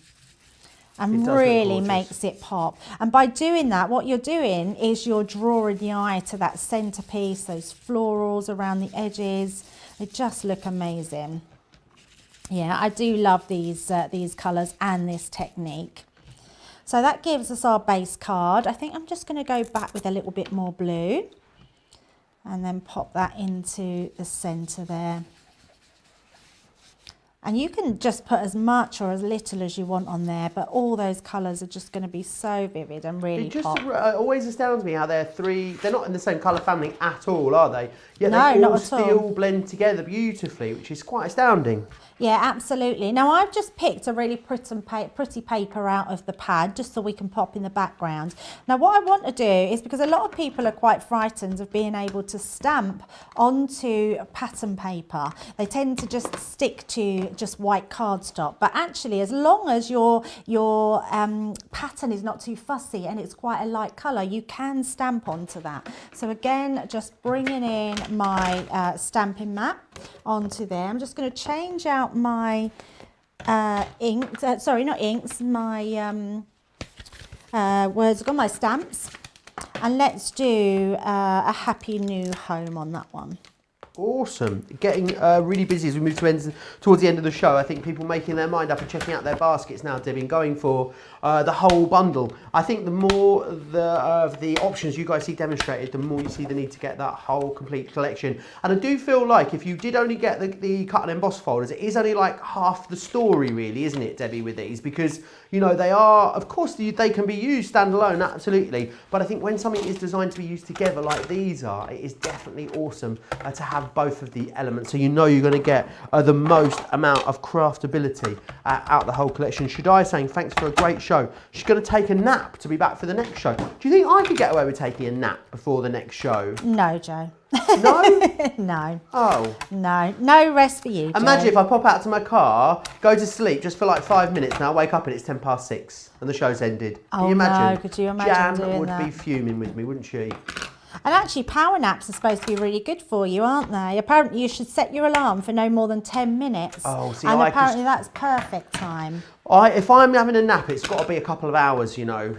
And really makes it pop. And by doing that, what you're doing is you're drawing the eye to that centerpiece, those florals around the edges. They just look amazing. Yeah, I do love these colours and this technique. So that gives us our base card. I think I'm just going to go back with a little bit more blue and then pop that into the centre there. And you can just put as much or as little as you want on there, but all those colours are just going to be so vivid and really pop. It always astounds me how they're not in the same colour family at all, are they? Yet No, they not all at all. still blend together beautifully, which is quite astounding. Yeah, absolutely. Now I've just picked a really pretty paper out of the pad just so we can pop in the background. Now what I want to do is, because a lot of people are quite frightened of being able to stamp onto pattern paper. They tend to just stick to just white cardstock. But actually, as long as your pattern is not too fussy and it's quite a light colour, you can stamp onto that. So again, just bringing in my stamping mat onto there. I'm just going to change out my inks, sorry, not inks, my words gone, my stamps, and let's do a happy new home on that one. Awesome. Getting really busy as we move towards the end of the show. I think people making their mind up and checking out their baskets now, Debbie, and going for the whole bundle. I think the more the options you guys see demonstrated, the more you see the need to get that whole complete collection. And I do feel like if you did only get the cut and emboss folders, it is only like half the story really, isn't it, Debbie, with these? Because, you know, they are, of course, they can be used standalone, absolutely. But I think when something is designed to be used together like these are, it is definitely awesome to have both of the elements, so you know you're going to get the most amount of craftability out the whole collection. Shadai saying thanks for a great show. She's going to take a nap to be back for the next show. Do you think I could get away with taking a nap before the next show? No, Joe. No? No. Oh. No rest for you, Joe. Imagine if I pop out to my car, go to sleep just for like 5 minutes, and I wake up and it's 6:10 and the show's ended. Can you imagine? No, could you imagine Jan doing would that? be fuming with me, wouldn't she? And actually, power naps are supposed to be really good for you, aren't they? Apparently, you should set your alarm for no more than 10 minutes. Oh, see, and apparently that's perfect time. If I'm having a nap, it's got to be a couple of hours, you know.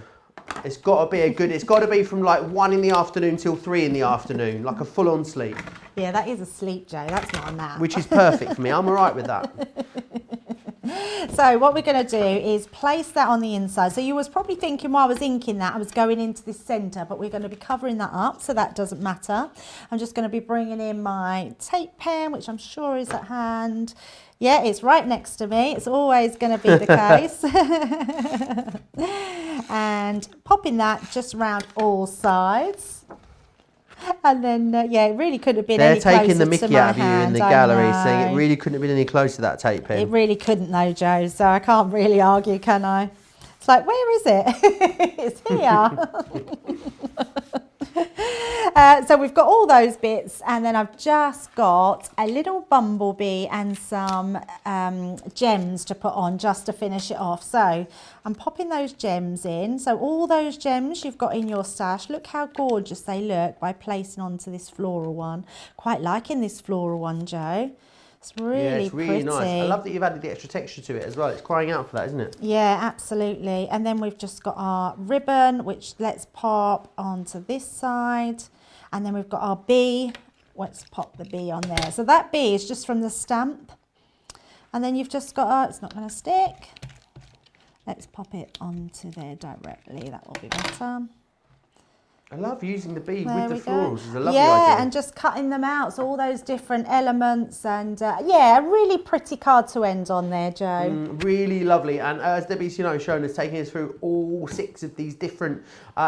It's got to be it's got to be from like 1 in the afternoon till 3 in the afternoon, like a full-on sleep. Yeah, that is a sleep, Joe. That's not a nap. Which is perfect for me. I'm all right with that. So what we're going to do is place that on the inside. So you was probably thinking while I was inking that I was going into this centre, but we're going to be covering that up, so that doesn't matter. I'm just going to be bringing in my tape pen, which I'm sure is at hand. Yeah, it's right next to me. It's always going to be the case. And popping that just around all sides. And then, yeah, it really couldn't have been any closer to my hand. They're taking the mickey out of you in the gallery, saying it really couldn't have been any closer to that tape pen. It really couldn't though, Jo, so I can't really argue, can I? It's like, where is it? It's here. So we've got all those bits, and then I've just got a little bumblebee and some gems to put on just to finish it off. So I'm popping those gems in. So all those gems you've got in your stash, look how gorgeous they look by placing onto this floral one. Quite liking this floral one, Jo. It's really yeah, it's really pretty. nice. I love that you've added the extra texture to it as well. It's crying out for that, isn't it? Yeah, absolutely. And then we've just got our ribbon, which let's pop onto this side. And then we've got our bee. Let's pop the bee on there. So that bee is just from the stamp. And then you've just got, it's not going to stick. Let's pop it onto there directly. That will be better. I love using the bee There with the we go. florals. It's a lovely Yeah, idea. and just cutting them out. So all those different elements, and yeah, a really pretty card to end on there, Jo. Really lovely. And as Debbie's shown us, taking us through all 6 of these different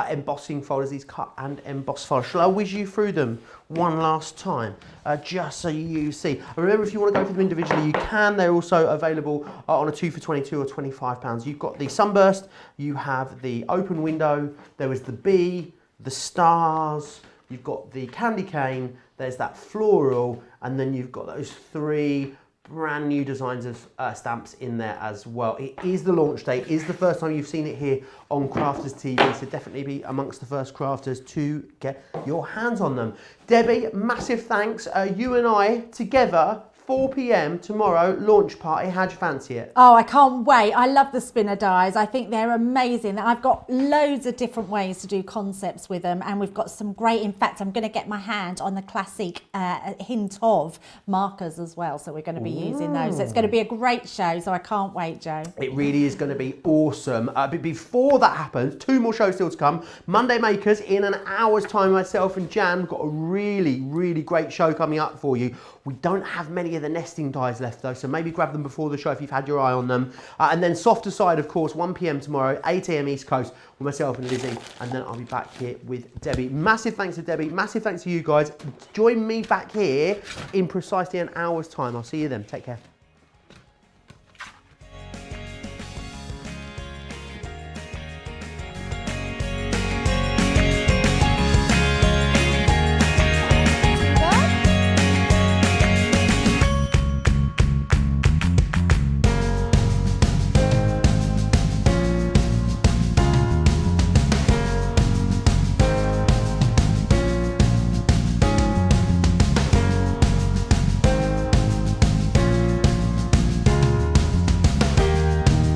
embossing folders, these cut and emboss folders. Shall I whiz you through them one last time, just so you see? And remember, if you want to go for them individually, you can. They're also available on a 2 for £22 or £25. You've got the sunburst, you have the open window, there was the bee, the stars, you've got the candy cane, there's that floral, and then you've got those 3 brand new designs of stamps in there as well. It is the launch day. It is the first time you've seen it here on Crafters TV, so definitely be amongst the first crafters to get your hands on them. Debbie, massive thanks. You and I together, 4 p.m. tomorrow, launch party. How'd you fancy it? Oh, I can't wait. I love the spinner dies. I think they're amazing. I've got loads of different ways to do concepts with them, and we've got some great, in fact, I'm going to get my hand on the classic hint of markers as well. So we're going to be using those. So it's going to be a great show. So I can't wait, Jo. It really is going to be awesome. But before that happens, 2 more shows still to come. Monday Makers in an hour's time. Myself and Jan, we've got a really, really great show coming up for you. We don't have many of the nesting dies left though, so maybe grab them before the show if you've had your eye on them. And then Softer Side, of course, 1 p.m. tomorrow, 8 a.m. East Coast with myself and Lizzie. And then I'll be back here with Debbie. Massive thanks to Debbie. Massive thanks to you guys. Join me back here in precisely an hour's time. I'll see you then. Take care.